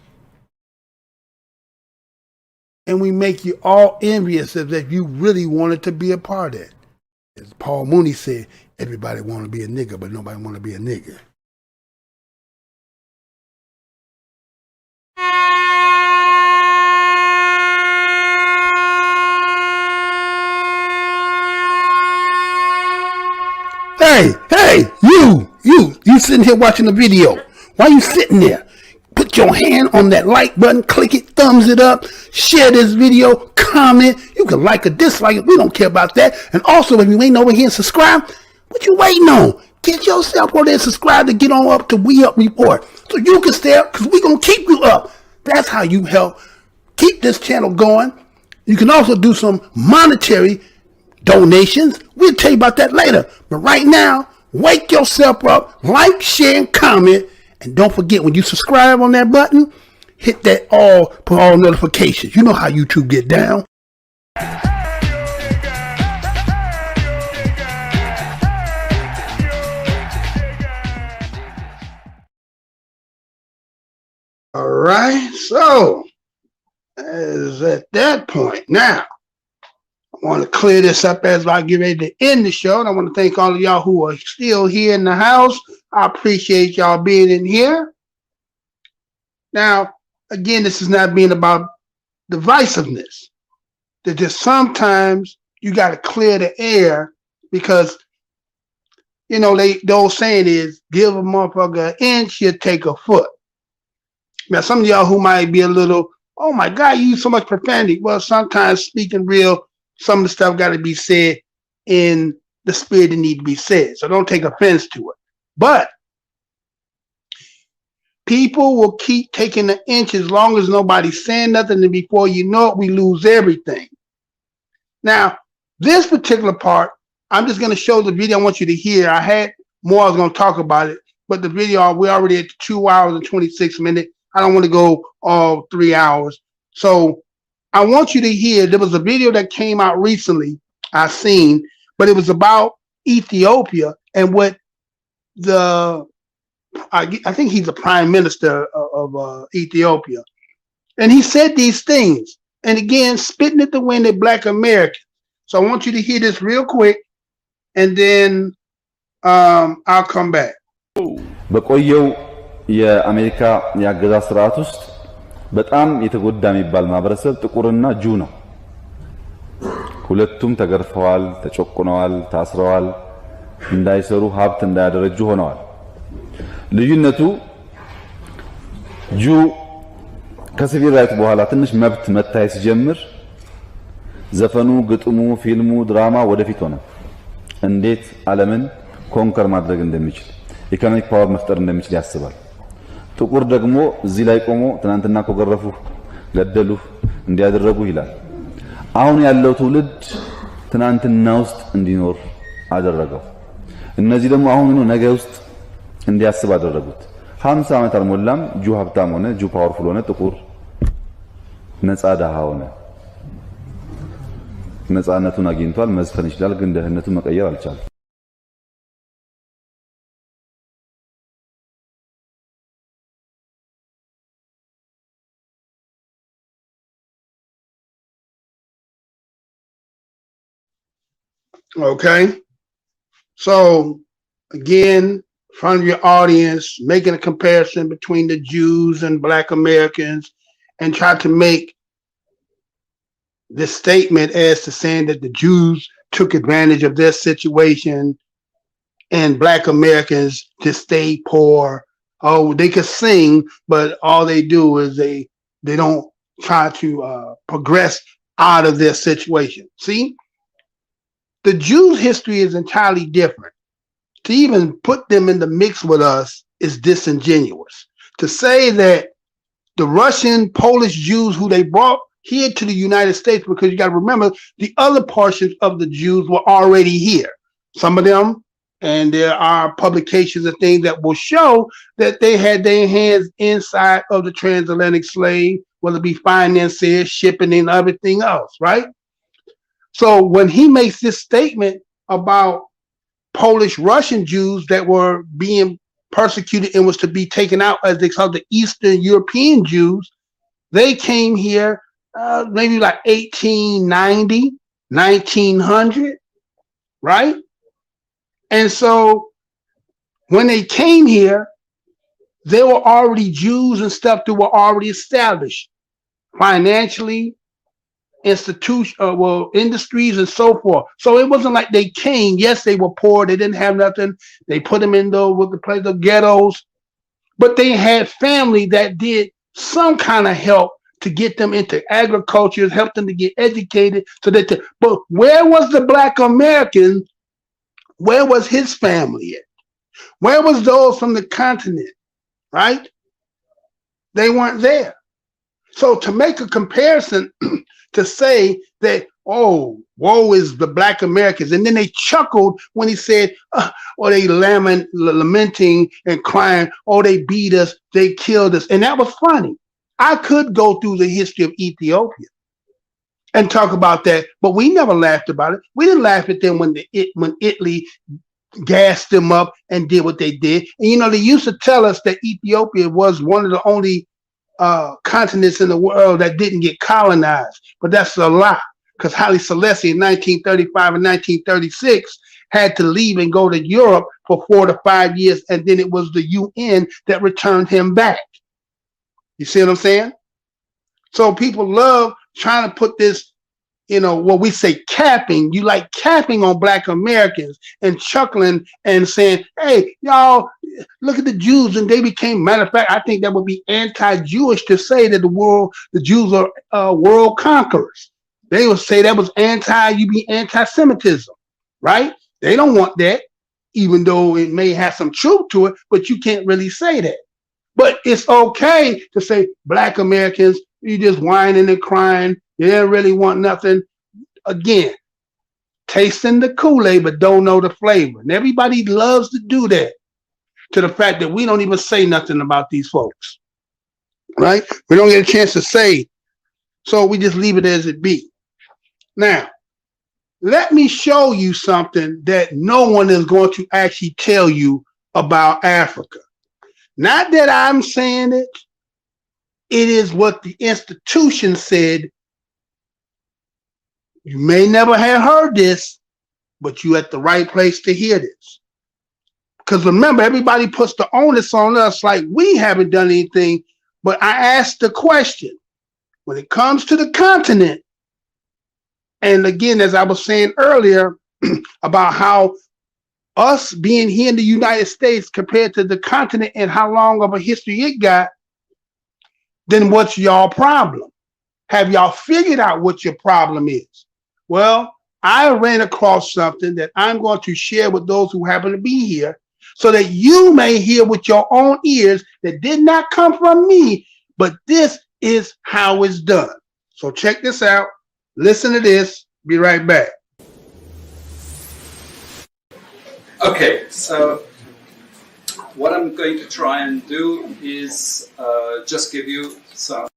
A: And we make you all envious as if you really wanted to be a part of it. As Paul Mooney said, everybody want to be a nigger, but nobody want to be a nigger. Hey, you sitting here watching the video. Why you sitting there? Put your hand on that like button, click it, thumbs it up, share this video, comment. You can like or dislike it. We don't care about that. And also, if you ain't over here and subscribe, What you waiting on? Get yourself on there and subscribe to get on up to We Up Report so you can stay up because we're going to keep you up. That's how you help keep this channel going. You can also do some monetary donations. We'll tell you about that later. But right now, wake yourself up, like, share, and comment. And don't forget, when you subscribe on that button, hit that put all notifications. You know how YouTube get down. All right, so as at that point now, I want to clear this up as I get ready to end the show. And I want to thank all of y'all who are still here in the house. I appreciate y'all being in here. Now, again, this is not being about divisiveness. That just sometimes you got to clear the air because, you know, the old saying is, give a motherfucker an inch, he'll take a foot. Now, some of y'all who might be a little, oh my God, you use so much profanity. Well, sometimes speaking real, some of the stuff got to be said in the spirit it need to be said. So don't take offense to it. But people will keep taking the inch as long as nobody's saying nothing, and before you know it, we lose everything. Now, this particular part, I'm just going to show the video I want you to hear. I had more I was going to talk about it, but the video, we're already at 2 hours and 26 minutes. I don't want to go all 3 hours. So I want you to hear, there was a video that came out recently, I seen, but it was about Ethiopia and what I think he's the prime minister of Ethiopia. And he said these things. And again, spitting at the wind at Black Americans. So I want you to hear this real quick, and then I'll come back.
G: በቆየው የአሜሪካ የአገዛዝ ስርዓት ውስጥ በጣም የተጎዳ የሚባል ማህበረሰብ ጥቁርና ጁ ነው። ሁለቱም ተገርፈዋል፣ ተጨቁነዋል፣ ታስረዋል፣ እንዳይሰሩ ሀብት እንዳያደረጁ ሆነዋል። ልዩነቱ ጁ ከሲቪል ራይት በኋላ ትንሽ መብት መታየት ሲጀምር ዘፈኑ፣ ግጥሙ፣ ፊልሙ፣ ድራማ ወደፊት ሆነ። እንዴት ዓለምን ኮንከር ማድረግ እንደሚችል ኢኮኖሚክ ፓወር መፍጠር እንደሚችል ያስባል። ጥቁር ደግሞ እዚህ ላይ ቆሞ ትናንትና ኮገረፉ፣ ገደሉ፣ እንዲያደረጉ ይላል። አሁን ያለው ትውልድ ትናንትና ውስጥ እንዲኖር አደረገው። እነዚህ ደግሞ አሁን ነው ነገ ውስጥ እንዲያስብ አደረጉት። 50 ዓመት አልሞላም ጁ ሀብታም ሆነ፣ ጁ ፓወርፉል ሆነ፣ ጥቁር ነፃ ደሃ ሆነ። ነፃነቱን አግኝቷል፣ መዝፈን ይችላል፣ ግን ደህንነቱን መቀየር አልቻለም።
A: Okay, so again, in front of your audience, making a comparison between the Jews and Black Americans, and try to make this statement as to saying that the Jews took advantage of their situation and Black Americans just stay poor. Oh, they could sing, but all they do is they don't try to progress out of their situation. See? The Jews' history is entirely different. To even put them in the mix with us is disingenuous. To say that the Russian, Polish Jews who they brought here to the United States, because you got to remember the other portions of the Jews were already here. Some of them, and there are publications and things that will show that they had their hands inside of the transatlantic slave, whether it be financiers, shipping, and everything else, right? So when he makes this statement about Polish Russian Jews that were being persecuted and was to be taken out, as they call the Eastern European Jews, they came here maybe like 1890, 1900, right? And so when they came here, they were already Jews and stuff that were already established financially, industries and so forth. So it wasn't like they came. Yes, they were poor. They didn't have nothing. They put them in the ghettos, but they had family that did some kind of help to get them into agriculture, help them to get educated. But where was the Black American Where was his family at? Where was those from the continent, right? They weren't there. So to make a comparison to say that, oh, woe is the Black Americans, and then they chuckled when he said, or they lamenting and crying, oh, they beat us, they killed us. And that was funny. I could go through the history of Ethiopia and talk about that, but we never laughed about it. We didn't laugh at them when Italy gassed them up and did what they did. And you know, they used to tell us that Ethiopia was one of the only continents in the world that didn't get colonized, but that's a lie, because Haile Selassie in 1935 and 1936 had to leave and go to Europe for 4 to 5 years, and then it was the UN that returned him back. You see what I'm saying? So people love trying to put this, you know, what we say capping. You like capping on Black Americans and chuckling and saying, hey, y'all, look at the Jews, and they became, matter of fact, I think that would be anti-Jewish to say that the Jews are world conquerors. They would say that was anti-Semitism, right? They don't want that, even though it may have some truth to it, but you can't really say that. But it's okay to say Black Americans, you just whining and crying. You didn't really want nothing. Again, tasting the Kool-Aid, but don't know the flavor. And everybody loves to do that, to the fact that we don't even say nothing about these folks, right? We don't get a chance to say, so we just leave it as it be. Now, let me show you something that no one is going to actually tell you about Africa. Not that I'm saying it. It is what the institution said. You may never have heard this, but you're at the right place to hear this. Because remember, everybody puts the onus on us like we haven't done anything. But I asked the question, when it comes to the continent, and again, as I was saying earlier, about how us being here in the United States compared to the continent and how long of a history it got, then what's y'all problem? Have y'all figured out what your problem is? Well, I ran across something that I'm going to share with those who happen to be here so that you may hear with your own ears that did not come from me, but this is how it's done. So check this out. Listen to this. Be right back.
H: Okay, so what I'm going to try and do is just give you some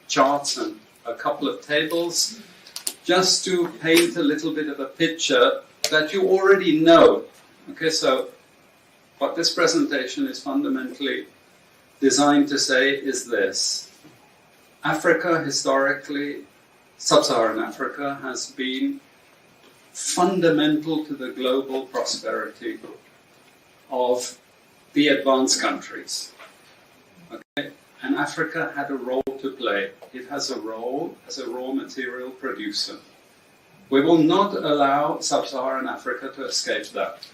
H: charts and a couple of tables just to paint a little bit of a picture that you already know. Okay, so what this presentation is fundamentally designed to say is this. Africa historically, sub-Saharan Africa, has been fundamental to the global prosperity of the advanced countries. Okay? And Africa had a role to play. It has a role as a raw material producer. We will not allow sub-Saharan Africa to escape that.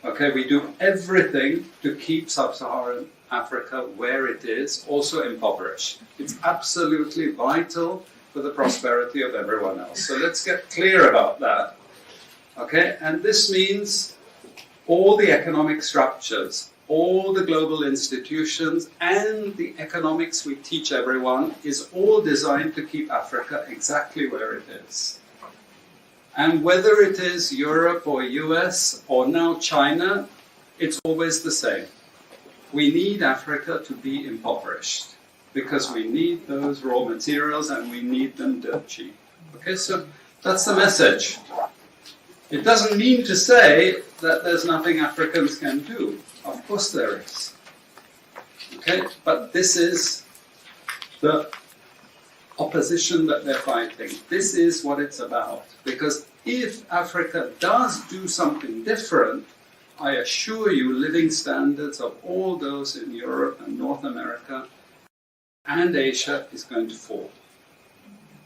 H: Okay, we do everything to keep sub-Saharan Africa where it is, also impoverished. It's absolutely vital for the prosperity of everyone else. So let's get clear about that. Okay, and this means all the economic structures, all the global institutions, and the economics we teach everyone is all designed to keep Africa exactly where it is. And whether it is Europe or US or now China, it's always the same. We need Africa to be impoverished because we need those raw materials and we need them dirt cheap. Okay, so that's the message. It doesn't mean to say that there's nothing Africans can do. Of course there is. Okay, but this is the opposition that they're fighting. This is what it's about. Because if Africa does do something different, I assure you living standards of all those in Europe and North America and Asia is going to fall.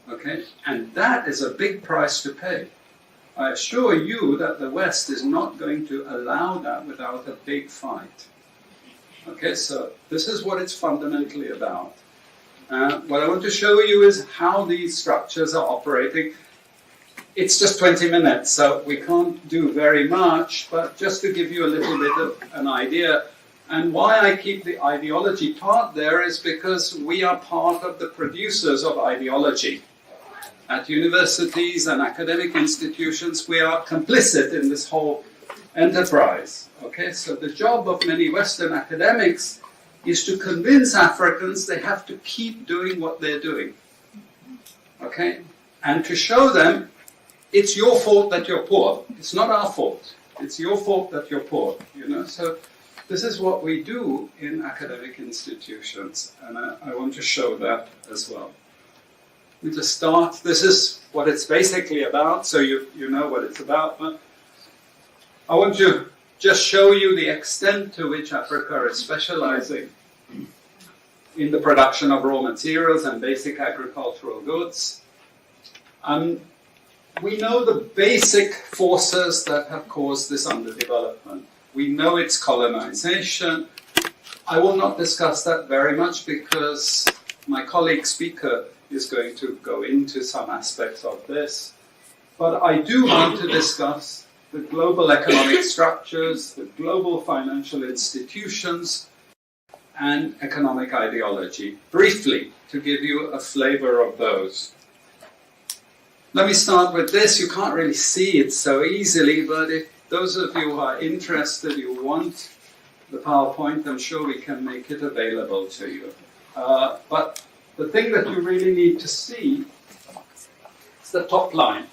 H: Okay? And that is a big price to pay. I assure you that the West is not going to allow that without a big fight. Okay, so this is what it's fundamentally about. What I want to show you is how these structures are operating. it's just 20 minutes, so we can't do very much, but just to give you a little bit of an idea. And why I keep the ideology part there is because we are part of the producers of ideology. At universities and academic institutions, we are complicit in this whole enterprise. Okay, so the job of many Western academics is to convince Africans they have to keep doing what they're doing. Okay, and to show them it's your fault that you're poor. It's not our fault. It's your fault that you're poor. You know, so this is what we do in academic institutions, and I want to show that as well. We just start. This is what it's basically about, so you know what it's about. But I want to just show you the extent to which Africa is specializing in the production of raw materials and basic agricultural goods. We know the basic forces that have caused this underdevelopment. We know it's colonization. I will not discuss that very much because my colleague speaker is going to go into some aspects of this. But I do want to discuss the global economic structures, the global financial institutions, and economic ideology, briefly, to give you a flavor of those. Let me start with this. You can't really see it so easily, but if those of you who are interested, you want the PowerPoint, I'm sure we can make it available to you. But the thing that you really need to see is the top line.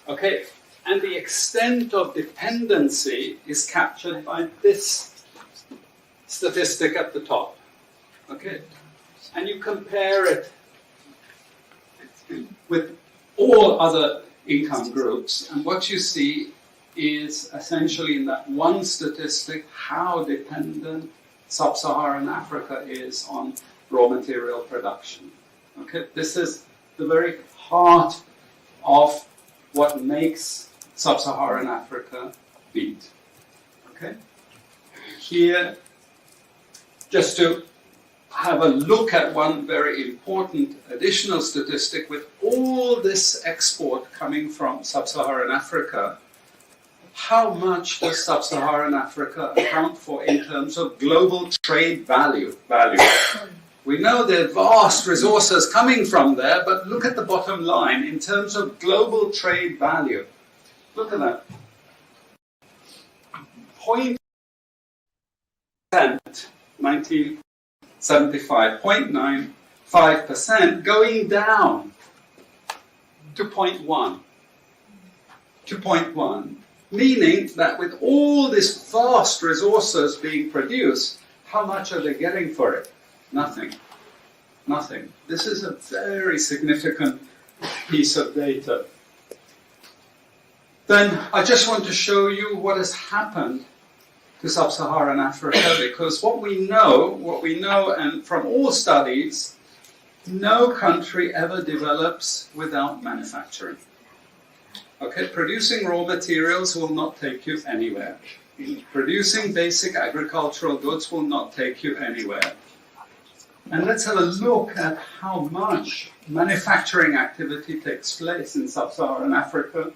H: Okay, and the extent of dependency is captured by this statistic at the top. Okay, and you compare it with all other income groups, and what you see is essentially in that one statistic how dependent sub-Saharan Africa is on raw material production. Okay, this is the very heart of what makes sub-Saharan Africa beat. Okay, here, just to have a look at one very important additional statistic, with all this export coming from sub-Saharan Africa, how much does sub-Saharan Africa account for in terms of global trade value? We know there are vast resources coming from there, but look at the bottom line in terms of global trade value. Look at that. 0.9%, 1975, 0.95%, going down to 0.1. To 0.1. Meaning that with all these vast resources being produced, how much are they getting for it? Nothing. Nothing. This is a very significant piece of data. Then I just want to show you what has happened to sub-Saharan Africa, because what we know, and from all studies, no country ever develops without manufacturing. Okay, producing raw materials will not take you anywhere. Producing basic agricultural goods will not take you anywhere. And let's have a look at how much manufacturing activity takes place in sub-Saharan Africa.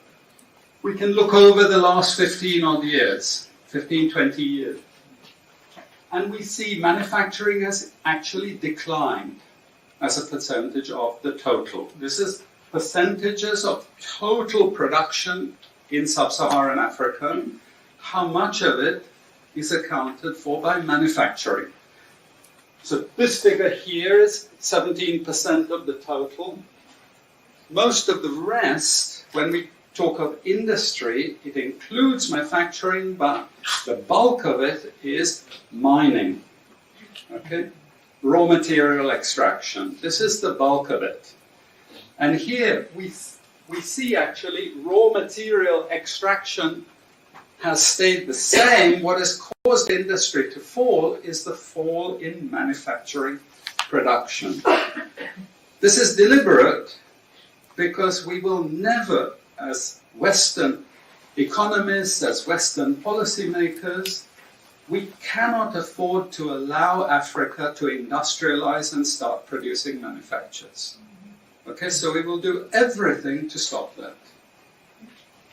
H: We can look over the last 15 odd years, 15, 20 years. And we see manufacturing has actually declined as a percentage of the total. This is percentages of total production in sub-Saharan Africa. How much of it is accounted for by manufacturing? So this figure here is 17% of the total. Most of the rest, when we talk of industry, it includes manufacturing, but the bulk of it is mining. Okay? Raw material extraction. This is the bulk of it. And here we see actually raw material extraction has stayed the same. What has caused industry to fall is the fall in manufacturing production. This is deliberate because we will never, as Western economists, as Western policymakers, we cannot afford to allow Africa to industrialize and start producing manufactures. Okay, so we will do everything to stop that.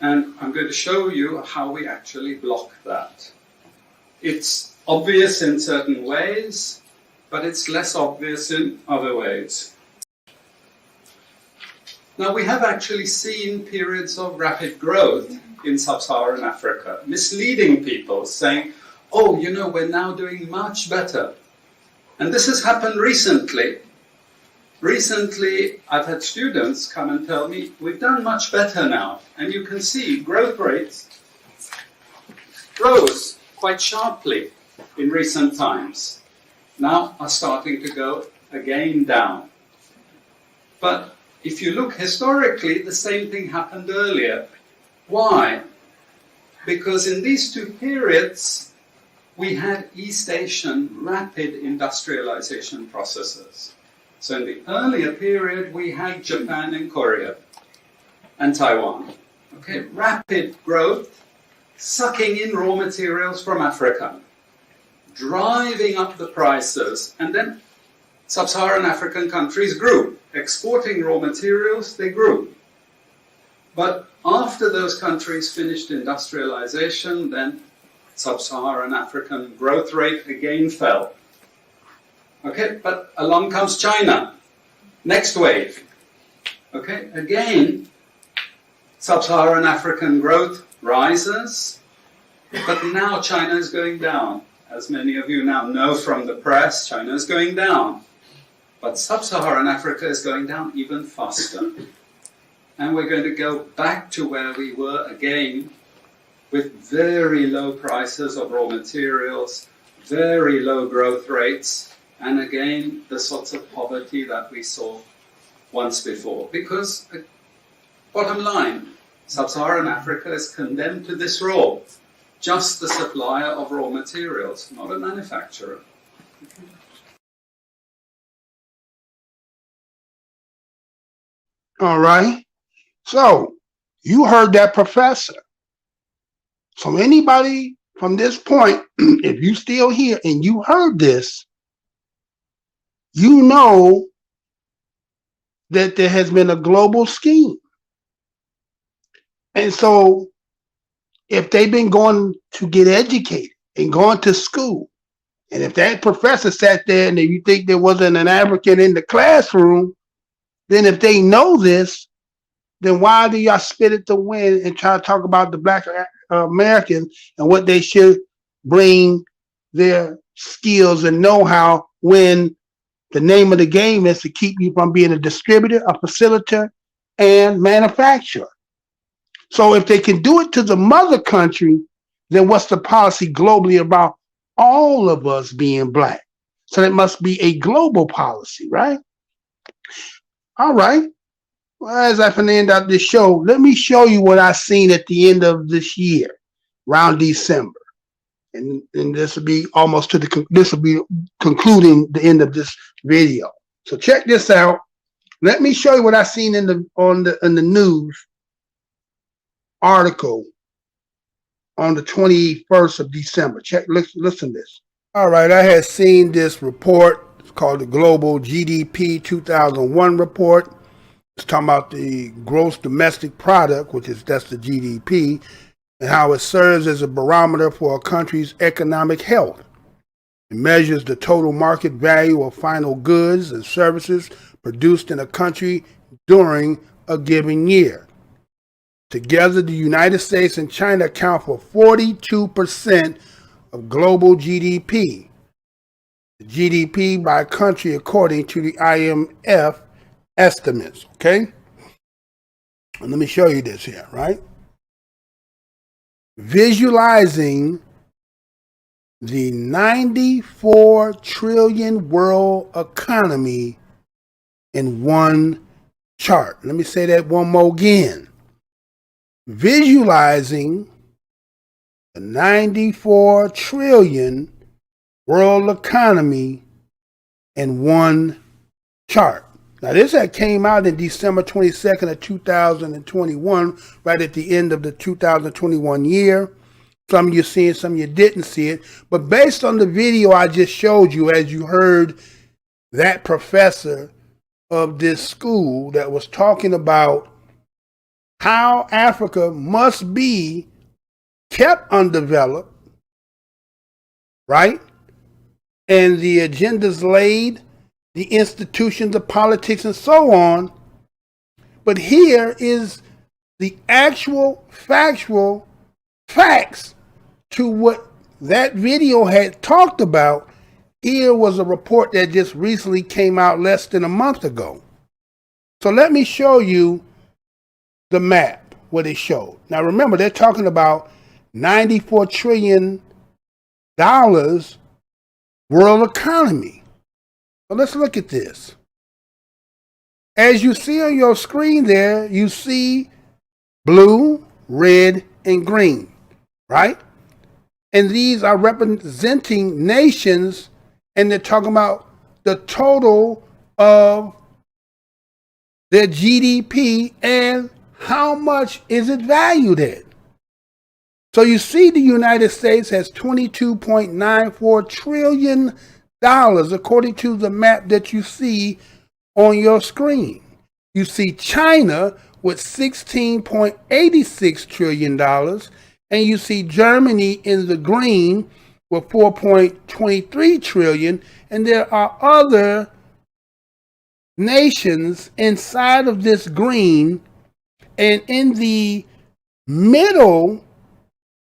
H: And I'm going to show you how we actually block that. It's obvious in certain ways, but it's less obvious in other ways. Now, we have actually seen periods of rapid growth in sub-Saharan Africa, misleading people, saying, oh, you know, we're now doing much better. And this has happened recently. Recently, I've had students come and tell me, we've done much better now. And you can see growth rates rose quite sharply in recent times. Now are starting to go again down. But if you look historically, the same thing happened earlier. Why? Because in these two periods, we had East Asian rapid industrialization processes. So in the earlier period, we had Japan and Korea and Taiwan. Okay, rapid growth, sucking in raw materials from Africa, driving up the prices, and then sub-Saharan African countries grew. Exporting raw materials, they grew. But after those countries finished industrialization, then sub-Saharan African growth rate again fell. Okay, but along comes China. Next wave. Okay, again, sub-Saharan African growth rises, but now China is going down. As many of you now know from the press, China is going down. But sub-Saharan Africa is going down even faster. And we're going to go back to where we were again, with very low prices of raw materials, very low growth rates, and again, the sorts of poverty that we saw once before. Because, bottom line, sub-Saharan Africa is condemned to this role, just the supplier of raw materials, not a manufacturer.
A: All right. So you heard that professor. So anybody from this point, if you still here and you heard this, you know that there has been a global scheme. And so if they've been going to get educated and going to school, and if that professor sat there and if you think there wasn't an African in the classroom, then if they know this, then why do y'all spit at the wind and try to talk about the Black Americans and what they should bring their skills and know-how when the name of the game is to keep you from being a distributor, a facilitator, and manufacturer? So if they can do it to the mother country, then what's the policy globally about all of us being Black? So it must be a global policy, right? All right. Well, as I end out this show, let me show you what I seen at the end of this year, around December. And this will be almost to the, this will be concluding the end of this video. So check this out. Let me show you what I seen in the news article on the 21st of December. Check, listen to this. All right, I had seen this report. It's called the Global GDP 2001 report. It's talking about the gross domestic product, that's the GDP, and how it serves as a barometer for a country's economic health. It measures the total market value of final goods and services produced in a country during a given year. Together, the United States and China account for 42% of global GDP. The GDP by country according to the IMF estimates, okay? And let me show you this here, right? Visualizing the 94 trillion world economy in one chart. Let me say that one more again. Visualizing the 94 trillion world economy in one chart. Now, this had came out in December 22nd of 2021, right at the end of the 2021 year. Some of you seen it, some of you didn't see it. But based on the video I just showed you, as you heard that professor of this school that was talking about how Africa must be kept undeveloped, right? And the agendas laid, the institutions of politics and so on. But here is the actual factual facts to what that video had talked about. Here was a report that just recently came out less than a month ago. So let me show you the map, what it showed. Now remember, they're talking about $94 trillion world economy. So let's look at this. As you see on your screen there, you see blue, red, and green, right? And these are representing nations, and they're talking about the total of their GDP and how much is it valued at. So you see the United States has $22.94 trillion according to the map that you see on your screen. You see China with $16.86 trillion, and you see Germany in the green with $4.23 trillion, and there are other nations inside of this green, and in the middle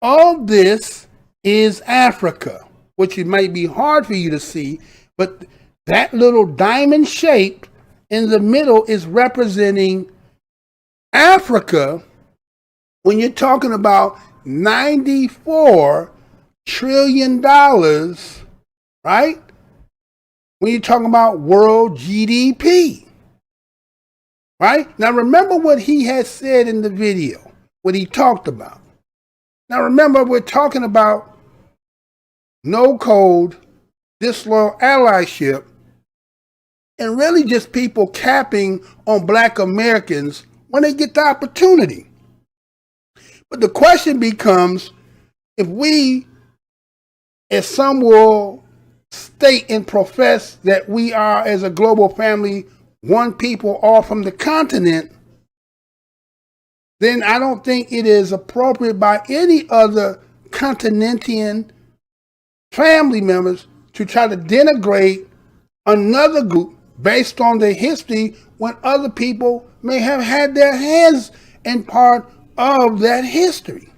A: of this is Africa, which it might be hard for you to see, but that little diamond shape in the middle is representing Africa when you're talking about $94 trillion, right? When you're talking about world GDP, right? Now remember what he had said in the video, what he talked about. Now remember, we're talking about no code, disloyal allyship, and really just people capping on Black Americans when they get the opportunity. But the question becomes, if we, as some will state and profess that we are, as a global family, one people all from the continent, then I don't think it is appropriate by any other continentian family members to try to denigrate another group based on their history when other people may have had their hands in part of that history.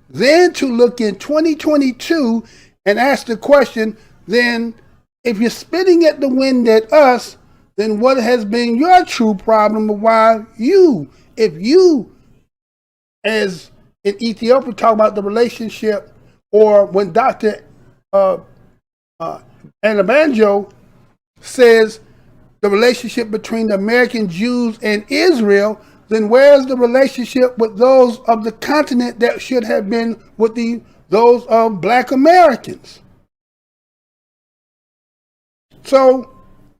A: Then to look in 2022 and ask the question, then if you're spitting at the wind at us, then what has been your true problem of why you, if you, as in Ethiopia, talk about the relationship, or when Dr. Anabanjo says the relationship between the American Jews and Israel, then where's the relationship with those of the continent that should have been with those of Black Americans? So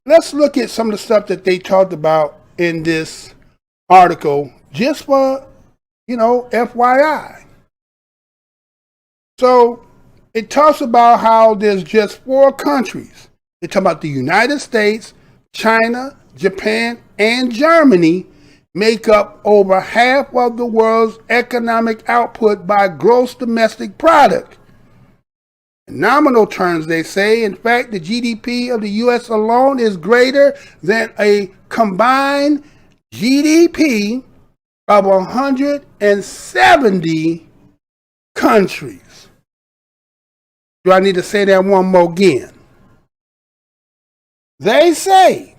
A: let's look at some of the stuff that they talked about in this article, just for, FYI. So it talks about how there's just 4 countries. They talk about the United States, China, Japan, and Germany make up over half of the world's economic output by gross domestic product. In nominal terms, they say, in fact, the GDP of the U.S. alone is greater than a combined GDP of 170 countries. Do I need to say that one more again? They say,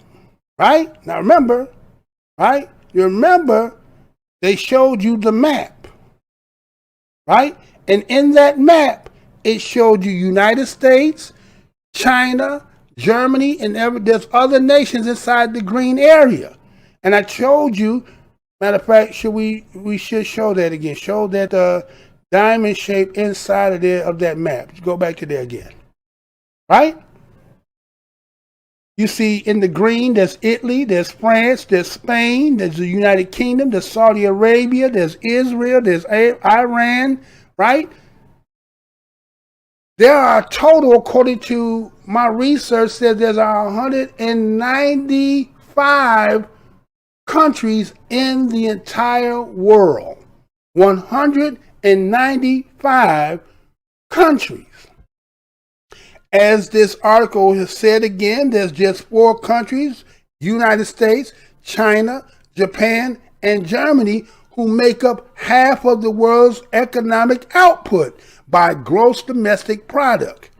A: right? Now remember, right? You remember they showed you the map, right? And in that map, it showed you United States, China, Germany, and there's other nations inside the green area. And I showed you, matter of fact, we should show that again. Show that diamond shape inside of there of that map. Go back to there again, right? You see in the green, there's Italy, there's France, there's Spain, there's the United Kingdom, there's Saudi Arabia, there's Israel, there's Iran, right? There are a total, according to my research, says there's 195 countries in the entire world. 195 countries. As this article has said again, there's just 4 countries, United States, China, Japan, and Germany, who make up half of the world's economic output by gross domestic product.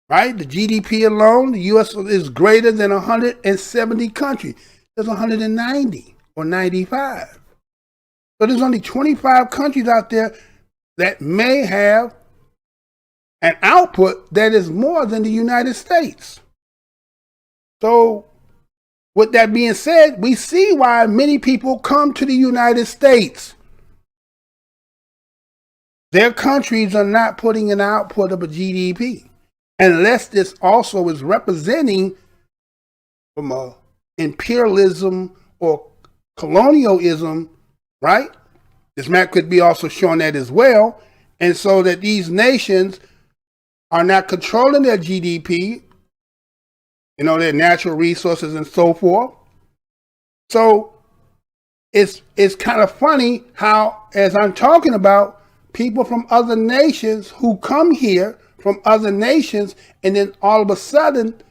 A: Right? The GDP alone, the U.S. is greater than 170 countries. There's 190 or 95. So there's only 25 countries out there that may have an output that is more than the United States. So with that being said, we see why many people come to the United States. Their countries are not putting an output of a GDP, unless this also is representing from a imperialism or colonialism, right? This map could be also showing that as well. And so that these nations are not controlling their GDP, you know, their natural resources and so forth. So it's kind of funny how, as I'm talking about, people from other nations who come here from other nations and then all of a sudden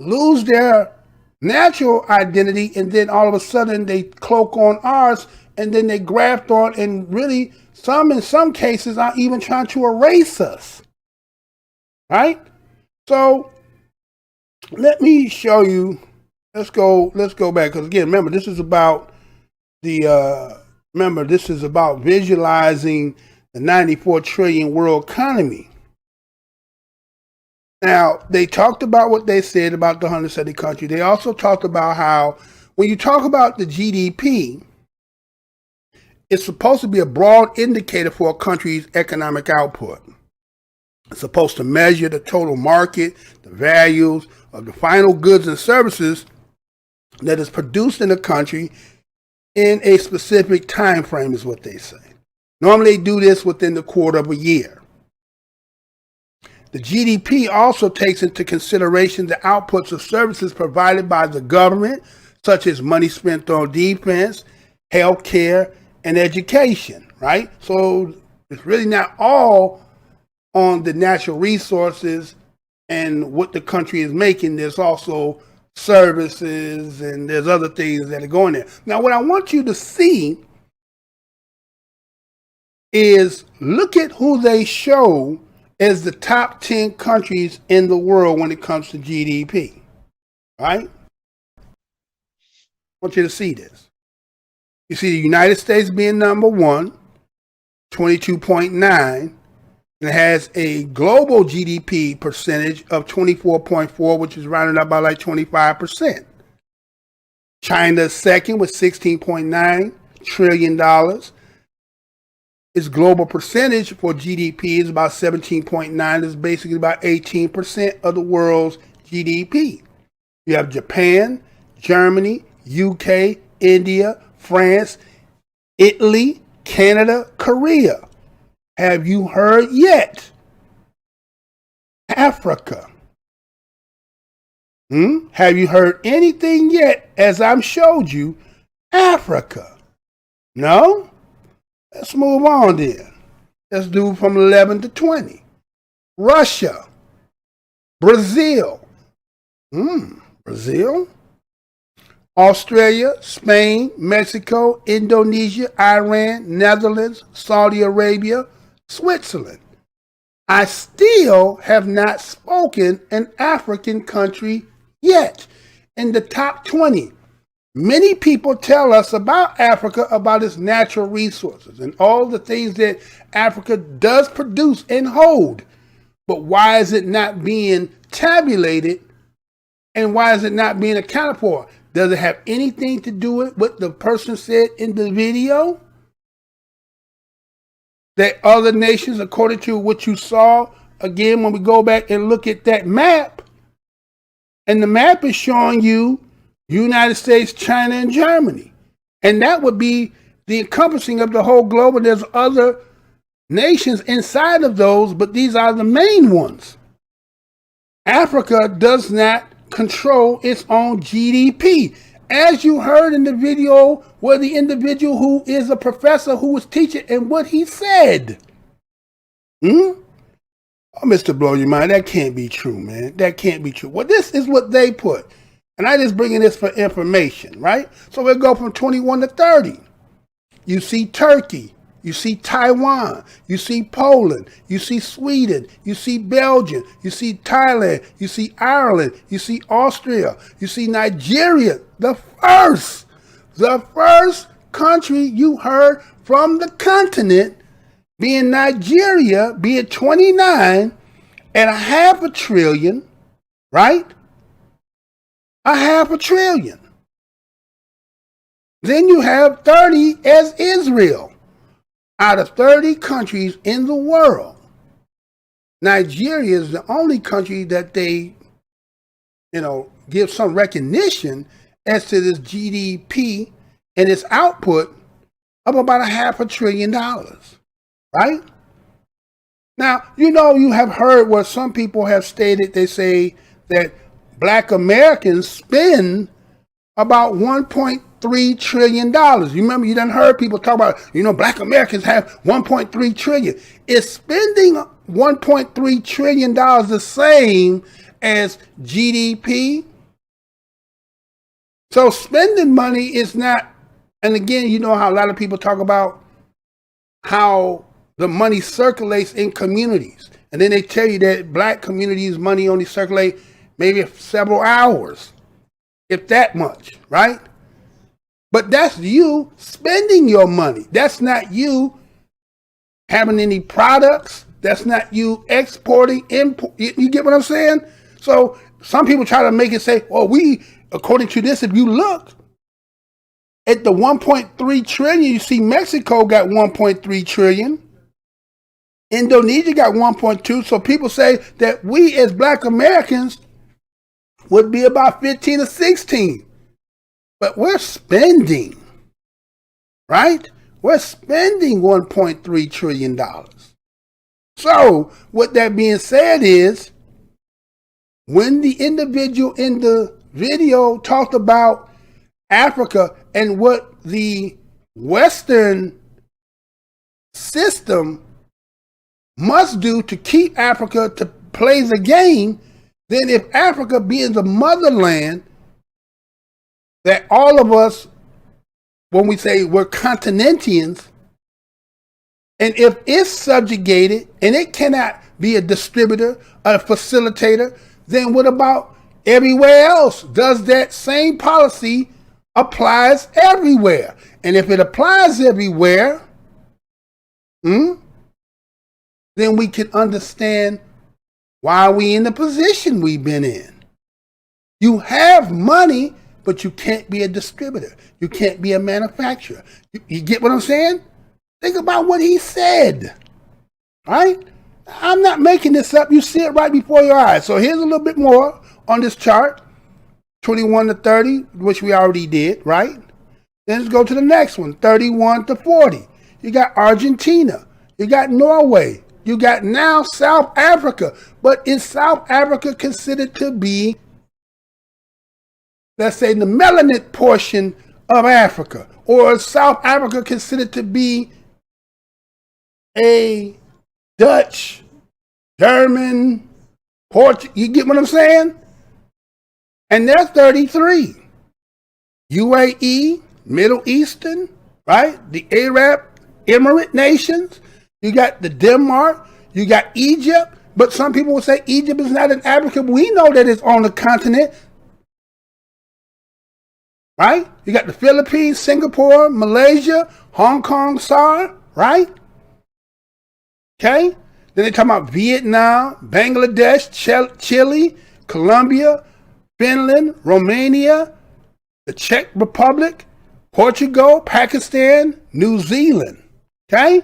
A: lose their natural identity, and then all of a sudden they cloak on ours, and then they graft on, and really in some cases are even trying to erase us. Right? So let me show you. Let's go back, because again, remember, this is about visualizing the 94 trillion world economy. Now, they talked about what they said about the 170 countries. They also talked about how when you talk about the GDP, it's supposed to be a broad indicator for a country's economic output. It's supposed to measure the total market, the values of the final goods and services that is produced in a country in a specific time frame, is what they say. Normally they do this within the quarter of a year. The GDP also takes into consideration the outputs of services provided by the government, such as money spent on defense, healthcare, and education, right? So it's really not all on the natural resources and what the country is making. There's also services and there's other things that are going there. Now, what I want you to see is look at who they show as the top 10 countries in the world when it comes to GDP, right? I want you to see this. You see the United States being number 1, 22.9. It has a global GDP percentage of 24.4, which is rounded up by like 25%. China second with $16.9 trillion. Its global percentage for GDP is about 17.9. It's basically about 18% of the world's GDP. You have Japan, Germany, UK, India, France, Italy, Canada, Korea. Have you heard yet? Africa. Have you heard anything yet as I've showed you? Africa. No? Let's move on then. Let's do from 11 to 20. Russia. Brazil. Brazil. Australia, Spain, Mexico, Indonesia, Iran, Netherlands, Saudi Arabia, Switzerland. I still have not spoken an African country yet. In the top 20, many people tell us about Africa, about its natural resources and all the things that Africa does produce and hold. But why is it not being tabulated, and why is it not being accounted for? Does it have anything to do with what the person said in the video? That other nations, according to what you saw, again, when we go back and look at that map, and the map is showing you United States, China, and Germany. And that would be the encompassing of the whole globe. And there's other nations inside of those, but these are the main ones. Africa does not control its own GDP. as you heard in the video where the individual who is a professor who was teaching and what he said. Oh, Mr. Blow Your Mind, that can't be true, man. That can't be true. Well, this is what they put. And I just bringing this for information, right? So we'll go from 21 to 30. You see Turkey. You see Taiwan, you see Poland, you see Sweden, you see Belgium, you see Thailand, you see Ireland, you see Austria, you see Nigeria, the first country you heard from the continent being Nigeria, being 29.5 trillion, right? $500 billion. Then you have 30 as Israel. Out of 30 countries in the world, Nigeria is the only country that they, give some recognition as to this GDP and its output of about $500 billion, right? Now, you have heard what some people have stated. They say that Black Americans spend about $1.3 trillion. You remember, you done heard people talk about, Black Americans have $1.3 trillion. Is spending $1.3 trillion the same as GDP? So spending money is not, and again, you know how a lot of people talk about how the money circulates in communities. And then they tell you that Black communities' money only circulate maybe several hours, if that much, right? But that's you spending your money. That's not you having any products. That's not you exporting, import. You get what I'm saying? So some people try to make it say, according to this, if you look at the 1.3 trillion, you see Mexico got 1.3 trillion. Indonesia got 1.2. So people say that we as Black Americans would be about 15 or 16. But we're spending, right? We're spending $1.3 trillion. So what that being said is, when the individual in the video talked about Africa and what the Western system must do to keep Africa to play the game, then if Africa being the motherland, that all of us, when we say we're continentians, and if it's subjugated and it cannot be a distributor, a facilitator, then what about everywhere else? Does that same policy applies everywhere? And if it applies everywhere, then we can understand why we in the position we've been in. You have money, but you can't be a distributor. You can't be a manufacturer. You get what I'm saying? Think about what he said, right? I'm not making this up. You see it right before your eyes. So here's a little bit more on this chart, 21 to 30, which we already did, right? Then let's go to the next one, 31 to 40. You got Argentina. You got Norway. You got now South Africa. But is South Africa considered to be, let's say, the melanin portion of Africa? Or is South Africa considered to be a Dutch, German, Portuguese? You get what I'm saying? And they're 33. UAE, Middle Eastern, right? The Arab Emirate nations. You got the Denmark. You got Egypt. But some people will say Egypt is not in Africa. We know that it's on the continent. Right? You got the Philippines, Singapore, Malaysia, Hong Kong, SAR, right? Okay? Then they talk about Vietnam, Bangladesh, Chile, Colombia, Finland, Romania, the Czech Republic, Portugal, Pakistan, New Zealand. Okay?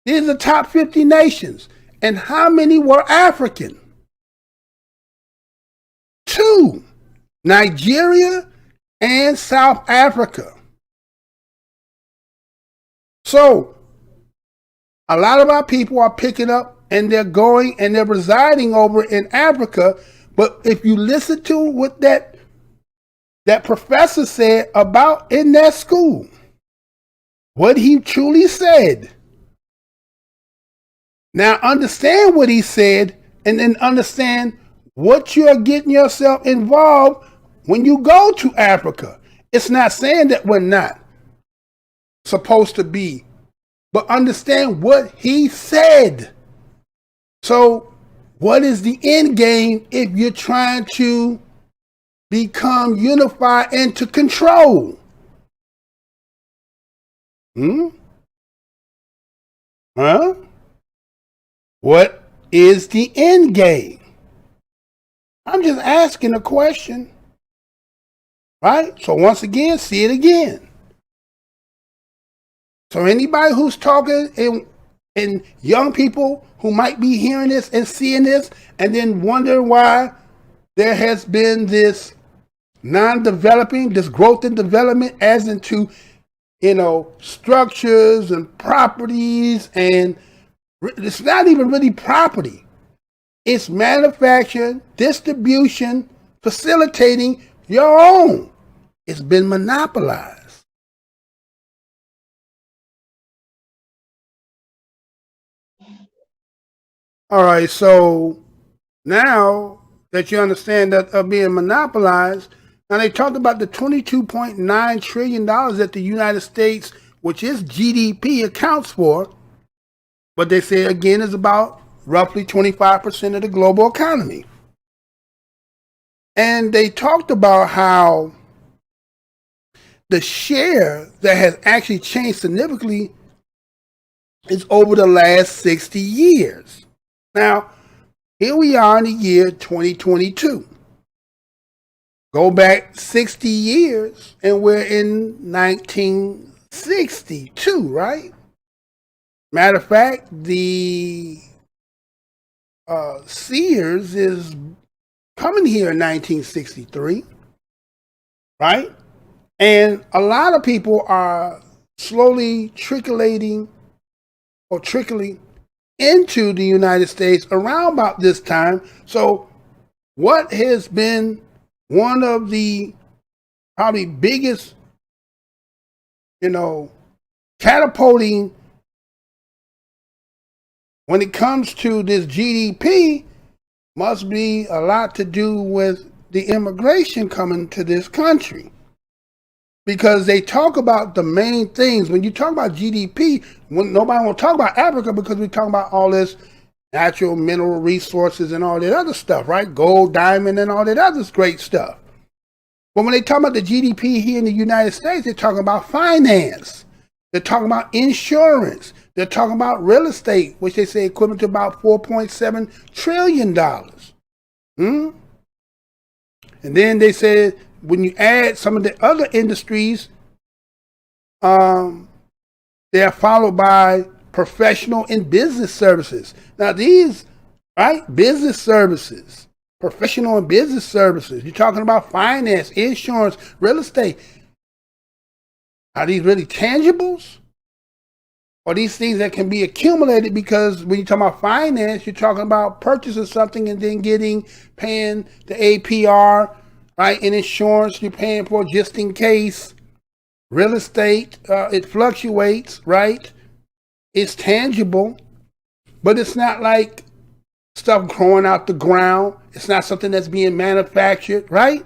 A: These are the top 50 nations. And how many were African? 2. Nigeria and South Africa. So, a lot of our people are picking up and they're going and they're residing over in Africa. But if you listen to what that that professor said about in that school. What he truly said. Now understand what he said, and then understand what you're getting yourself involved when you go to Africa. It's not saying that we're not supposed to be, but understand what he said. So what is the end game if you're trying to become unified and to control? Huh? What is the end game? I'm just asking a question. Right? So once again, see it again. So anybody who's talking and young people who might be hearing this and seeing this and then wondering why there has been this non-developing, this growth and development as into, structures and properties, and it's not even really property. It's manufacturing, distribution, facilitating your own. It's been monopolized. All right, so now that you understand that are being monopolized, now they talked about the $22.9 trillion that the United States, which is GDP, accounts for, but they say again is about roughly 25% of the global economy. And they talked about how the share that has actually changed significantly is over the last 60 years. Now, here we are in the year 2022. Go back 60 years and we're in 1962, right? Matter of fact, the Sears is coming here in 1963, right? And a lot of people are slowly trickling into the United States around about this time. So what has been one of the probably biggest, catapulting when it comes to this GDP must be a lot to do with the immigration coming to this country. Because they talk about the main things. When you talk about GDP, when nobody will talk about Africa because we talk about all this natural mineral resources and all that other stuff, right? Gold, diamond, and all that other great stuff. But when they talk about the GDP here in the United States, they're talking about finance. They're talking about insurance. They're talking about real estate, which they say equivalent to about $4.7 trillion. And then they said, when you add some of the other industries, they are followed by professional and business services. Now these, right, business services, professional and business services, you're talking about finance, insurance, real estate. Are these really tangibles? Or these things that can be accumulated? Because when you're talking about finance, you're talking about purchasing something and then paying the APR, right? In insurance, you're paying for just in case. Real estate, it fluctuates, right? It's tangible, but it's not like stuff growing out the ground. It's not something that's being manufactured, right?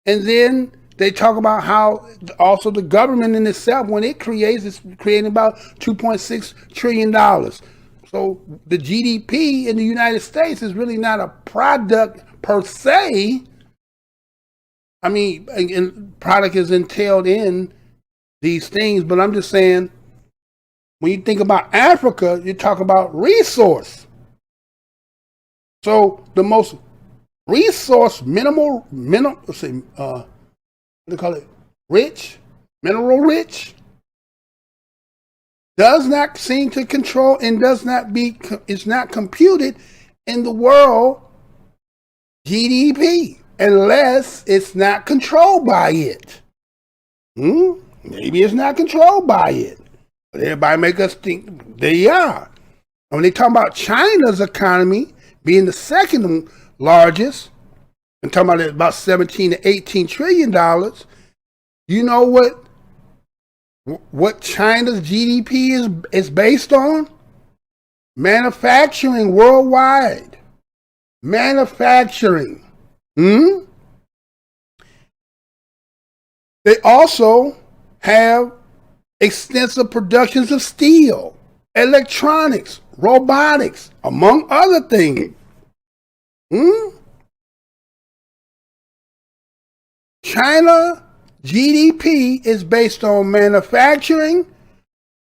A: And then they talk about how also the government in itself, when it creates, it's creating about $2.6 trillion. So the GDP in the United States is really not a product per se. I mean, and product is entailed in these things, but I'm just saying, when you think about Africa, you talk about resource. So the most resource mineral, rich, mineral rich, does not seem to control and is not computed in the world GDP unless it's not controlled by it. Maybe it's not controlled by it. But everybody make us think they are. When they talk about China's economy being the second largest, I'm talking about 17 to 18 trillion dollars. You know what China's GDP is based on? Manufacturing worldwide. Manufacturing. They also have extensive productions of steel, electronics, robotics, among other things. China GDP is based on manufacturing,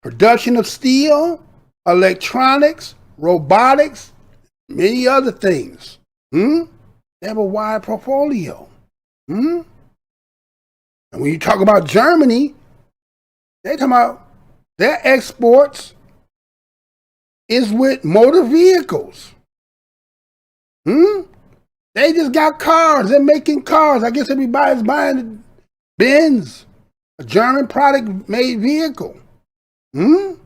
A: production of steel, electronics, robotics, many other things. They have a wide portfolio. And when you talk about Germany, they talking about their exports is with motor vehicles. They just got cars. They're making cars. I guess everybody's buying BLAK, a German product made vehicle. So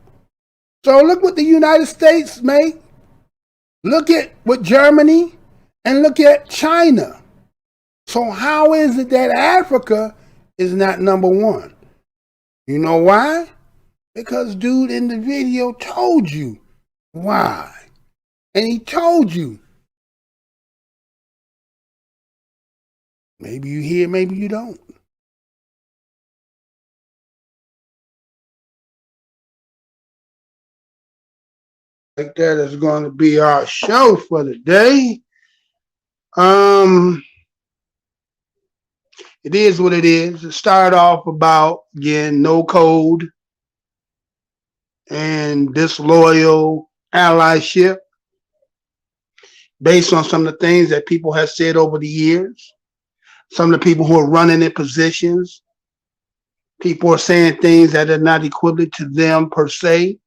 A: look what the United States make. Look at what Germany and look at China. So how is it that Africa is not number one? You know why? Because dude in the video told you why. And he told you. Maybe you hear, maybe you don't. Like that is going to be our show for the day. It is what it is. It started off about, again, no code and disloyal allyship based on some of the things that people have said over the years. Some of the people who are running in positions, people are saying things that are not equivalent to them per se.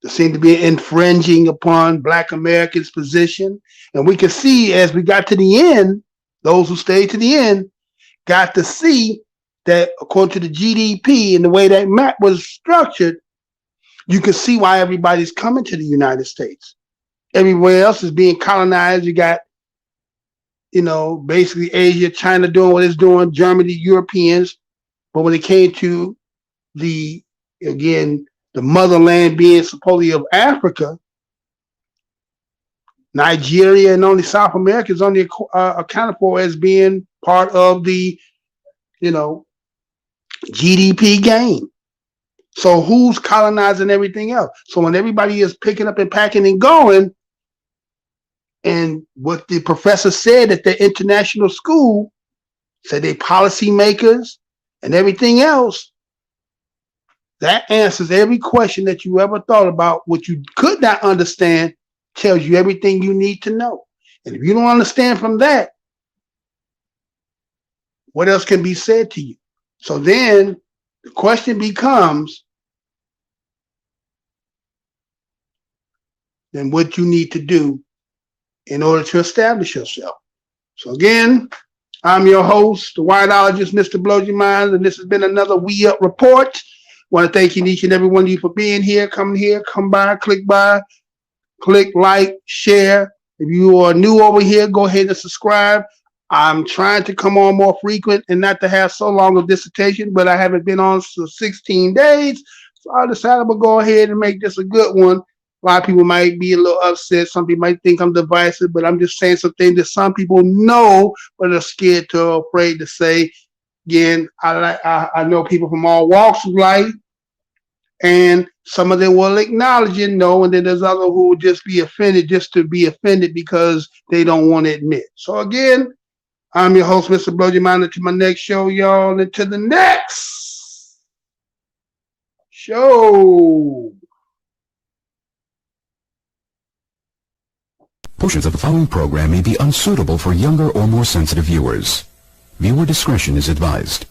A: They seem to be infringing upon Black Americans' position. And we can see as we got to the end, those who stayed to the end got to see that according to the GDP and the way that map was structured, you can see why everybody's coming to the United States. Everywhere else is being colonized. You got, basically Asia, China doing what it's doing, Germany, Europeans. But when it came to the motherland being supposedly of Africa, Nigeria and only South America is only accounted for as being part of the, GDP game. So who's colonizing everything else? So when everybody is picking up and packing and going, and what the professor said at the international school, said they policymakers and everything else, that answers every question that you ever thought about. What you could not understand tells you everything you need to know. And if you don't understand from that, what else can be said to you? So then the question becomes, then what you need to do in order to establish yourself. So again, I'm your host, the whiteologist, Mr. BlowsurMind, and this has been another We Up Report. I want to thank each and every one of you for being here, come by, click like, share. If you are new over here, go ahead and subscribe. I'm trying to come on more frequent and not to have so long of dissertation, but I haven't been on for 16 days. So I decided to go ahead and make this a good one. A lot of people might be a little upset. Some people might think I'm divisive, but I'm just saying something that some people know, but are scared to, afraid to say. Again, I know people from all walks of life, and some of them will acknowledge it, no, and then there's others who will just be offended just to be offended because they don't want to admit. So again, I'm your host, Mr. BlowsurMind. Until my next show, y'all. Until the next show.
I: Portions of the following program may be unsuitable for younger or more sensitive viewers. Viewer discretion is advised.